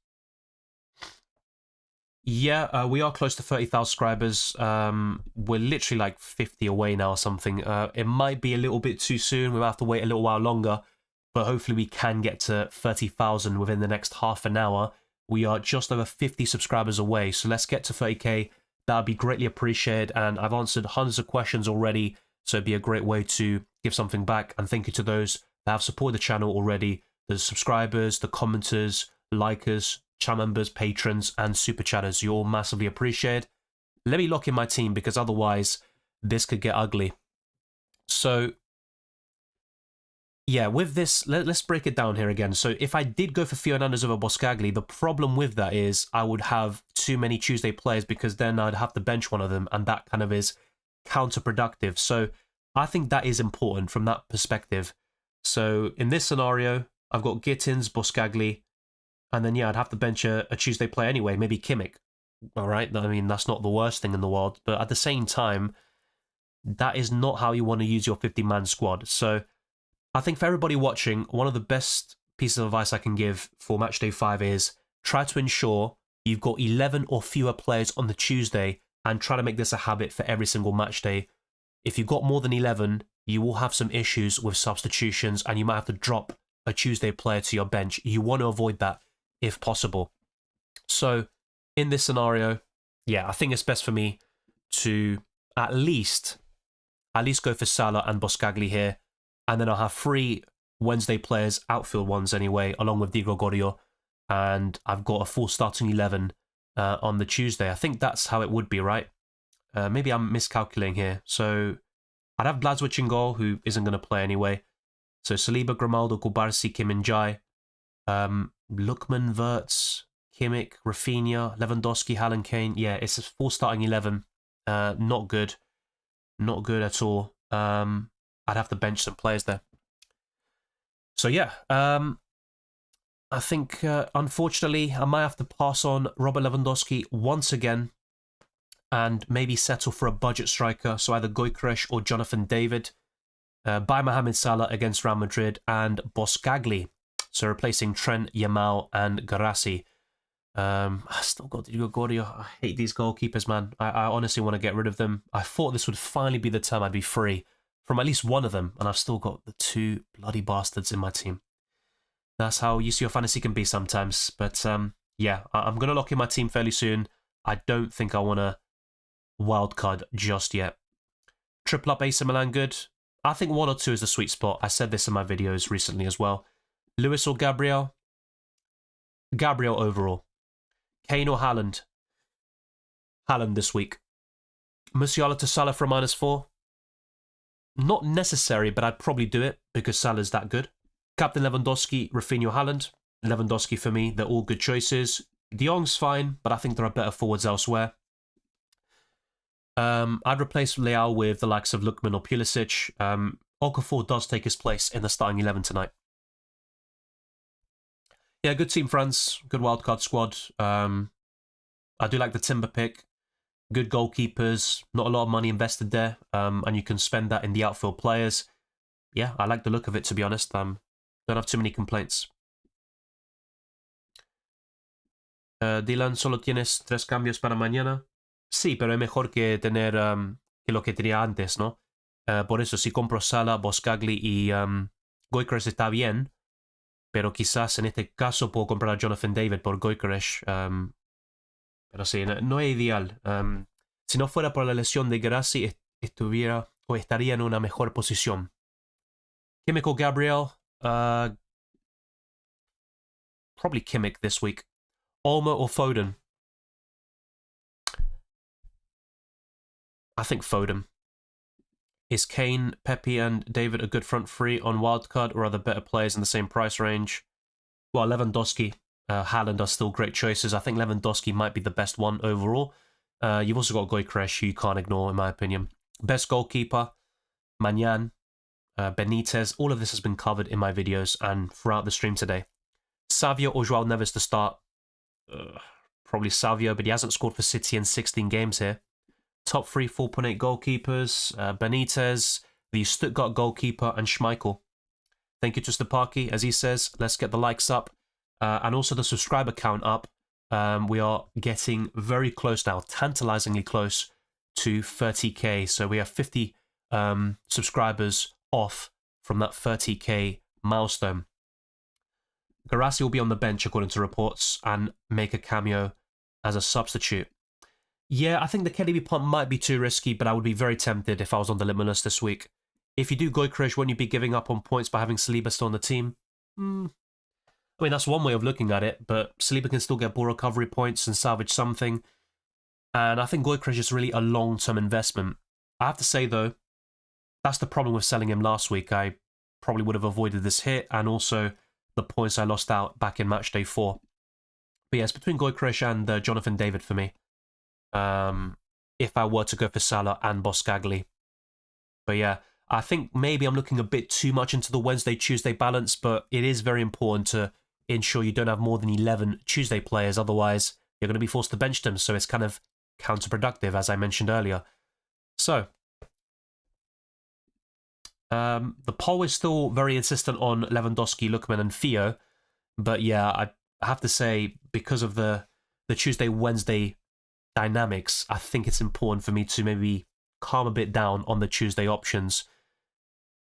Speaker 1: Yeah, we are close to 30,000 subscribers. We're literally like 50 away now or something. It might be a little bit too soon. We'll have to wait a little while longer. But hopefully we can get to 30,000 within the next half an hour. We are just over 50 subscribers away. So let's get to 30k. That would be greatly appreciated. And I've answered hundreds of questions already. So it'd be a great way to give something back. And thank you to those that have supported the channel already. The subscribers, the commenters, likers, channel members, patrons, and super chatters. You're all massively appreciated. Let me lock in my team because otherwise this could get ugly. So yeah, with this, let's break it down here again. So if I did go for Fernandes over Boskagli, the problem with that is I would have too many Tuesday players because then I'd have to bench one of them, and that kind of is counterproductive. So I think that is important from that perspective. So in this scenario, I've got Gittins, Boskagli, and then, yeah, I'd have to bench a Tuesday player anyway, maybe Kimmich. All right, I mean, that's not the worst thing in the world. But at the same time, that is not how you want to use your 50-man squad. So I think for everybody watching, one of the best pieces of advice I can give for Matchday 5 is try to ensure you've got 11 or fewer players on the Tuesday and try to make this a habit for every single matchday. If you've got more than 11, you will have some issues with substitutions and you might have to drop a Tuesday player to your bench. You want to avoid that if possible. So in this scenario, yeah, I think it's best for me to at least go for Salah and Boskagli here, and then I'll have 3 Wednesday players, outfield ones anyway, along with Di Gregorio, and I've got a full starting 11 on the Tuesday. I think that's how it would be, right? Maybe I'm miscalculating here. So I'd have Blazwich in goal, who isn't going to play anyway. So Saliba, Grimaldo, Kubarsi, Kim Min-jae, Lookman, Wirtz, Kimmich, Rafinha, Lewandowski, Haaland, Kane. Yeah, it's a full starting 11. Not good. Not good at all. I'd have to bench some players there. So yeah, I think unfortunately I might have to pass on Robert Lewandowski once again and maybe settle for a budget striker, so either Gyökeres or Jonathan David. Buy Mohamed Salah against Real Madrid and Boskagli, so replacing Trent, Yamal and Guirassy. I still got Di Gregorio. I hate these goalkeepers, man. I honestly want to get rid of them. I thought this would finally be the time I'd be free from at least one of them, and I've still got the 2 bloody bastards in my team. That's how UCL Fantasy can be sometimes. But yeah, I'm going to lock in my team fairly soon. I don't think I want to wildcard just yet. Triple up AC Milan, good. I think 1 or 2 is the sweet spot. I said this in my videos recently as well. Lewis or Gabriel? Gabriel overall. Kane or Haaland? Haaland this week. Musiala to Salah for a -4? Not necessary, but I'd probably do it because Salah's that good. Captain Lewandowski, Rafinha, Haaland. Lewandowski for me, they're all good choices. De Jong's fine, but I think there are better forwards elsewhere. I'd replace Leao with the likes of Lookman or Pulisic. Okafor does take his place in the starting 11 tonight. Yeah, good team, friends. Good wildcard squad. I do like the Timber pick. Good goalkeepers. Not a lot of money invested there. And you can spend that in the outfield players. Yeah, I like the look of it, to be honest. Don't have too many complaints. Dylan, solo tienes 3 cambios para mañana. Sí, pero es mejor que tener que lo que tenía antes, ¿no? Por eso, si compro Salah, Boskagli y Gyökeres está bien, pero quizás en este caso puedo comprar a Jonathan David por Gyökeres. Pero sí, no es ideal. Si no fuera por la lesión de Guirassy, estuviera o estaría en una mejor posición. Kimmich or Gabriel? Probably Kimmich this week. Olmo or Foden? I think Foden. Is Kane, Pepe and David a good front three on wildcard, or are there better players in the same price range? Well, Lewandowski, Haaland are still great choices. I think Lewandowski might be the best one overall. You've also got Gyökeres, who you can't ignore, in my opinion. Best goalkeeper, Magnan, Benitez. All of this has been covered in my videos and throughout the stream today. Savio or Joao Neves to start. Probably Savio, but he hasn't scored for City in 16 games here. Top 3 4.8 goalkeepers, Benitez, the Stuttgart goalkeeper, and Schmeichel. Thank you to Stepaki, as he says. Let's get the likes up. And also the subscriber count up. We are getting very close now, tantalizingly close to 30k. So we have 50 subscribers off from that 30k milestone. Garassi will be on the bench, according to reports, and make a cameo as a substitute. Yeah, I think the KDB punt might be too risky, but I would be very tempted if I was on the limit this week. If you do Gyökeres, won't you be giving up on points by having Saliba still on the team? I mean, that's one way of looking at it, but Saliba can still get ball recovery points and salvage something. And I think Gyökeres is really a long-term investment. I have to say, though, that's the problem with selling him last week. I probably would have avoided this hit, and also the points I lost out back in Matchday 4. But yeah, it's between Gyökeres and Jonathan David for me. If I were to go for Salah and Boskagli. But yeah, I think maybe I'm looking a bit too much into the Wednesday-Tuesday balance, but it is very important to ensure you don't have more than 11 Tuesday players, otherwise you're going to be forced to bench them, so it's kind of counterproductive, as I mentioned earlier. So, the poll is still very insistent on Lewandowski, Lookman, and Theo, but yeah, I have to say, because of the Tuesday-Wednesday dynamics, I think it's important for me to maybe calm a bit down on the Tuesday options.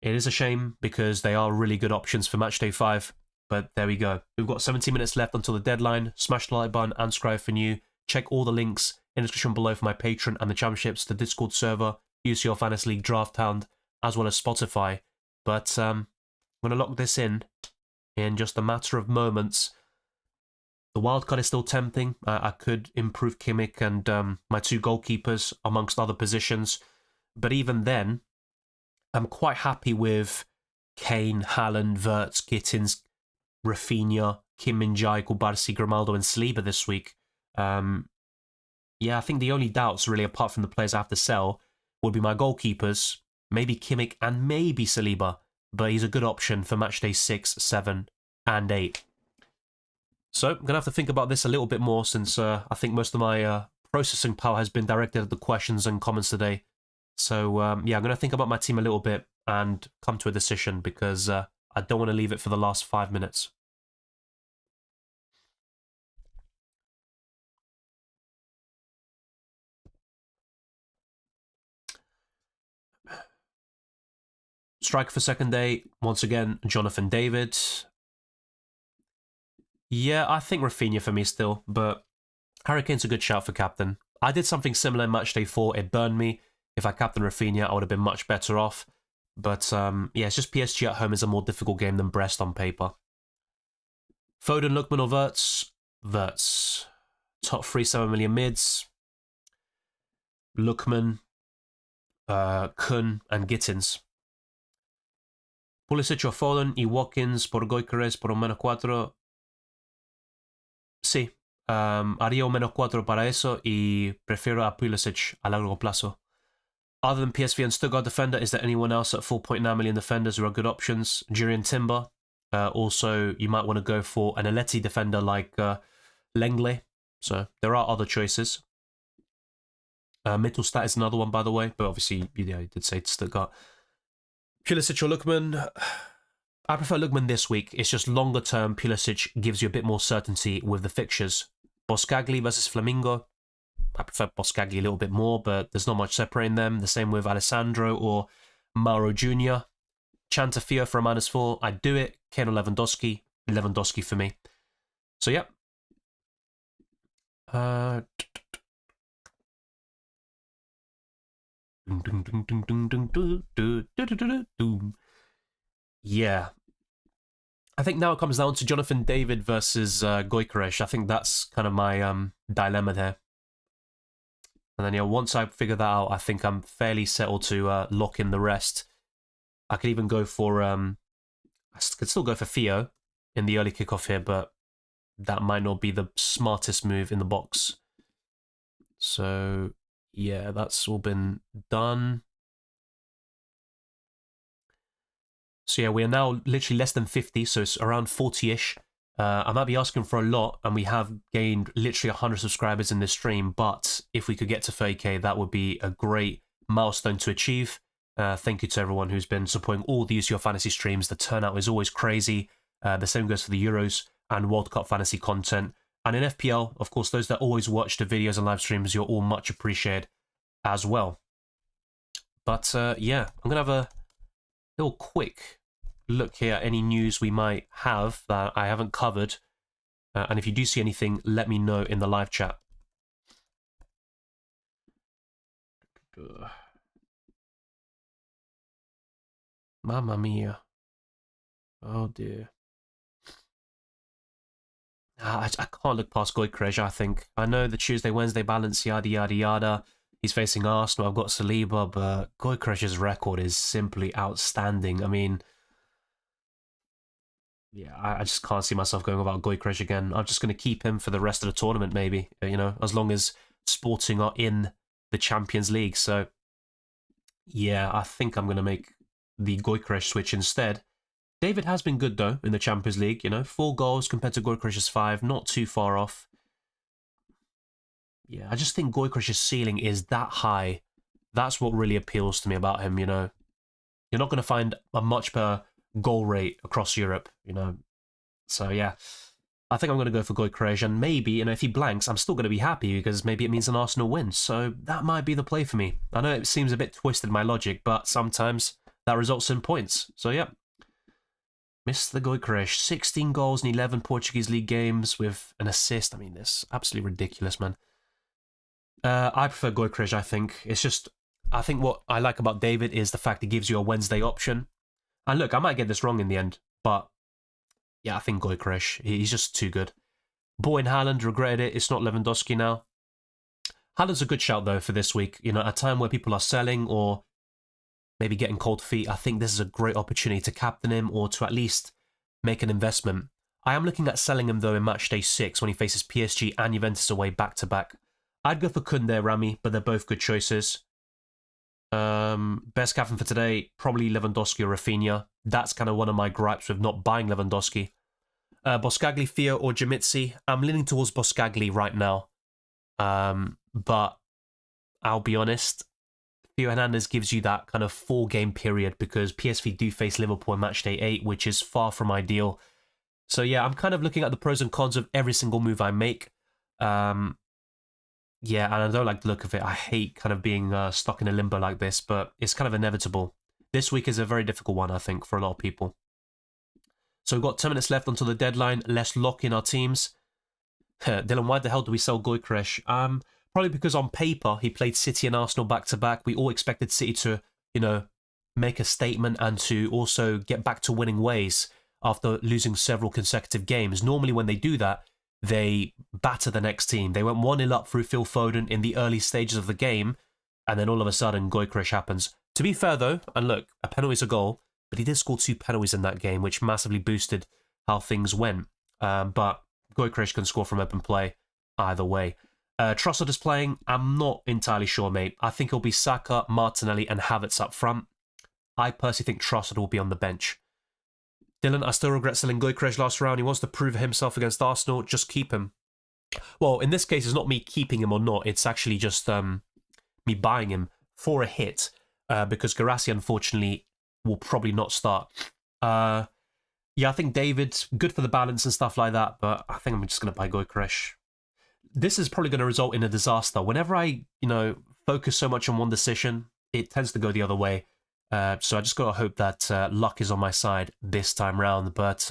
Speaker 1: It is a shame because they are really good options for Matchday 5, but there we go. We've got 17 minutes left until the deadline. Smash the like button and subscribe for new. Check all the links in the description below for my Patreon and the championships, the Discord server, UCL Fantasy League Draft Hound, as well as Spotify. But I'm going to lock this in just a matter of moments. The wildcard is still tempting. I could improve Kimmich and my 2 goalkeepers amongst other positions. But even then, I'm quite happy with Kane, Haaland, Wirtz, Gittins, Rafinha, Kim Min-jae, Kubarsi, Grimaldo and Saliba this week. Yeah, I think the only doubts, really, apart from the players I have to sell, would be my goalkeepers, maybe Kimmich and maybe Saliba. But he's a good option for Matchday 6, 7 and 8. So I'm going to have to think about this a little bit more since I think most of my processing power has been directed at the questions and comments today. So yeah, I'm going to think about my team a little bit and come to a decision because I don't want to leave it for the last 5 minutes. Striker for second day, once again, Jonathan David. Yeah, I think Rafinha for me still, but Harry Kane's a good shout for captain. I did something similar in Matchday 4, it burned me. If I captained Rafinha, I would have been much better off. But yeah, it's just PSG at home is a more difficult game than Brest on paper. Foden, Lookman or Wirtz? Wirtz. Top 3 7 million mids. Lookman, Kun and Gittins. Pulisic or Foden y Watkins por Gyökeres por un -4. Sí, haría un -4 para eso y prefiero a Pulisic a largo plazo. Other than PSV and Stuttgart defender, is there anyone else at 4.9 million defenders who are good options? Jurien Timber. Also, you might want to go for an Aleti defender like Lenglet. So there are other choices. Mittelstadt is another one, by the way, but obviously, yeah, you did say Stuttgart. Pulisic or Lookman? I prefer Lookman this week. It's just longer term. Pulisic gives you a bit more certainty with the fixtures. Boskagli versus Flamingo. I prefer Boskagli a little bit more, but there's not much separating them. The same with Alessandro or Mauro Jr. Chantafio for a -4. I'd do it. Kane or Lewandowski. Lewandowski for me. So, yeah. Yeah. I think now it comes down to Jonathan David versus Gyökeres. I think that's kind of my dilemma there. And then, yeah, once I figure that out, I think I'm fairly settled to lock in the rest. I could even go for... I could still go for Theo. in the early kickoff here, but that might not be the smartest move in the box. So, yeah, that's all been done. So, yeah, we are now literally less than 50, so it's around 40-ish. I might be asking for a lot, and we have gained literally 100 subscribers in this stream, but if we could get to 30k, that would be a great milestone to achieve. Thank you to everyone who's been supporting all the UCL Fantasy streams. The turnout is always crazy. The same goes for the Euros and World Cup Fantasy content. And in FPL, of course, those that always watch the videos and live streams, you're all much appreciated as well. But yeah, I'm going to have a little quick look here at any news we might have that I haven't covered. And if you do see anything, let me know in the live chat. Mamma mia. Oh dear. I can't look past Gyökeres, I think. I know the Tuesday, Wednesday balance, yada, yada, yada. He's facing Arsenal, I've got Saliba, but Gyökeres' record is simply outstanding. I mean, yeah, I just can't see myself going without Gyökeres again. I'm just going to keep him for the rest of the tournament, maybe, you know, as long as Sporting are in the Champions League. So, yeah, I think I'm going to make the Gyökeres switch instead. David has been good, though, in the Champions League, you know. 4 goals compared to Gyökeres' 5, not too far off. Yeah, I just think Gyökeres' ceiling is that high. That's what really appeals to me about him, you know. You're not going to find a much better goal rate across Europe, you know. So, yeah, I think I'm going to go for Gyökeres, and maybe, you know, if he blanks, I'm still going to be happy because maybe it means an Arsenal win. So that might be the play for me. I know it seems a bit twisted, my logic, but sometimes that results in points. So, yeah. Mr. Gyökeres, 16 goals in 11 Portuguese league games with an assist. I mean, this absolutely ridiculous, man. I prefer Gyökeres, I think. It's just, I think what I like about David is the fact it gives you a Wednesday option. And look, I might get this wrong in the end, but yeah, I think Gyökeres, he's just too good. Boy in Haaland, regretted it. It's not Lewandowski now. Haaland's a good shout, though, for this week. You know, at a time where people are selling or maybe getting cold feet, I think this is a great opportunity to captain him or to at least make an investment. I am looking at selling him, though, in Matchday 6 when he faces PSG and Juventus away back-to-back. I'd go for Koundé, Rami, but they're both good choices. Best captain for today, probably Lewandowski or Rafinha. That's kind of one of my gripes with not buying Lewandowski. Boskagli, Theo, or Jamitsi. I'm leaning towards Boskagli right now. But I'll be honest, Theo Hernandez gives you that kind of 4-game period because PSV do face Liverpool in Matchday 8, which is far from ideal. So yeah, I'm kind of looking at the pros and cons of every single move I make. Yeah, and I don't like the look of it. I hate kind of being stuck in a limbo like this, but it's kind of inevitable. This week is a very difficult one, I think, for a lot of people. So we've got 10 minutes left until the deadline. Let's lock in our teams. Dylan, why the hell do we sell Gyökeres? Probably because on paper, he played City and Arsenal back-to-back. We all expected City to, you know, make a statement and to also get back to winning ways after losing several consecutive games. Normally when they do that, they batter the next team. They went 1-0 up through Phil Foden in the early stages of the game, and then all of a sudden, Gyökeres happens. To be fair, though, and look, a penalty's a goal, but he did score 2 penalties in that game, which massively boosted how things went. But Gyökeres can score from open play either way. Trossard is playing. I'm not entirely sure, mate. I think it'll be Saka, Martinelli, and Havertz up front. I personally think Trossard will be on the bench. Dylan, I still regret selling Gyökeres last round. He wants to prove himself against Arsenal. Just keep him. Well, in this case, it's not me keeping him or not. It's actually just me buying him for a hit because Guirassy, unfortunately, will probably not start. Yeah, I think David's good for the balance and stuff like that, but I think I'm just going to buy Gyökeres. This is probably going to result in a disaster. Whenever I, you know, focus so much on one decision, it tends to go the other way. So I just got to hope that luck is on my side this time round. But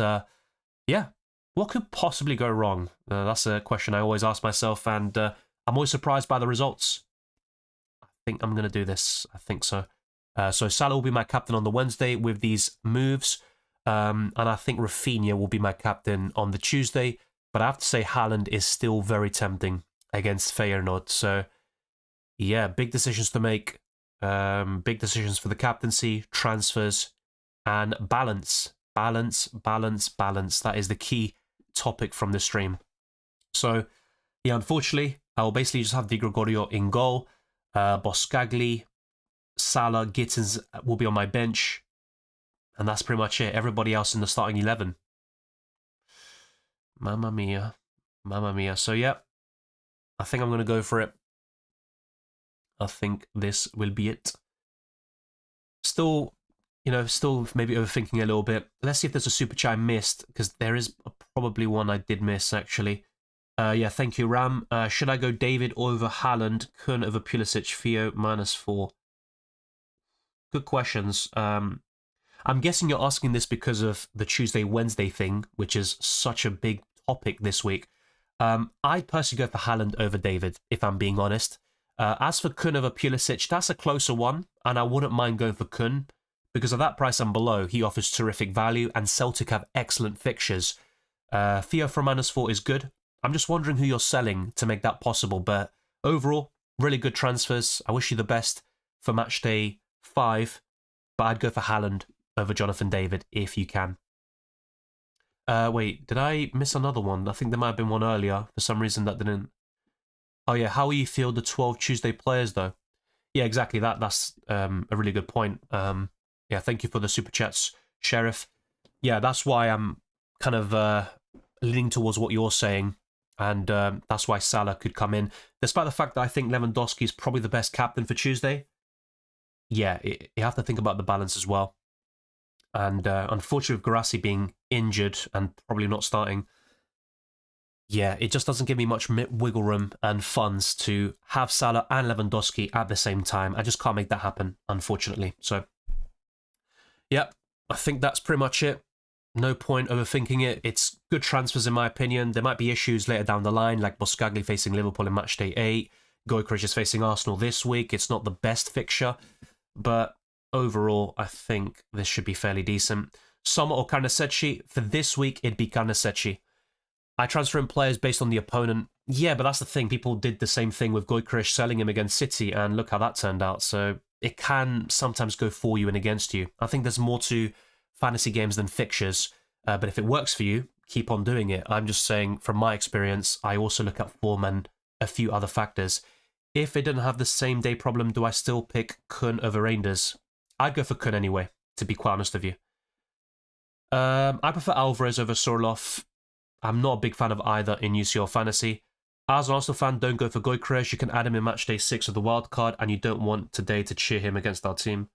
Speaker 1: yeah, what could possibly go wrong? That's a question I always ask myself, and I'm always surprised by the results. I think I'm going to do this. I think so. So Salah will be my captain on the Wednesday with these moves. And I think Rafinha will be my captain on the Tuesday. But I have to say Haaland is still very tempting against Feyenoord. So yeah, big decisions to make. Big decisions for the captaincy, transfers, and balance Balance, balance, balance. That is the key topic from the stream. So, yeah, unfortunately, I will basically just have Di Gregorio in goal. Boscagli, Salah, Gittins will be on my bench. And that's pretty much it. Everybody else in the starting 11. Mamma mia. Mamma mia. So, yeah, I think I'm going to go for it. I think this will be it. Still, still maybe overthinking a little bit. Let's see if there's a super chat I missed, because there is probably one I did miss, actually. Yeah, thank you, Ram. Should I go David over Haaland, Kun over Pulisic, Theo -4? Good questions. I'm guessing you're asking this because of the Tuesday-Wednesday thing, which is such a big topic this week. I'd personally go for Haaland over David, if I'm being honest. As for Kun over Pulisic, that's a closer one, and I wouldn't mind going for Kun, because of that price and below, he offers terrific value, and Celtic have excellent fixtures. Theo for -4 is good. I'm just wondering who you're selling to make that possible, but overall, really good transfers. I wish you the best for Matchday 5, but I'd go for Haaland over Jonathan David if you can. Wait, did I miss another one? I think there might have been one earlier. For some reason that didn't... Oh yeah, how will you feel the 12 Tuesday players though? Yeah, exactly. That's a really good point. Yeah, thank you for the super chats, Sheriff. Yeah, that's why I'm kind of leaning towards what you're saying, and that's why Salah could come in. Despite the fact that I think Lewandowski is probably the best captain for Tuesday, yeah, you have to think about the balance as well. And unfortunately, with Guirassy being injured and probably not starting, yeah, it just doesn't give me much wiggle room and funds to have Salah and Lewandowski at the same time. I just can't make that happen, unfortunately. So, yeah, I think that's pretty much it. No point overthinking it. It's good transfers in my opinion. There might be issues later down the line, like Boscagli facing Liverpool in Matchday 8. Gyökeres is facing Arsenal this week. It's not the best fixture, but overall, I think this should be fairly decent. Sommer or Carnesecchi? For this week, it'd be Carnesecchi. I transfer in players based on the opponent. Yeah, but that's the thing. People did the same thing with Gyökeres selling him against City, and look how that turned out. So it can sometimes go for you and against you. I think there's more to fantasy games than fixtures, but if it works for you, keep on doing it. I'm just saying, from my experience, I also look at form and a few other factors. If it didn't have the same day problem, do I still pick Kun over Reinders? I'd go for Kun anyway, to be quite honest with you. I prefer Alvarez over Sorloth. I'm not a big fan of either in UCL Fantasy. As an Arsenal fan, don't go for Gyökeres. You can add him in Matchday 6 of the wildcard, and you don't want today to cheer him against our team.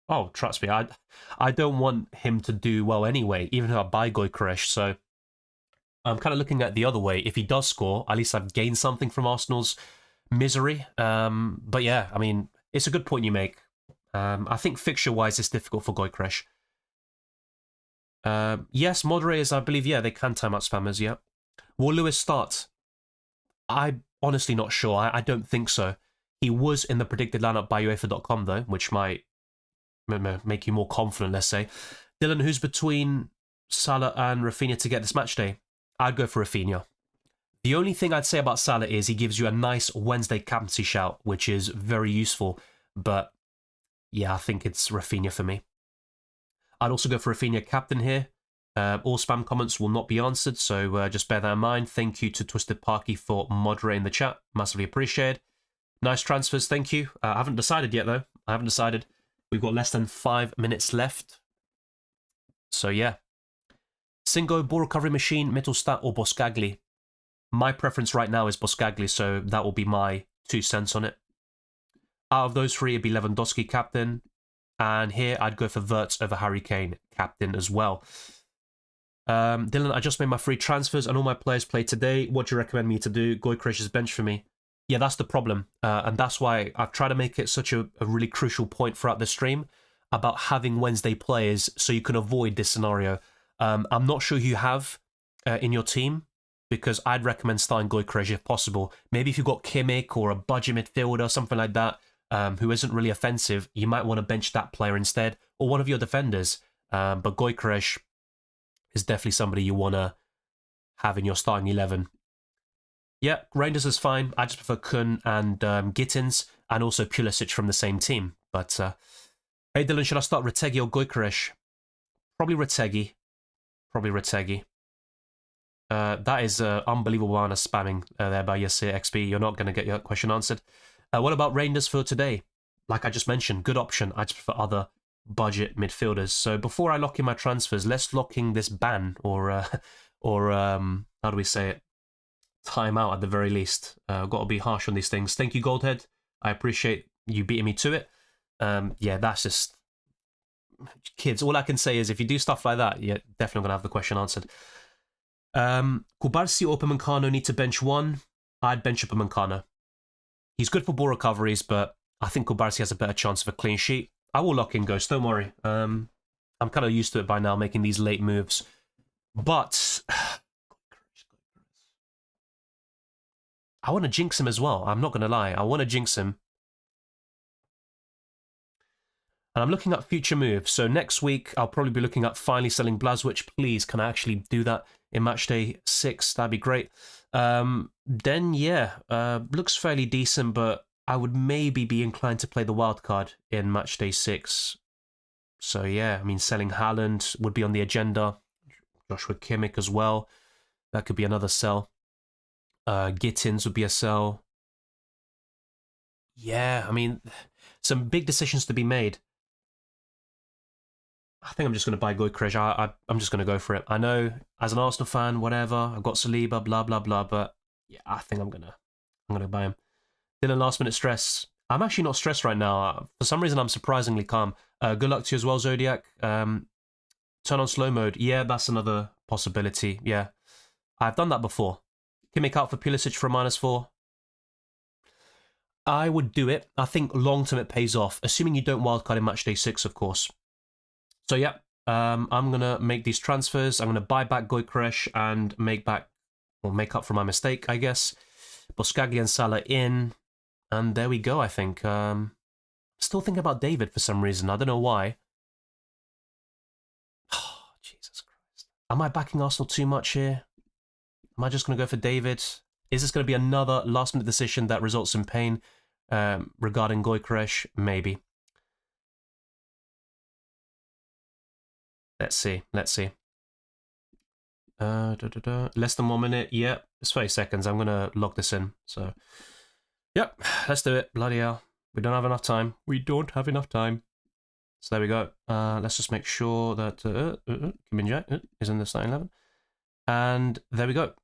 Speaker 1: Oh, trust me, I don't want him to do well anyway, even if I buy Gyökeres. So I'm kind of looking at the other way. If he does score, at least I've gained something from Arsenal's misery. But yeah, I mean, it's a good point you make. I think fixture-wise, it's difficult for Gyökeres. Yes, moderators, I believe, yeah, they can time out spammers, yeah. Will Lewis start? I'm honestly not sure. I don't think so. He was in the predicted lineup by UEFA.com, though, which might make you more confident, let's say. Dylan, who's between Salah and Rafinha to get this match day? I'd go for Rafinha. The only thing I'd say about Salah is he gives you a nice Wednesday captaincy shout, which is very useful. But yeah, I think it's Rafinha for me. I'd also go for Rafinha captain here. All spam comments will not be answered, so just bear that in mind. Thank you to Twisted Parky for moderating the chat. Massively appreciated. Nice transfers, thank you. I haven't decided yet, though. I haven't decided. We've got less than 5 minutes left. So, yeah. Singo, ball recovery machine, Mittelstadt, or Boscagli? My preference right now is Boscagli, so that will be my 2 cents on it. Out of those 3, it'd be Lewandowski captain. And here, I'd go for Wirtz over Harry Kane captain as well. Dylan, I just made my 3 transfers and all my players played today. What do you recommend me to do? Gyökeres' bench for me. Yeah, that's the problem. And that's why I've tried to make it such a really crucial point throughout the stream about having Wednesday players so you can avoid this scenario. I'm not sure who you have in your team, because I'd recommend starting Gyökeres if possible. Maybe if you've got Kimmich or a budget midfielder, something like that, who isn't really offensive, you might want to bench that player instead, or one of your defenders. But Gyökeres is definitely somebody you want to have in your starting 11. Yeah, Reinders is fine. I just prefer Kun and Gittins, and also Pulisic from the same team. But, hey Dylan, should I start Retegui or Gyökeres? Probably Retegui. Probably Retegi. That is unbelievable amount of spamming there by cCaFxb. You're not going to get your question answered. What about Rangers for today? Like I just mentioned, good option. I just prefer other budget midfielders. So before I lock in my transfers, let's lock in this ban or how do we say it? Time out at the very least. Got to be harsh on these things. Thank you, Goldhead. I appreciate you beating me to it. Yeah, that's just kids. All I can say is if you do stuff like that, you're definitely going to have the question answered. Kubarsi or Upamecano need to bench one. I'd bench Upamecano. He's good for ball recoveries, but I think Kubarsi has a better chance of a clean sheet. I will lock in Ghost, don't worry. I'm kind of used to it by now, making these late moves. But I want to jinx him as well. I'm not going to lie. I want to jinx him. And I'm looking at future moves. So next week, I'll probably be looking at finally selling Blazwich. Please, can I actually do that in Matchday 6? That'd be great. Then, yeah, looks fairly decent, but I would maybe be inclined to play the wildcard in Matchday 6. So, yeah, I mean, selling Haaland would be on the agenda. Joshua Kimmich as well. That could be another sell. Gittins would be a sell. Yeah, I mean, some big decisions to be made. I think I'm just going to buy Gyökeres. I'm just going to go for it. I know, as an Arsenal fan, whatever, I've got Saliba, blah, blah, blah, but yeah, I think I'm going to buy him. Dylan, last minute stress. I'm actually not stressed right now. For some reason, I'm surprisingly calm. Good luck to you as well, Zodiac. Turn on slow mode. Yeah, that's another possibility. Yeah, I've done that before. Kimmich out for Pulisic for a -4. I would do it. I think long term it pays off, assuming you don't wildcard in Matchday 6, of course. So yeah, I'm going to make these transfers. I'm going to buy back Gyökeres and make up for my mistake, I guess. Boskagli and Salah in. And there we go, I think. Still thinking about David for some reason. I don't know why. Oh, Jesus Christ. Am I backing Arsenal too much here? Am I just going to go for David? Is this going to be another last-minute decision that results in pain regarding Gyökeres? Maybe. Let's see. Less than 1 minute. Yep, it's 30 seconds. I'm going to log this in. So, yep, let's do it. Bloody hell. We don't have enough time. So there we go. Let's just make sure that Kim Min-jae is in the starting 11. And there we go.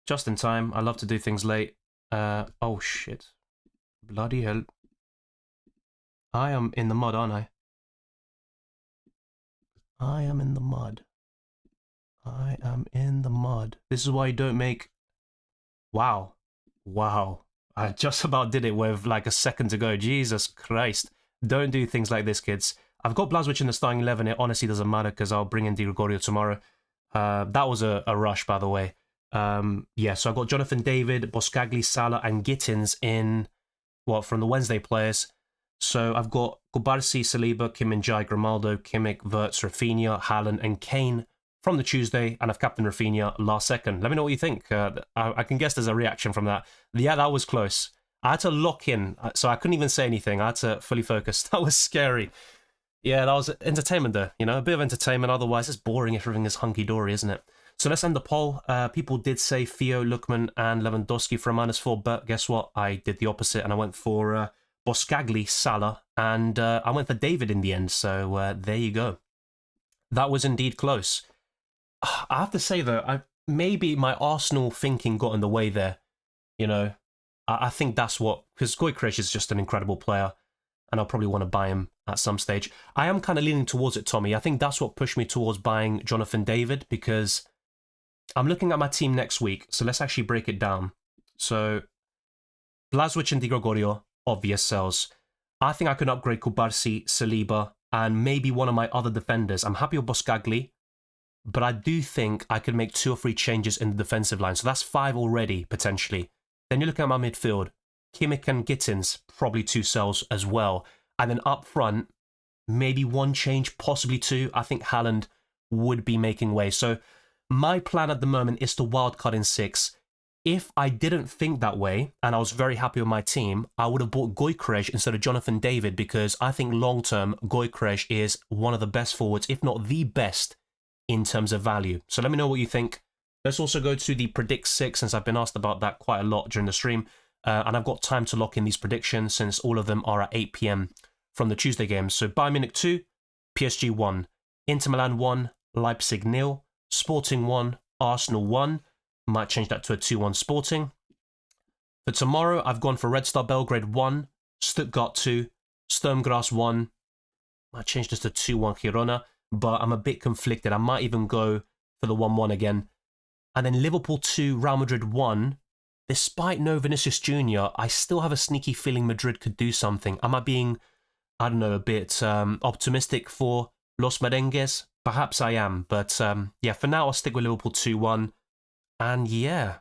Speaker 1: Just in time. I love to do things late. Oh, shit. Bloody hell. I am in the mud, aren't I? I am in the mud. This is why you don't make... Wow. I just about did it with like a second to go. Jesus Christ. Don't do things like this, kids. I've got Blazwich in the starting 11. It honestly doesn't matter because I'll bring in Di Gregorio tomorrow. That was a rush, by the way. Yeah, so I've got Jonathan David, Boskagli, Salah, and Gittins in, from the Wednesday players. So I've got Kubarsi, Saliba, Kim Min-jae, Grimaldo, Kimmich, Wirtz, Rafinha, Haaland, and Kane from the Tuesday, and I've captained Rafinha last second. Let me know what you think. I can guess there's a reaction from that. Yeah, that was close. I had to lock in, so I couldn't even say anything. I had to fully focus. That was scary. Yeah, that was entertainment though, a bit of entertainment. Otherwise, it's boring if everything is hunky-dory, isn't it? So let's end the poll. People did say Theo, Lookman, and Lewandowski for a -4, but guess what? I did the opposite, and I went for Boskagli, Salah, and I went for David in the end. So there you go. That was indeed close. I have to say though, maybe my Arsenal thinking got in the way there. I think that's what, because Gyökeres is just an incredible player, and I'll probably want to buy him at some stage. I am kind of leaning towards it, Tommy. I think that's what pushed me towards buying Jonathan David, because I'm looking at my team next week, so let's actually break it down. So, Blazwich and Di Gregorio, obvious sells. I think I can upgrade Kubarsi, Saliba, and maybe one of my other defenders. I'm happy with Boskagli, but I do think I could make 2 or 3 changes in the defensive line. So that's 5 already, potentially. Then you're looking at my midfield. Kimmich and Gittins, probably 2 sells as well. And then up front, maybe 1 change, possibly 2. I think Haaland would be making way. So my plan at the moment is to wildcard in 6. If I didn't think that way, and I was very happy with my team, I would have bought Gyökeres instead of Jonathan David, because I think long-term, Gyökeres is one of the best forwards, if not the best, in terms of value. So let me know what you think. Let's also go to the Predict 6, since I've been asked about that quite a lot during the stream. And I've got time to lock in these predictions since all of them are at 8 p.m. from the Tuesday games. So Bayern Munich 2, PSG 1, Inter Milan 1, Leipzig 0, Sporting 1, Arsenal 1. Might change that to a 2-1 Sporting. For tomorrow, I've gone for Red Star Belgrade 1, Stuttgart 2, Sturm Graz 1. Might change this to 2-1 Girona, but I'm a bit conflicted. I might even go for the 1-1 again. And then Liverpool 2, Real Madrid 1. Despite no Vinicius Jr., I still have a sneaky feeling Madrid could do something. Am I being, I don't know, a bit optimistic for Los Merengues? Perhaps I am, but yeah, for now I'll stick with Liverpool 2-1. And yeah,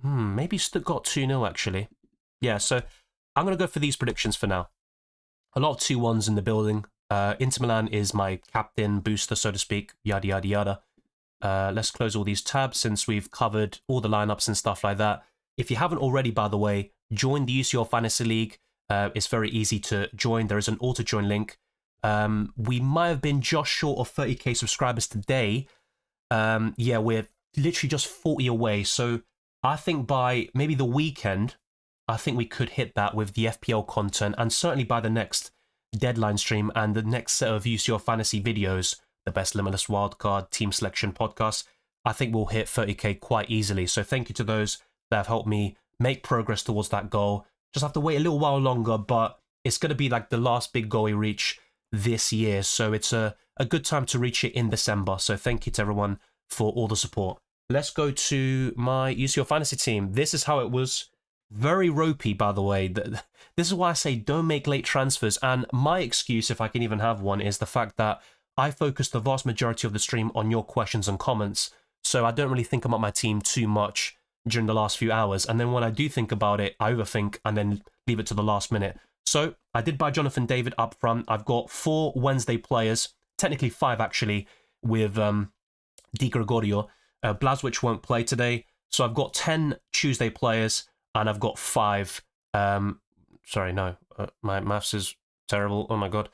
Speaker 1: maybe Stuttgart 2-0 actually. Yeah, so I'm going to go for these predictions for now. A lot of 2-1s in the building. Inter Milan is my captain booster, so to speak, yada, yada, yada. Let's close all these tabs since we've covered all the lineups and stuff like that. If you haven't already, by the way, join the UCL Fantasy League. It's very easy to join. There is an auto-join link. We might have been just short of 30k subscribers today. Yeah, we're literally just 40 away. So I think by maybe the weekend, I think we could hit that with the FPL content, and certainly by the next deadline stream and the next set of UCL Fantasy videos, the best limitless wildcard team selection podcast, I think we'll hit 30k quite easily. So thank you to those that have helped me make progress towards that goal. Just have to wait a little while longer, but it's going to be like the last big goal we reach this year. So it's a good time to reach it in December. So thank you to everyone for all the support. Let's go to my UCL Fantasy team. This is how it was. Very ropey, by the way. This is why I say don't make late transfers. And my excuse, if I can even have one, is the fact that I focus the vast majority of the stream on your questions and comments. So I don't really think about my team too much during the last few hours. And then when I do think about it, I overthink and then leave it to the last minute. So I did buy Jonathan David up front. I've got 4 Wednesday players, technically 5 actually, with Di Gregorio. Blazwich won't play today. So I've got 10 Tuesday players. And I've got 5. Sorry, no. My maths is terrible. Oh my god.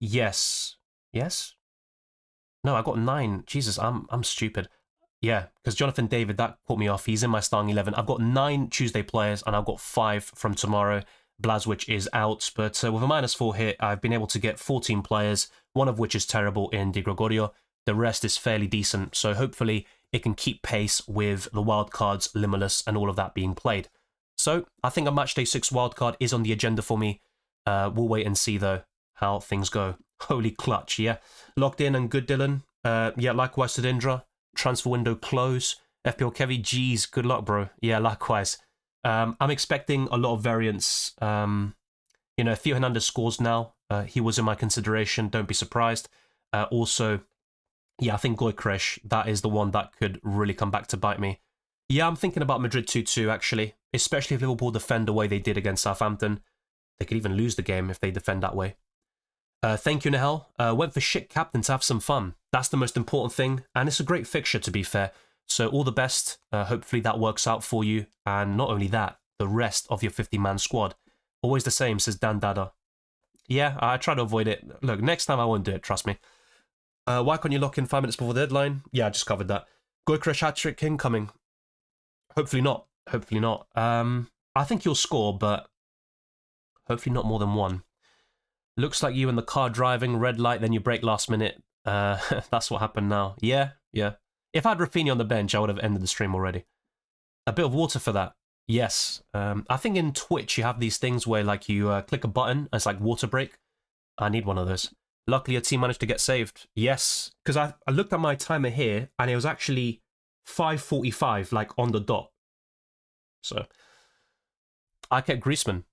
Speaker 1: Yes. Yes? No, I got 9. Jesus, I'm stupid. Yeah, because Jonathan David, that caught me off. He's in my starting 11. I've got 9 Tuesday players, and I've got 5 from tomorrow. Blazwich is out, but with a -4 hit, I've been able to get 14 players, one of which is terrible in Di Gregorio. The rest is fairly decent, so hopefully it can keep pace with the wildcards, limitless, and all of that being played. So I think a Matchday 6 wildcard is on the agenda for me. We'll wait and see, though, how things go. Holy clutch, yeah. Locked in and good, Dylan. Yeah, likewise to Dindra. Transfer window close. FPL Kevy, geez, good luck, bro. Yeah, likewise. I'm expecting a lot of variance. You know, Theo Hernandez scores now. He was in my consideration. Don't be surprised. Also, yeah, I think Gyökeres, that is the one that could really come back to bite me. Yeah, I'm thinking about Madrid 2-2, actually. Especially if Liverpool defend the way they did against Southampton. They could even lose the game if they defend that way. Thank you, Nahel. Went for shit captain to have some fun. That's the most important thing. And it's a great fixture, to be fair. So all the best. Hopefully that works out for you. And not only that, the rest of your 50-man squad. Always the same, says Dan Dada. Yeah, I try to avoid it. Look, next time I won't do it, trust me. Why can't you lock in 5 minutes before the deadline? Yeah, I just covered that. Gyökeres hat-trick incoming. Hopefully not. Hopefully not. I think you'll score, but hopefully not more than 1. Looks like you in the car driving, red light, then you brake last minute. That's what happened now. Yeah. If I had Rafinha on the bench, I would have ended the stream already. A bit of water for that. Yes. I think in Twitch you have these things where like you click a button and it's like water break. I need one of those. Luckily, your team managed to get saved. Yes, because I looked at my timer here, and it was actually 5:45, like, on the dot. So, I kept Griezmann.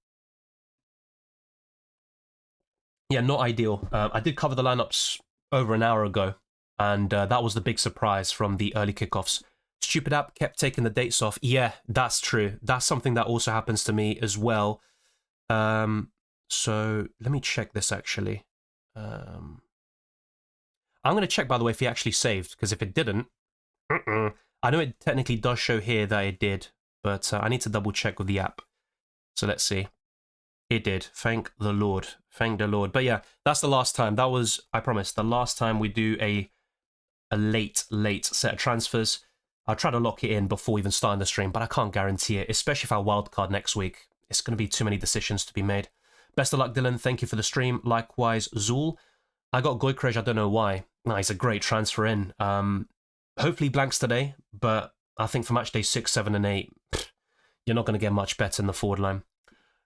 Speaker 1: Yeah, not ideal. I did cover the lineups over an hour ago, and that was the big surprise from the early kickoffs. Stupid app kept taking the dates off. Yeah, that's true. That's something that also happens to me as well. So, let me check this, actually. I'm going to check, by the way, if he actually saved, because if it didn't, I know it technically does show here that it did, but I need to double check with the app. So let's see. It did. Thank the Lord. Thank the Lord. But yeah, that's the last time. That was, I promise, the last time we do a a late set of transfers. I'll try to lock it in before even starting the stream, but I can't guarantee it, especially if I wildcard next week. It's going to be too many decisions to be made. Best of luck, Dylan. Thank you for the stream. Likewise, Zool. I got Goykrej, I don't know why. No, he's a great transfer in. Hopefully blanks today, but I think for match day 6, 7, and 8, you're not going to get much better in the forward line.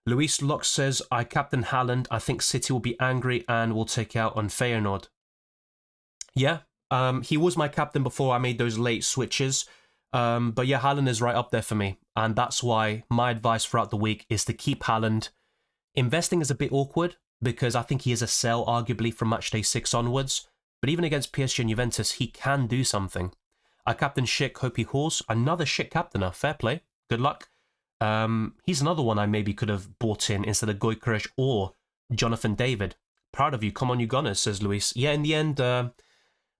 Speaker 1: Luis Locke says, I captain Haaland. I think City will be angry and will take out on Feyenoord. Yeah, he was my captain before I made those late switches. But yeah, Haaland is right up there for me. And that's why my advice throughout the week is to keep Haaland. Investing is a bit awkward because I think he is a sell arguably from match day 6 onwards. But even against PSG and Juventus, he can do something. I captain Schick, hope he hauls. Another Schick captainer, fair play. Good luck. He's another one I maybe could have bought in instead of Goykrej or Jonathan David. Proud of you. Come on, you Gunners, says Luis. Yeah, in the end,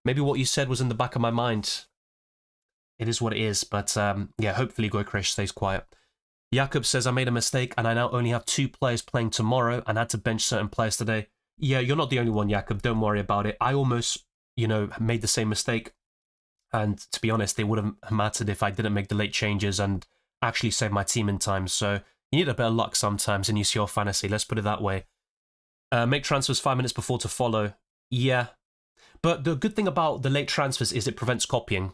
Speaker 1: maybe what you said was in the back of my mind. It is what it is, but yeah, hopefully Goykrej stays quiet. Jakob says, I made a mistake and I now only have 2 players playing tomorrow and had to bench certain players today. Yeah, you're not the only one, Jakob. Don't worry about it. I almost, made the same mistake. And to be honest, it wouldn't have mattered if I didn't make the late changes and actually save my team in time. So you need a bit of luck sometimes in UCL Fantasy. Let's put it that way. Make transfers 5 minutes before to follow. Yeah. But the good thing about the late transfers is it prevents copying.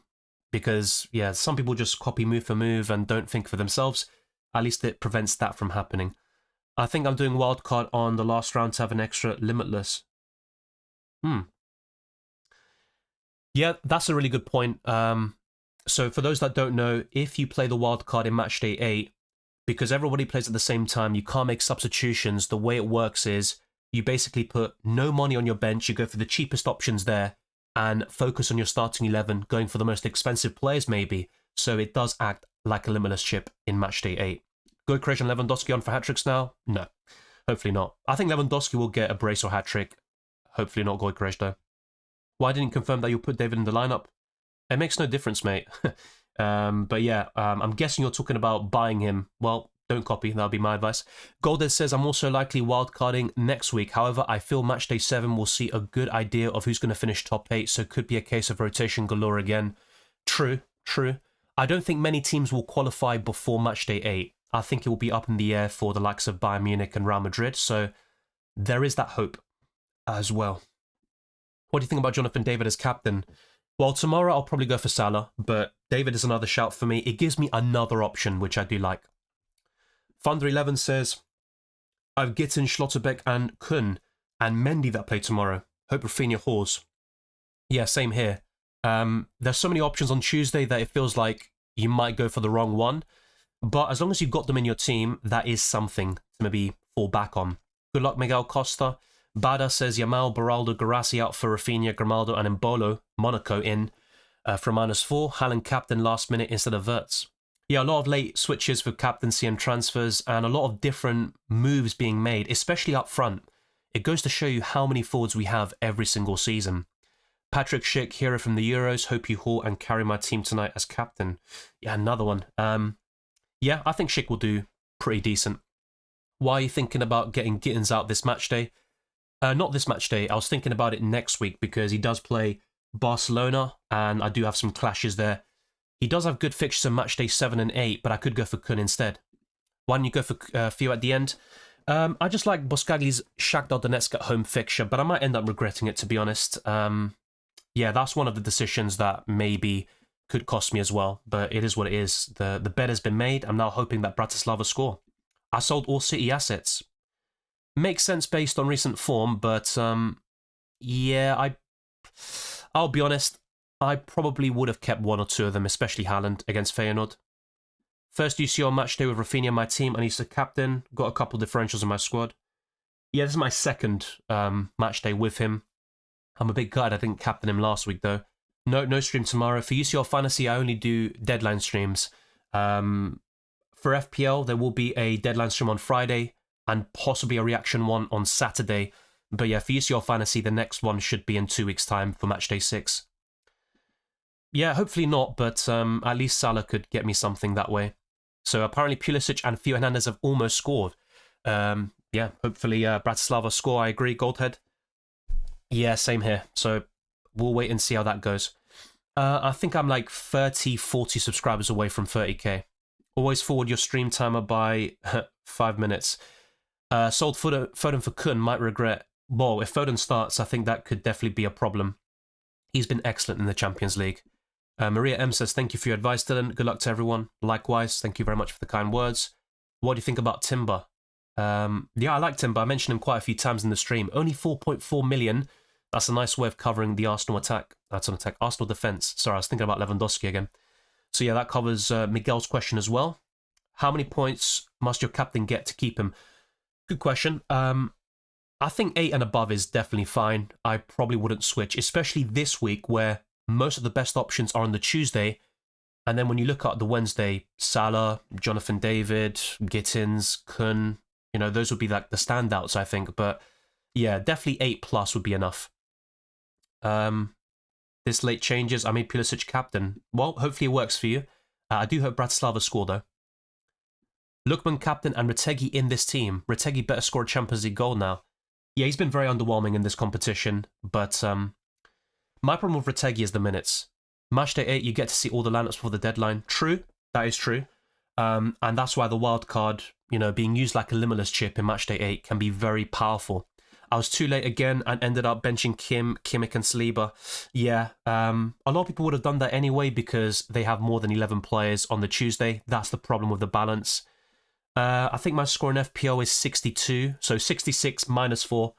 Speaker 1: Because, yeah, some people just copy move for move and don't think for themselves. At least it prevents that from happening. I think I'm doing wildcard on the last round to have an extra limitless. Yeah, that's a really good point. So for those that don't know, if you play the wildcard in match day 8, because everybody plays at the same time, you can't make substitutions. The way it works is you basically put no money on your bench, you go for the cheapest options there, and focus on your starting 11, going for the most expensive players maybe. So it does act like a limitless chip in match day 8. Goykrej and Lewandowski on for hat-tricks now? No, hopefully not. I think Lewandowski will get a brace or hat-trick. Hopefully not Goykrej though. Why didn't you confirm that you'll put David in the lineup? It makes no difference, mate. But yeah, I'm guessing you're talking about buying him. Well, don't copy. That'll be my advice. Golded says, I'm also likely wildcarding next week. However, I feel match day 7 will see a good idea of who's going to finish top 8, so it could be a case of rotation galore again. True. I don't think many teams will qualify before match day 8. I think it will be up in the air for the likes of Bayern Munich and Real Madrid, so there is that hope as well. What do you think about Jonathan David as captain? Well, tomorrow I'll probably go for Salah, but David is another shout for me. It gives me another option, which I do like. Thunder11 says, I've Gitten, Schlotterbeck and Kun and Mendy that play tomorrow. Hope Rafinha hauls. Yeah, same here. There's so many options on Tuesday that it feels like you might go for the wrong one. But as long as you've got them in your team, that is something to maybe fall back on. Good luck, Miguel Costa. Bada says Yamal, Beraldo, Garassi out for Rafinha, Grimaldo and Mbolo, Monaco in for -4. Haaland captain last minute instead of Wirtz. Yeah, a lot of late switches for captaincy and transfers and a lot of different moves being made, especially up front. It goes to show you how many forwards we have every single season. Patrick Schick, hero from the Euros. Hope you haul and carry my team tonight as captain. Yeah, another one. Yeah, I think Schick will do pretty decent. Why are you thinking about getting Gittins out this match day? Not this match day. I was thinking about it next week because he does play Barcelona and I do have some clashes there. He does have good fixtures in match day 7 and 8, but I could go for Kun instead. Why don't you go for Theo at the end? I just like Boscagli's Shakhtar Donetsk at home fixture, but I might end up regretting it, to be honest. Yeah, that's one of the decisions that maybe could cost me as well, but it is what it is. The bet has been made. I'm now hoping that Bratislava score. I sold all City assets. Makes sense based on recent form, but yeah, I'll be honest, I probably would have kept 1 or 2 of them, especially Haaland against Feyenoord. First UCL match day with Rafinha in my team, and he's the captain. Got a couple differentials in my squad. Yeah, this is my second match day with him. I'm a bit gutted I didn't captain him last week, though. No stream tomorrow. For UCL Fantasy, I only do deadline streams. For FPL, there will be a deadline stream on Friday and possibly a reaction one on Saturday. But yeah, for UCL Fantasy, the next one should be in 2 weeks' time for match day 6. Yeah, hopefully not, but at least Salah could get me something that way. So apparently Pulisic and Theo Hernandez have almost scored. Yeah, hopefully Bratislava score, I agree. Goldhead. Yeah, same here. So we'll wait and see how that goes. I think I'm like 30, 40 subscribers away from 30k. Always forward your stream timer by 5 minutes. Sold Foden for Kun, might regret. Well, if Foden starts, I think that could definitely be a problem. He's been excellent in the Champions League. Maria M says, thank you for your advice, Dylan. Good luck to everyone. Likewise, thank you very much for the kind words. What do you think about Timber? Yeah, I like Timber. I mentioned him quite a few times in the stream. Only 4.4 million. That's a nice way of covering the Arsenal attack. That's an attack. Arsenal defence. Sorry, I was thinking about Lewandowski again. So yeah, that covers Miguel's question as well. How many points must your captain get to keep him? Good question. I think 8 and above is definitely fine. I probably wouldn't switch, especially this week where most of the best options are on the Tuesday. And then when you look at the Wednesday, Salah, Jonathan David, Gittins, Kun, you know, those would be like the standouts, I think. But yeah, definitely 8 plus would be enough. This late changes. I made Pulisic captain. Well, hopefully it works for you. I do hope Bratislava score, though. Lookman captain and Retegui in this team. Retegui better score a Champions League goal now. Yeah, he's been very underwhelming in this competition, but my problem with Retegui is the minutes. Matchday 8, you get to see all the lineups before the deadline. True, that is true. And that's why the wild card, you know, being used like a limitless chip in Matchday 8 can be very powerful. I was too late again and ended up benching Kimmich and Saliba. Yeah, a lot of people would have done that anyway because they have more than 11 players on the Tuesday. That's the problem with the balance. I think my score in FPL is 62, so 66 minus 4.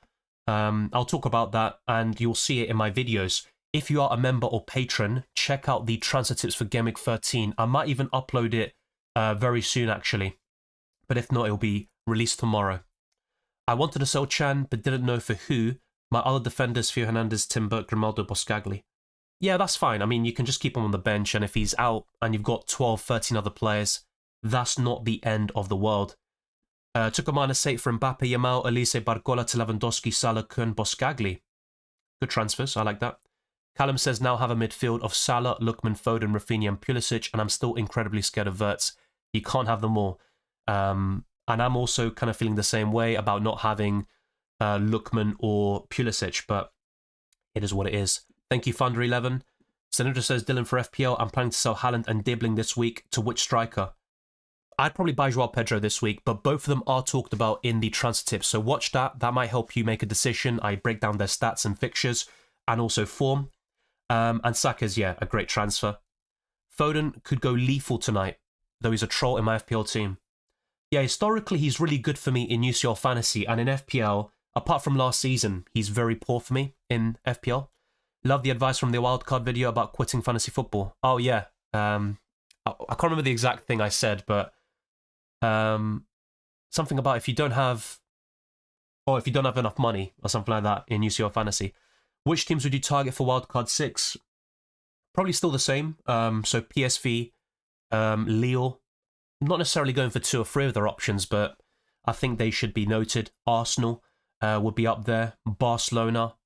Speaker 1: I'll talk about that and you'll see it in my videos. If you are a member or patron, check out the transfer tips for Game Week 13. I might even upload it very soon, actually. But if not, it'll be released tomorrow. I wanted to sell Chan, but didn't know for who. My other defenders, Theo Hernandez, Timber, Grimaldo, Boscagli. Yeah, that's fine. I mean, you can just keep him on the bench, and if he's out and you've got 12, 13 other players, that's not the end of the world. Took a -8 for Mbappe, Yamal, Elise, Barcola, to Lewandowski, Salah, Kun, Boscagli. Good transfers, I like that. Callum says, now have a midfield of Salah, Lookman, Foden, Rafinha and Pulisic, and I'm still incredibly scared of Wirtz. You can't have them all. And I'm also kind of feeling the same way about not having Lookman or Pulisic, but it is what it is. Thank you, Thunder11. Senator says, Dylan, for FPL, I'm planning to sell Haaland and Dibbling this week. To which striker? I'd probably buy Joao Pedro this week, but both of them are talked about in the transfer tips, so watch that. That might help you make a decision. I break down their stats and fixtures, and also form. And Saka's, yeah, a great transfer. Foden could go lethal tonight, though he's a troll in my FPL team. Yeah, historically, he's really good for me in UCL Fantasy, and in FPL, apart from last season, he's very poor for me in FPL. Love the advice from the wildcard video about quitting fantasy football. Oh, yeah. I can't remember the exact thing I said, but something about if you don't have enough money or something like that in UCL Fantasy. Which teams would you target for wildcard 6? Probably still the same. So PSV, Lille. Not necessarily going for 2 or 3 of their options, but I think they should be noted. Arsenal would be up there. Barcelona.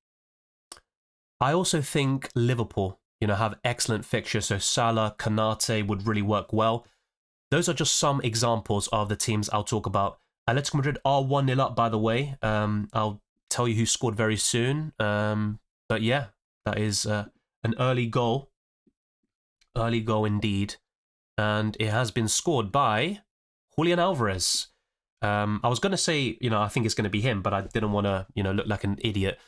Speaker 1: I also think Liverpool, you know, have excellent fixtures. So Salah, Kanate would really work well. Those are just some examples of the teams I'll talk about. Atletico Madrid are 1-0 up, by the way. I'll tell you who scored very soon. But yeah, that is an early goal. Early goal indeed. And it has been scored by Julian Alvarez. I was going to say, you know, I think it's going to be him, but I didn't want to, you know, look like an idiot.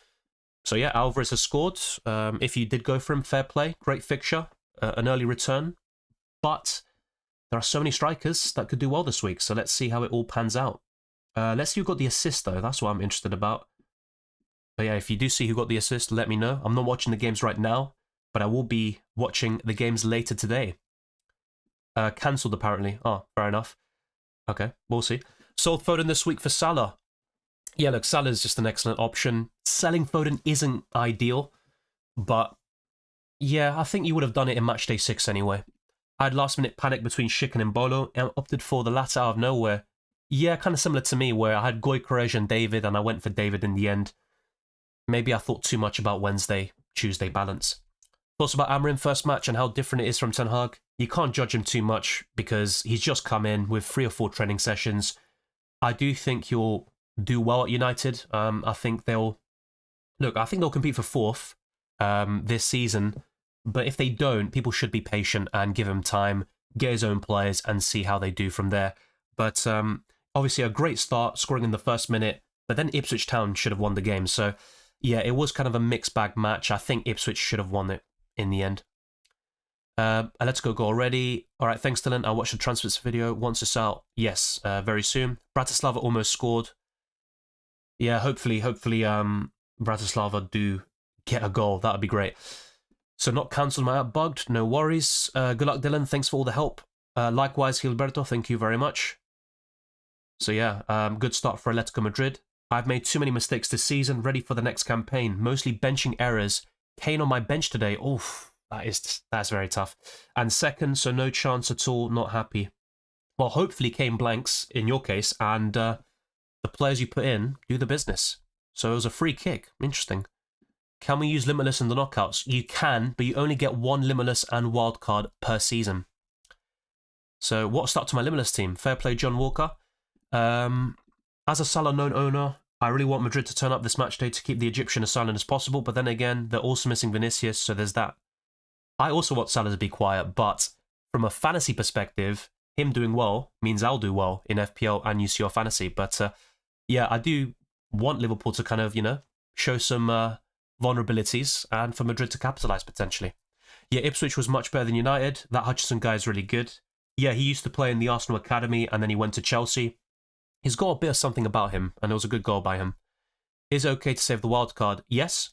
Speaker 1: So yeah, Alvarez has scored. If you did go for him, fair play. Great fixture. An early return. But there are so many strikers that could do well this week. So let's see how it all pans out. Let's see who got the assist, though. That's what I'm interested about. But yeah, if you do see who got the assist, let me know. I'm not watching the games right now, but I will be watching the games later today. Cancelled, apparently. Oh, fair enough. Okay, we'll see. Sold Foden this week for Salah. Yeah, look, Salah is just an excellent option. Selling Foden isn't ideal, but yeah, I think you would have done it in Matchday 6 anyway. I had last-minute panic between Schick and Mbolo and opted for the latter out of nowhere. Yeah, kind of similar to me, where I had Gyökeres and David, and I went for David in the end. Maybe I thought too much about Wednesday, Tuesday balance. Thoughts about Amorim first match and how different it is from Ten Hag? You can't judge him too much because he's just come in with 3 or 4 training sessions. I do think he'll do well at United. I think they'll compete for 4th this season. But if they don't, people should be patient and give him time, get his own players, and see how they do from there. But obviously a great start, scoring in the first minute, but then Ipswich Town should have won the game. So yeah, it was kind of a mixed bag match. I think Ipswich should have won it in the end. Let's go already. All right, thanks, Dylan. I'll watch the transfers video. Once it's out, yes, very soon. Bratislava almost scored. Yeah, hopefully, Bratislava do get a goal. That would be great. So not cancelled, my app bugged. No worries. Good luck, Dylan. Thanks for all the help. Likewise, Gilberto. Thank you very much. So yeah, good start for Atletico Madrid. I've made too many mistakes this season. Ready for the next campaign. Mostly benching errors. Kane on my bench today. Oof. That's very tough. And second, so no chance at all, not happy. Well, hopefully Kane blanks, in your case, and the players you put in do the business. So it was a free kick. Interesting. Can we use Limitless in the knockouts? You can, but you only get one Limitless and wildcard per season. So what's up to my Limitless team? Fair play, John Walker. As a Salah known owner, I really want Madrid to turn up this match day to keep the Egyptian as silent as possible, but then again, they're also missing Vinicius, so there's that. I also want Salah to be quiet, but from a fantasy perspective, him doing well means I'll do well in FPL and UCL Fantasy. But yeah, I do want Liverpool to kind of, show some vulnerabilities and for Madrid to capitalise potentially. Yeah, Ipswich was much better than United. That Hutchinson guy is really good. Yeah, he used to play in the Arsenal Academy and then he went to Chelsea. He's got a bit of something about him, and it was a good goal by him. Is it okay to save the wild card? Yes.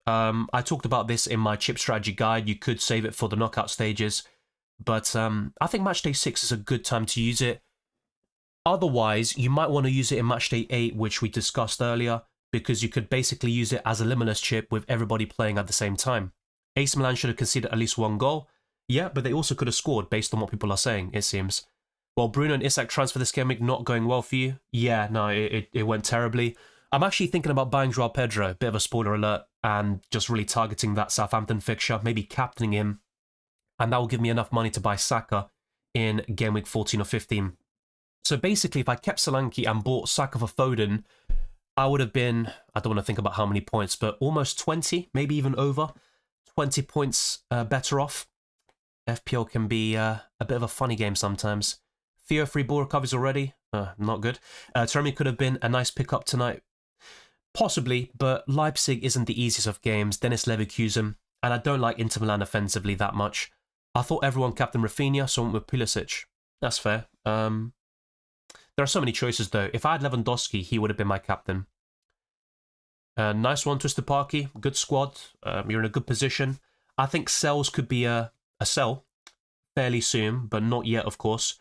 Speaker 1: I talked about this in my chip strategy guide. You could save it for the knockout stages, but I think Matchday 6 is a good time to use it. Otherwise, you might want to use it in Matchday 8, which we discussed earlier, because you could basically use it as a limitless chip with everybody playing at the same time. AC Milan should have conceded at least one goal. Yeah, but they also could have scored based on what people are saying, it seems. Well, Bruno and Isak transfer this game week not going well for you? Yeah, no, it went terribly. I'm actually thinking about buying Joao Pedro, bit of a spoiler alert, and just really targeting that Southampton fixture, maybe captaining him, and that will give me enough money to buy Saka in game week 14 or 15. So basically, if I kept Solanke and bought Saka for Foden, I would have been, I don't want to think about how many points, but almost 20, maybe even over 20 points better off. FPL can be a bit of a funny game sometimes. Theo free ball recovers already. Not good. Teremi could have been a nice pickup tonight. Possibly, but Leipzig isn't the easiest of games. Dennis Leverkusen, and I don't like Inter Milan offensively that much. I thought everyone captained Rafinha, so I went with Pulisic. That's fair. There are so many choices though. If I had Lewandowski, he would have been my captain. Nice one, Twisted Parky. Good squad. You're in a good position. I think sells could be a sell fairly soon, but not yet, of course.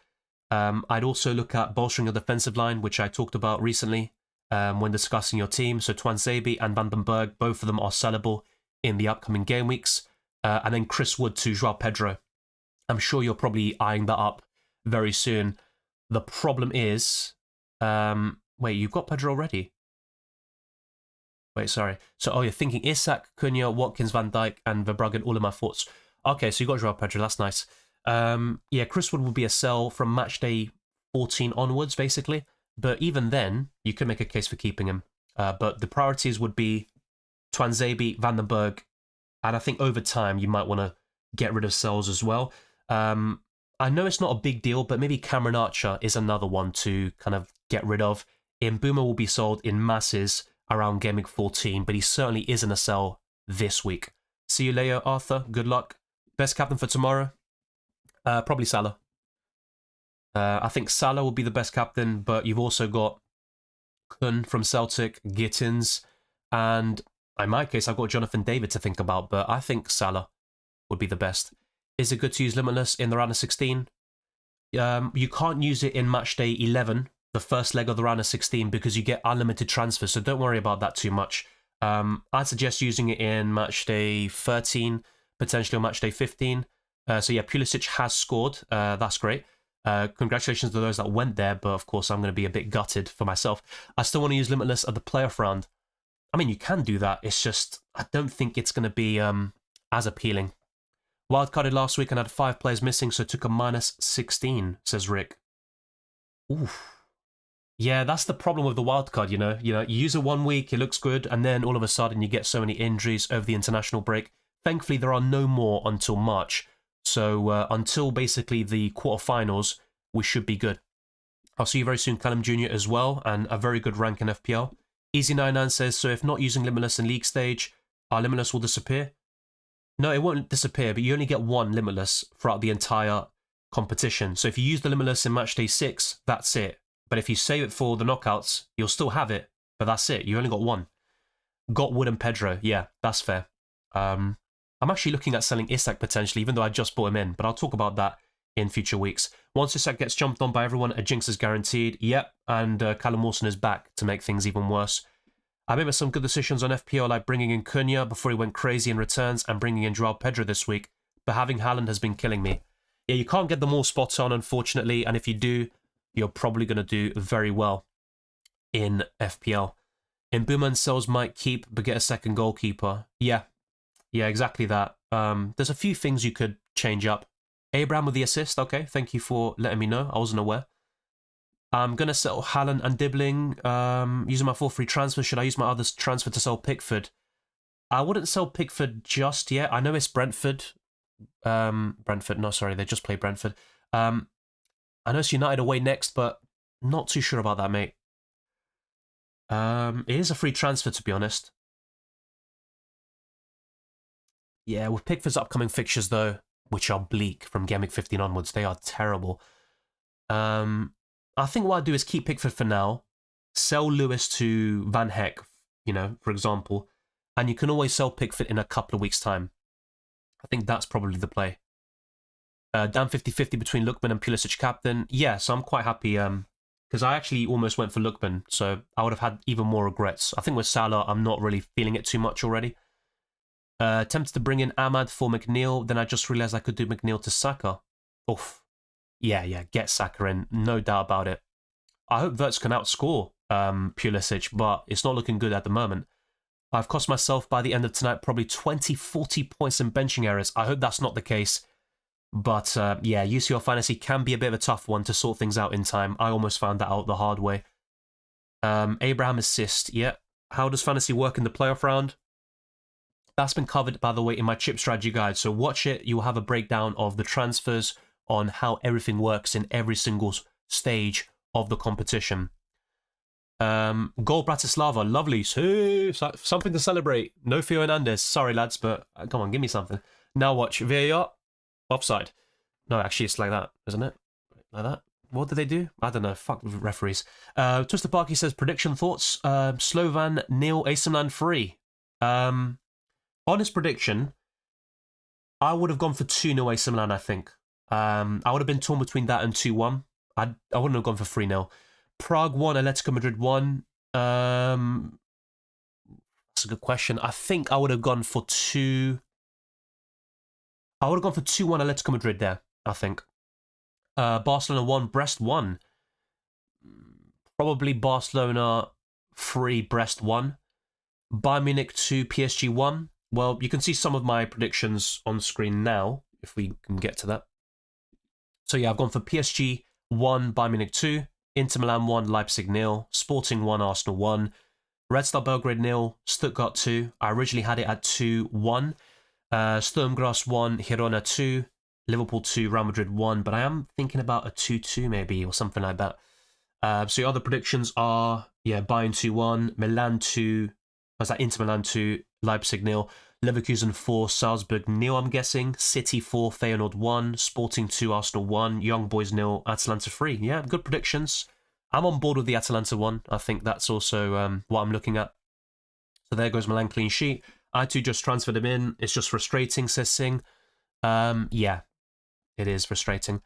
Speaker 1: I'd also look at bolstering your defensive line, which I talked about recently when discussing your team. So Tuanzebe and Van den Berg, both of them are sellable in the upcoming game weeks. And then Chris Wood to Joao Pedro. I'm sure you're probably eyeing that up very soon. The problem is... wait, you've got Pedro already? Wait, sorry. So, you're thinking Isak, Cunha, Watkins, Van Dijk, and Verbruggen, all of my thoughts. Okay, so you got Joao Pedro, that's nice. Yeah, Chris Wood will be a sell from Matchday 14 onwards, basically. But even then, you could make a case for keeping him. But the priorities would be Tuanzebe, Van den Berg, and I think over time you might want to get rid of sells as well. I know it's not a big deal, but maybe Cameron Archer is another one to kind of get rid of. Mbeumo will be sold in masses around Game Week 14, but he certainly isn't a sell this week. See you later, Arthur. Good luck. Best captain for tomorrow? Probably Salah. I think Salah will be the best captain, but you've also got Kun from Celtic, Gittins, and in my case, I've got Jonathan David to think about, but I think Salah would be the best. Is it good to use Limitless in the round of 16? You can't use it in Matchday 11, the first leg of the round of 16, because you get unlimited transfers, so don't worry about that too much. I'd suggest using it in Matchday 13, potentially on Matchday 15. So yeah, Pulisic has scored. That's great. Congratulations to those that went there, but of course I'm going to be a bit gutted for myself. I still want to use Limitless at the playoff round. I mean, you can do that. It's just, I don't think it's going to be as appealing. Wildcarded last week and had 5 players missing, so took a minus 16, says Rick. Oof. Yeah, that's the problem with the wildcard, you use it 1 week, it looks good, and then all of a sudden you get so many injuries over the international break. Thankfully, there are no more until March. So until basically the quarterfinals, we should be good. I'll see you very soon, Callum Jr. as well, and a very good rank in FPL. Easy99 says, so if not using Limitless in league stage, our Limitless will disappear? No, it won't disappear, but you only get one Limitless throughout the entire competition. So if you use the Limitless in Matchday 6, that's it. But if you save it for the knockouts, you'll still have it, but that's it. You only got one. Got Wood and Pedro. Yeah, that's fair. I'm actually looking at selling Isak potentially, even though I just bought him in, but I'll talk about that in future weeks. Once Isak gets jumped on by everyone, a jinx is guaranteed. Yep, and Callum Wilson is back to make things even worse. I made some good decisions on FPL, like bringing in Cunha before he went crazy in returns and bringing in Joao Pedro this week, but having Haaland has been killing me. Yeah, you can't get them all spot on, unfortunately, and if you do, you're probably going to do very well in FPL. In Boomer sells might keep, but get a second goalkeeper. Yeah, exactly that. There's a few things you could change up. Abraham with the assist, okay, thank you for letting me know. I wasn't aware. I'm going to sell Haaland and Dibbling. Using my 4 free transfer, should I use my other transfer to sell Pickford? I wouldn't sell Pickford just yet. I know it's Brentford. No, sorry, they just played Brentford. I know it's United away next, but not too sure about that, mate. It is a free transfer, to be honest. Yeah, with Pickford's upcoming fixtures, though, which are bleak from Game Week 15 onwards, they are terrible. I think what I'll do is keep Pickford for now, sell Lewis to Van Heck, for example, and you can always sell Pickford in a couple of weeks' time. I think that's probably the play. Down 50-50 between Lookman and Pulisic captain. Yeah, so I'm quite happy, because I actually almost went for Lookman, so I would have had even more regrets. I think with Salah, I'm not really feeling it too much already. Tempted to bring in Ahmad for McNeil, then I just realised I could do McNeil to Saka. Oof. Yeah, get Saka in, no doubt about it. I hope Wirtz can outscore Pulisic, but it's not looking good at the moment. I've cost myself by the end of tonight probably 20-40 points in benching errors. I hope that's not the case. But yeah, UCL Fantasy can be a bit of a tough one to sort things out in time. I almost found that out the hard way. Abraham assist, yeah. How does Fantasy work in the playoff round? That's been covered, by the way, in my chip strategy guide. So watch it. You'll have a breakdown of the transfers on how everything works in every single stage of the competition. Goal Bratislava, lovely. Hey, something to celebrate. No Theo Hernandez. Sorry, lads, but come on, give me something. Now watch. VAR, offside. No, actually, it's like that, isn't it? Like that. What did they do? I don't know. Fuck referees. Twister Parky says, prediction thoughts. Slovan nil, AC Milan 3. Honest prediction, I would have gone for 2-0 AC Milan, I think. I would have been torn between that and 2-1. I wouldn't have gone for 3-0. Prague 1, Atletico Madrid 1. That's a good question. I think I would have gone for 2... I would have gone for 2-1 Atletico Madrid there, I think. Barcelona 1, Brest 1. Probably Barcelona 3, Brest 1. Bayern Munich 2, PSG 1. Well, you can see some of my predictions on screen now, if we can get to that. So yeah, I've gone for PSG 1, Bayern Munich 2, Inter Milan 1, Leipzig 0, Sporting 1, Arsenal 1, Red Star Belgrade 0, Stuttgart 2. I originally had it at 2-1. Sturm Graz 1, Girona 2, Liverpool 2, Real Madrid 1, but I am thinking about a 2-2 maybe, or something like that. So your other predictions are, yeah, Bayern 2-1, Milan 2, was that Inter Milan 2, Leipzig 0, Leverkusen 4, Salzburg 0, I'm guessing, City 4, Feyenoord 1, Sporting 2, Arsenal 1, Young Boys 0, Atalanta 3. Yeah, good predictions. I'm on board with the Atalanta one. I think that's also what I'm looking at. So there goes Milan clean sheet. I too just transferred him in. It's just frustrating, says Singh. Yeah, it is frustrating.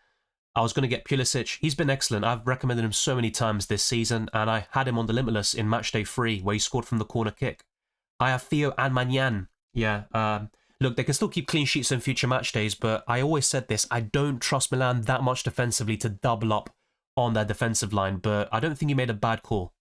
Speaker 1: I was going to get Pulisic. He's been excellent. I've recommended him so many times this season, and I had him on the Limitless in Matchday 3, where he scored from the corner kick. I have Theo and Magnan. Yeah, look, they can still keep clean sheets in future match days, but I always said this, I don't trust Milan that much defensively to double up on their defensive line, but I don't think he made a bad call.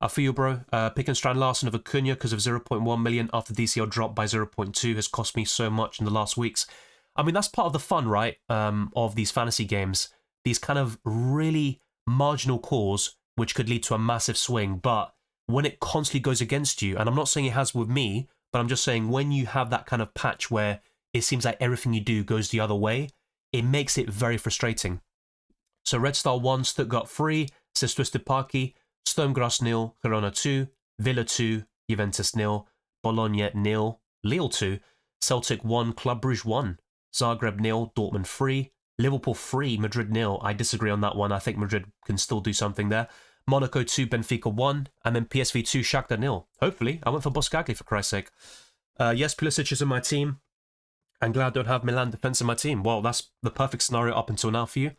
Speaker 1: I feel you, bro. Pick and Strand Larson of Acuna because of 0.1 million after DCL dropped by 0.2 has cost me so much in the last weeks. I mean, that's part of the fun, right, of these fantasy games. These kind of really marginal calls, which could lead to a massive swing, but when it constantly goes against you, and I'm not saying it has with me, but I'm just saying when you have that kind of patch where it seems like everything you do goes the other way, it makes it very frustrating. So Red Star 1, Stuttgart 3, says Twisted Parky, Sturmgrass 0, Corona 2, Villa 2, Juventus 0, Bologna 0, Lille 2, Celtic 1, Club Brugge 1, Zagreb 0, Dortmund 3, Liverpool 3, Madrid 0. I disagree on that one. I think Madrid can still do something there. Monaco 2, Benfica 1, and then PSV 2, Shakhtar 0. Hopefully, I went for Boskagli for Christ's sake. Yes, Pulisic is in my team. I'm glad I don't have Milan defense in my team. Well, that's the perfect scenario up until now for you.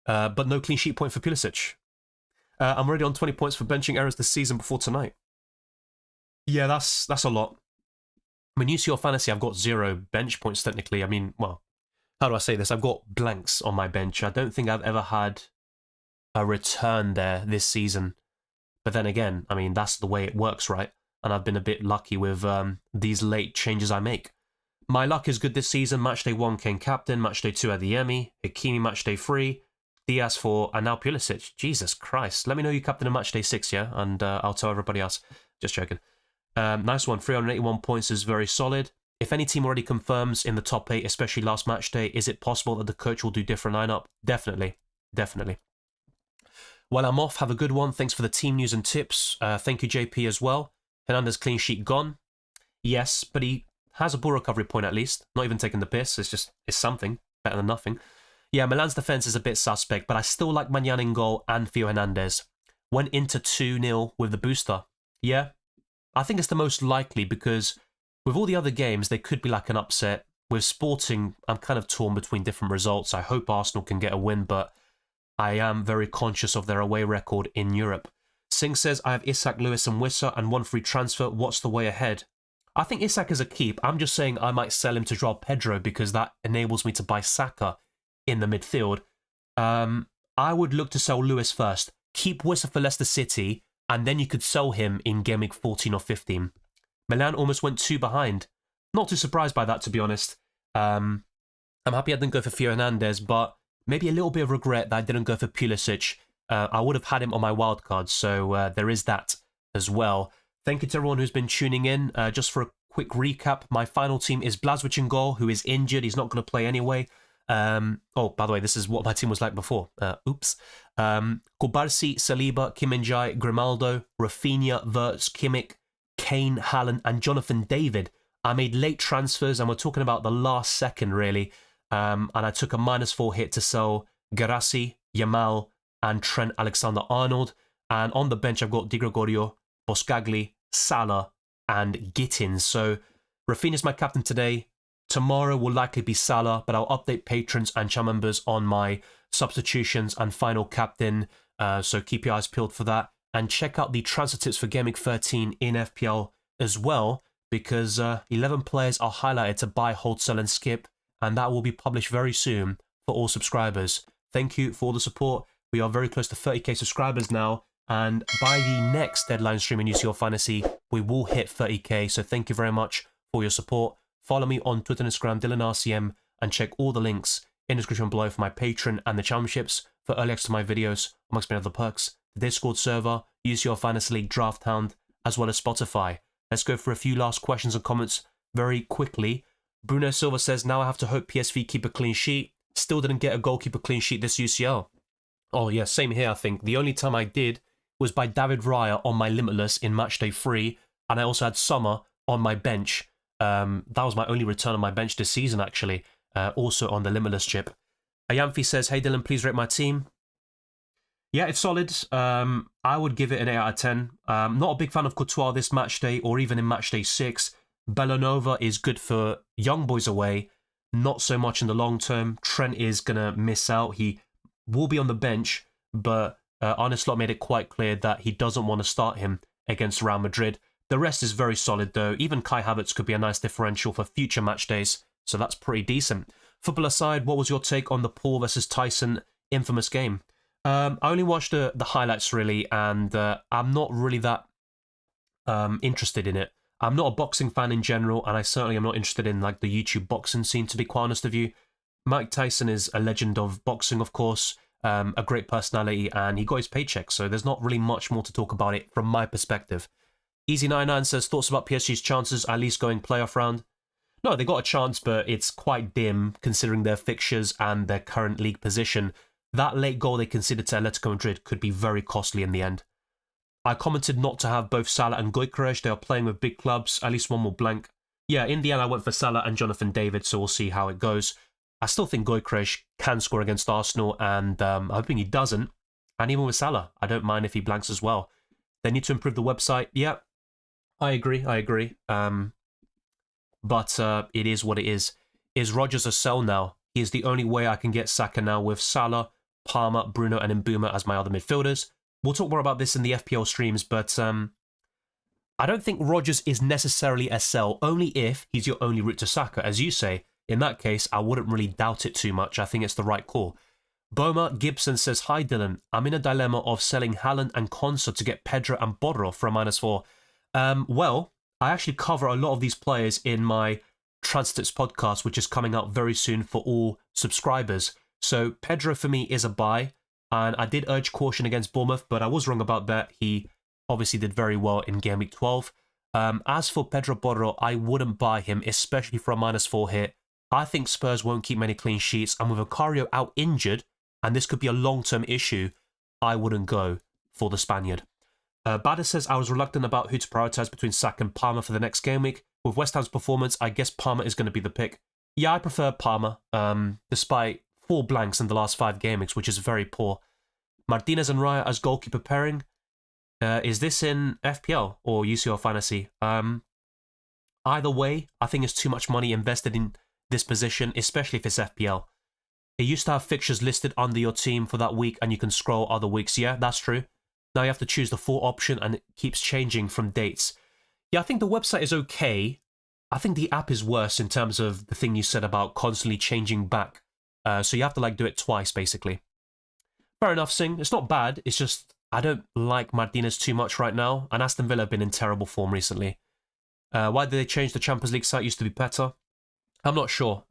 Speaker 1: But no clean sheet point for Pulisic. I'm already on 20 points for benching errors this season before tonight. Yeah, that's a lot. I mean, UCL Fantasy, I've got 0 bench points technically. I mean, well, how do I say this? I've got blanks on my bench. I don't think I've ever had a return there this season. But then again, I mean, that's the way it works, right? And I've been a bit lucky with these late changes I make. My luck is good this season. Matchday 1, Kane captain. Matchday 2, Adeyemi. Hakimi Matchday 3. Diaz 4, and now Pulisic. Jesus Christ. Let me know you captain in Matchday 6, yeah? And I'll tell everybody else. Just joking. Nice one. 381 points is very solid. If any team already confirms in the top 8, especially last Matchday, is it possible that the coach will do different lineup? Definitely. Definitely. While I'm off, have a good one. Thanks for the team news and tips. Thank you, JP, as well. Hernandez clean sheet gone. Yes, but he has a ball recovery point at least. Not even taking the piss. It's something. Better than nothing. Yeah, Milan's defence is a bit suspect, but I still like Maignan in goal and Theo Hernandez. Went into 2-0 with the booster. Yeah, I think it's the most likely because with all the other games, they could be like an upset. With Sporting, I'm kind of torn between different results. I hope Arsenal can get a win, but I am very conscious of their away record in Europe. Singh says, I have Isak, Lewis and Wissa and 1 free transfer. What's the way ahead? I think Isak is a keep. I'm just saying I might sell him to Joao Pedro because that enables me to buy Saka in the midfield. I would look to sell Lewis first. Keep Wissa for Leicester City, and then you could sell him in game week 14 or 15. Milan almost went 2 behind. Not too surprised by that, to be honest. I'm happy I didn't go for Theo Hernandez, but maybe a little bit of regret that I didn't go for Pulisic. I would have had him on my wildcard, so there is that as well. Thank you to everyone who's been tuning in. Just for a quick recap, my final team is Blazwich in goal, who is injured. He's not going to play anyway. Oh, by the way, this is what my team was like before. Oops. Kubarsi, Saliba, Kim Min-jae, Grimaldo, Rafinha, Wirtz, Kimmich, Kane, Haaland, and Jonathan David. I made late transfers, and we're talking about the last second, really. And I took a -4 hit to sell Garassi, Yamal, and Trent Alexander-Arnold. And on the bench, I've got Di Gregorio, Boskagli, Salah, and Gittins. So Rafinha's my captain today. Tomorrow will likely be Salah, but I'll update patrons and channel members on my substitutions and final captain. So keep your eyes peeled for that. And check out the transfer tips for Game Week 13 in FPL as well, because 11 players are highlighted to buy, hold, sell, and skip. And that will be published very soon for all subscribers. Thank you for all the support. We are very close to 30k subscribers now. And by the next deadline stream in UCL Fantasy, we will hit 30k. So thank you very much for your support. Follow me on Twitter and Instagram, DylanRCM, and check all the links in the description below for my Patreon and the championships, for early access to my videos, amongst many other perks, the Discord server, UCL Fantasy League Draft Hound, as well as Spotify. Let's go for a few last questions and comments very quickly. Bruno Silva says, now I have to hope PSV keep a clean sheet. Still didn't get a goalkeeper clean sheet this UCL. Oh yeah, same here I think. The only time I did was by David Raya on my Limitless in Matchday 3, and I also had Sommer on my bench. That was my only return on my bench this season, actually. Also on the Limitless chip. Ayamfi says, hey Dylan, please rate my team. Yeah, it's solid. I would give it an 8 out of 10. Not a big fan of Courtois this match day or even in match day 6. Bellanova is good for young boys away. Not so much in the long term. Trent is going to miss out. He will be on the bench, but Arne Slot made it quite clear that he doesn't want to start him against Real Madrid. The rest is very solid though. Even Kai Havertz could be a nice differential for future match days, so that's pretty decent. Football aside, what was your take on the Paul versus Tyson infamous game? I only watched the highlights really, and I'm not really that interested in it. I'm not a boxing fan in general, and I certainly am not interested in like the YouTube boxing scene, to be quite honest with you. Mike Tyson is a legend of boxing, of course, a great personality, and he got his paycheck, so there's not really much more to talk about it from my perspective. Easy99 says, thoughts about PSG's chances at least going playoff round? No, they got a chance, but it's quite dim considering their fixtures and their current league position. That late goal they conceded to Atletico Madrid could be very costly in the end. I commented not to have both Salah and Gyökeres. They are playing with big clubs, at least one more blank. Yeah, in the end I went for Salah and Jonathan David, so we'll see how it goes. I still think Gyökeres can score against Arsenal, and I'm hoping he doesn't. And even with Salah, I don't mind if he blanks as well. They need to improve the website. Yeah, I agree. But it is what it is. Is Rodgers a sell now? He is the only way I can get Saka now with Salah, Palmer, Bruno and Mbuma as my other midfielders. We'll talk more about this in the FPL streams, but I don't think Rodgers is necessarily a sell, only if he's your only route to Saka. As you say, in that case, I wouldn't really doubt it too much. I think it's the right call. Boma Gibson says, hi Dylan, I'm in a dilemma of selling Haaland and Konsa to get Pedro and Borro for a -4. Well, I actually cover a lot of these players in my Transfer Tips podcast, which is coming out very soon for all subscribers. So Pedro for me is a buy, and I did urge caution against Bournemouth, but I was wrong about that. He obviously did very well in game week 12. As for Pedro Borro, I wouldn't buy him, especially for a -4 hit. I think Spurs won't keep many clean sheets, and with Vicario out injured, and this could be a long-term issue, I wouldn't go for the Spaniard. Bader says, I was reluctant about who to prioritise between Saka and Palmer for the next game week. With West Ham's performance, I guess Palmer is going to be the pick. Yeah, I prefer Palmer, despite 4 blanks in the last 5 game weeks, which is very poor. Martinez and Raya as goalkeeper pairing. Is this in FPL or UCL Fantasy? Either way, I think it's too much money invested in this position, especially if it's FPL. It used to have fixtures listed under your team for that week and you can scroll other weeks. Yeah, that's true. Now you have to choose the full option and it keeps changing from dates. Yeah, I think the website is okay. I think the app is worse in terms of the thing you said about constantly changing back. So you have to do it twice, basically. Fair enough, Singh. It's not bad. It's just I don't like Martinez too much right now. And Aston Villa have been in terrible form recently. Why did they change the Champions League site? It used to be better. I'm not sure.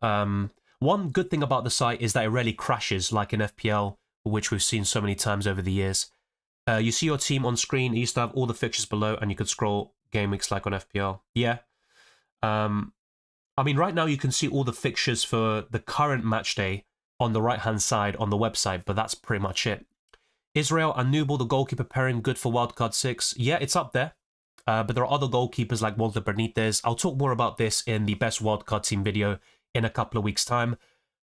Speaker 1: One good thing about the site is that it rarely crashes like in FPL, which we've seen so many times over the years. You see your team on screen. It used to have all the fixtures below and you could scroll game weeks like on FPL. Yeah. I mean, right now you can see all the fixtures for the current match day on the right-hand side on the website, but that's pretty much it. Israel and Nubel, the goalkeeper pairing, good for wildcard 6. Yeah, it's up there. But there are other goalkeepers like Walter Benitez. I'll talk more about this in the best wildcard team video in a couple of weeks' time.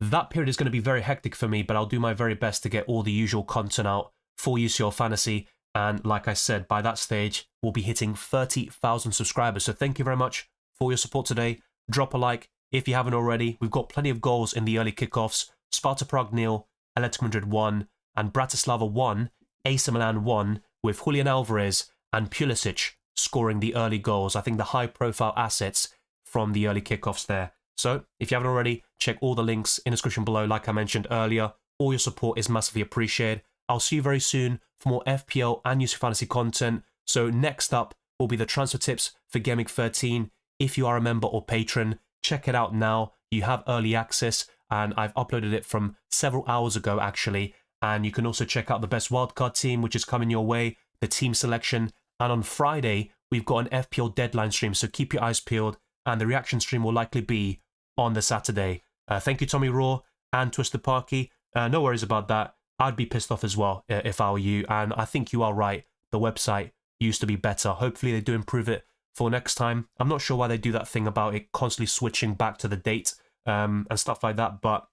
Speaker 1: That period is going to be very hectic for me, but I'll do my very best to get all the usual content out for UCL Fantasy. And like I said, by that stage, we'll be hitting 30,000 subscribers. So thank you very much for your support today. Drop a like if you haven't already. We've got plenty of goals in the early kickoffs. Sparta Prague 0, Atletico Madrid 1, and Bratislava 1, AC Milan 1, with Julian Alvarez and Pulisic scoring the early goals. I think the high-profile assets from the early kickoffs there. So if you haven't already, check all the links in the description below. Like I mentioned earlier, all your support is massively appreciated. I'll see you very soon for more FPL and UCL Fantasy content. So next up will be the transfer tips for Game Week 13. If you are a member or patron, check it out now. You have early access, and I've uploaded it from several hours ago, actually. And you can also check out the best wildcard team, which is coming your way, the team selection. And on Friday, we've got an FPL deadline stream, so keep your eyes peeled. And the reaction stream will likely be on the Saturday. Thank you, Tommy Raw and Twisted Parky. No worries about that. I'd be pissed off as well if I were you. And I think you are right. The website used to be better. Hopefully they do improve it for next time. I'm not sure why they do that thing about it constantly switching back to the date and stuff like that, but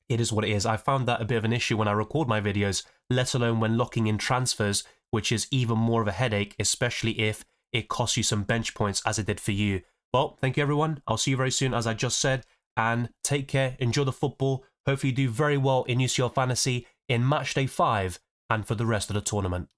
Speaker 1: it is what it is. I found that a bit of an issue when I record my videos, let alone when locking in transfers, which is even more of a headache, especially if it costs you some bench points as it did for you. Well, thank you everyone. I'll see you very soon, as I just said, and take care. Enjoy the football. Hopefully you do very well in UCL Fantasy in Matchday 5 and for the rest of the tournament.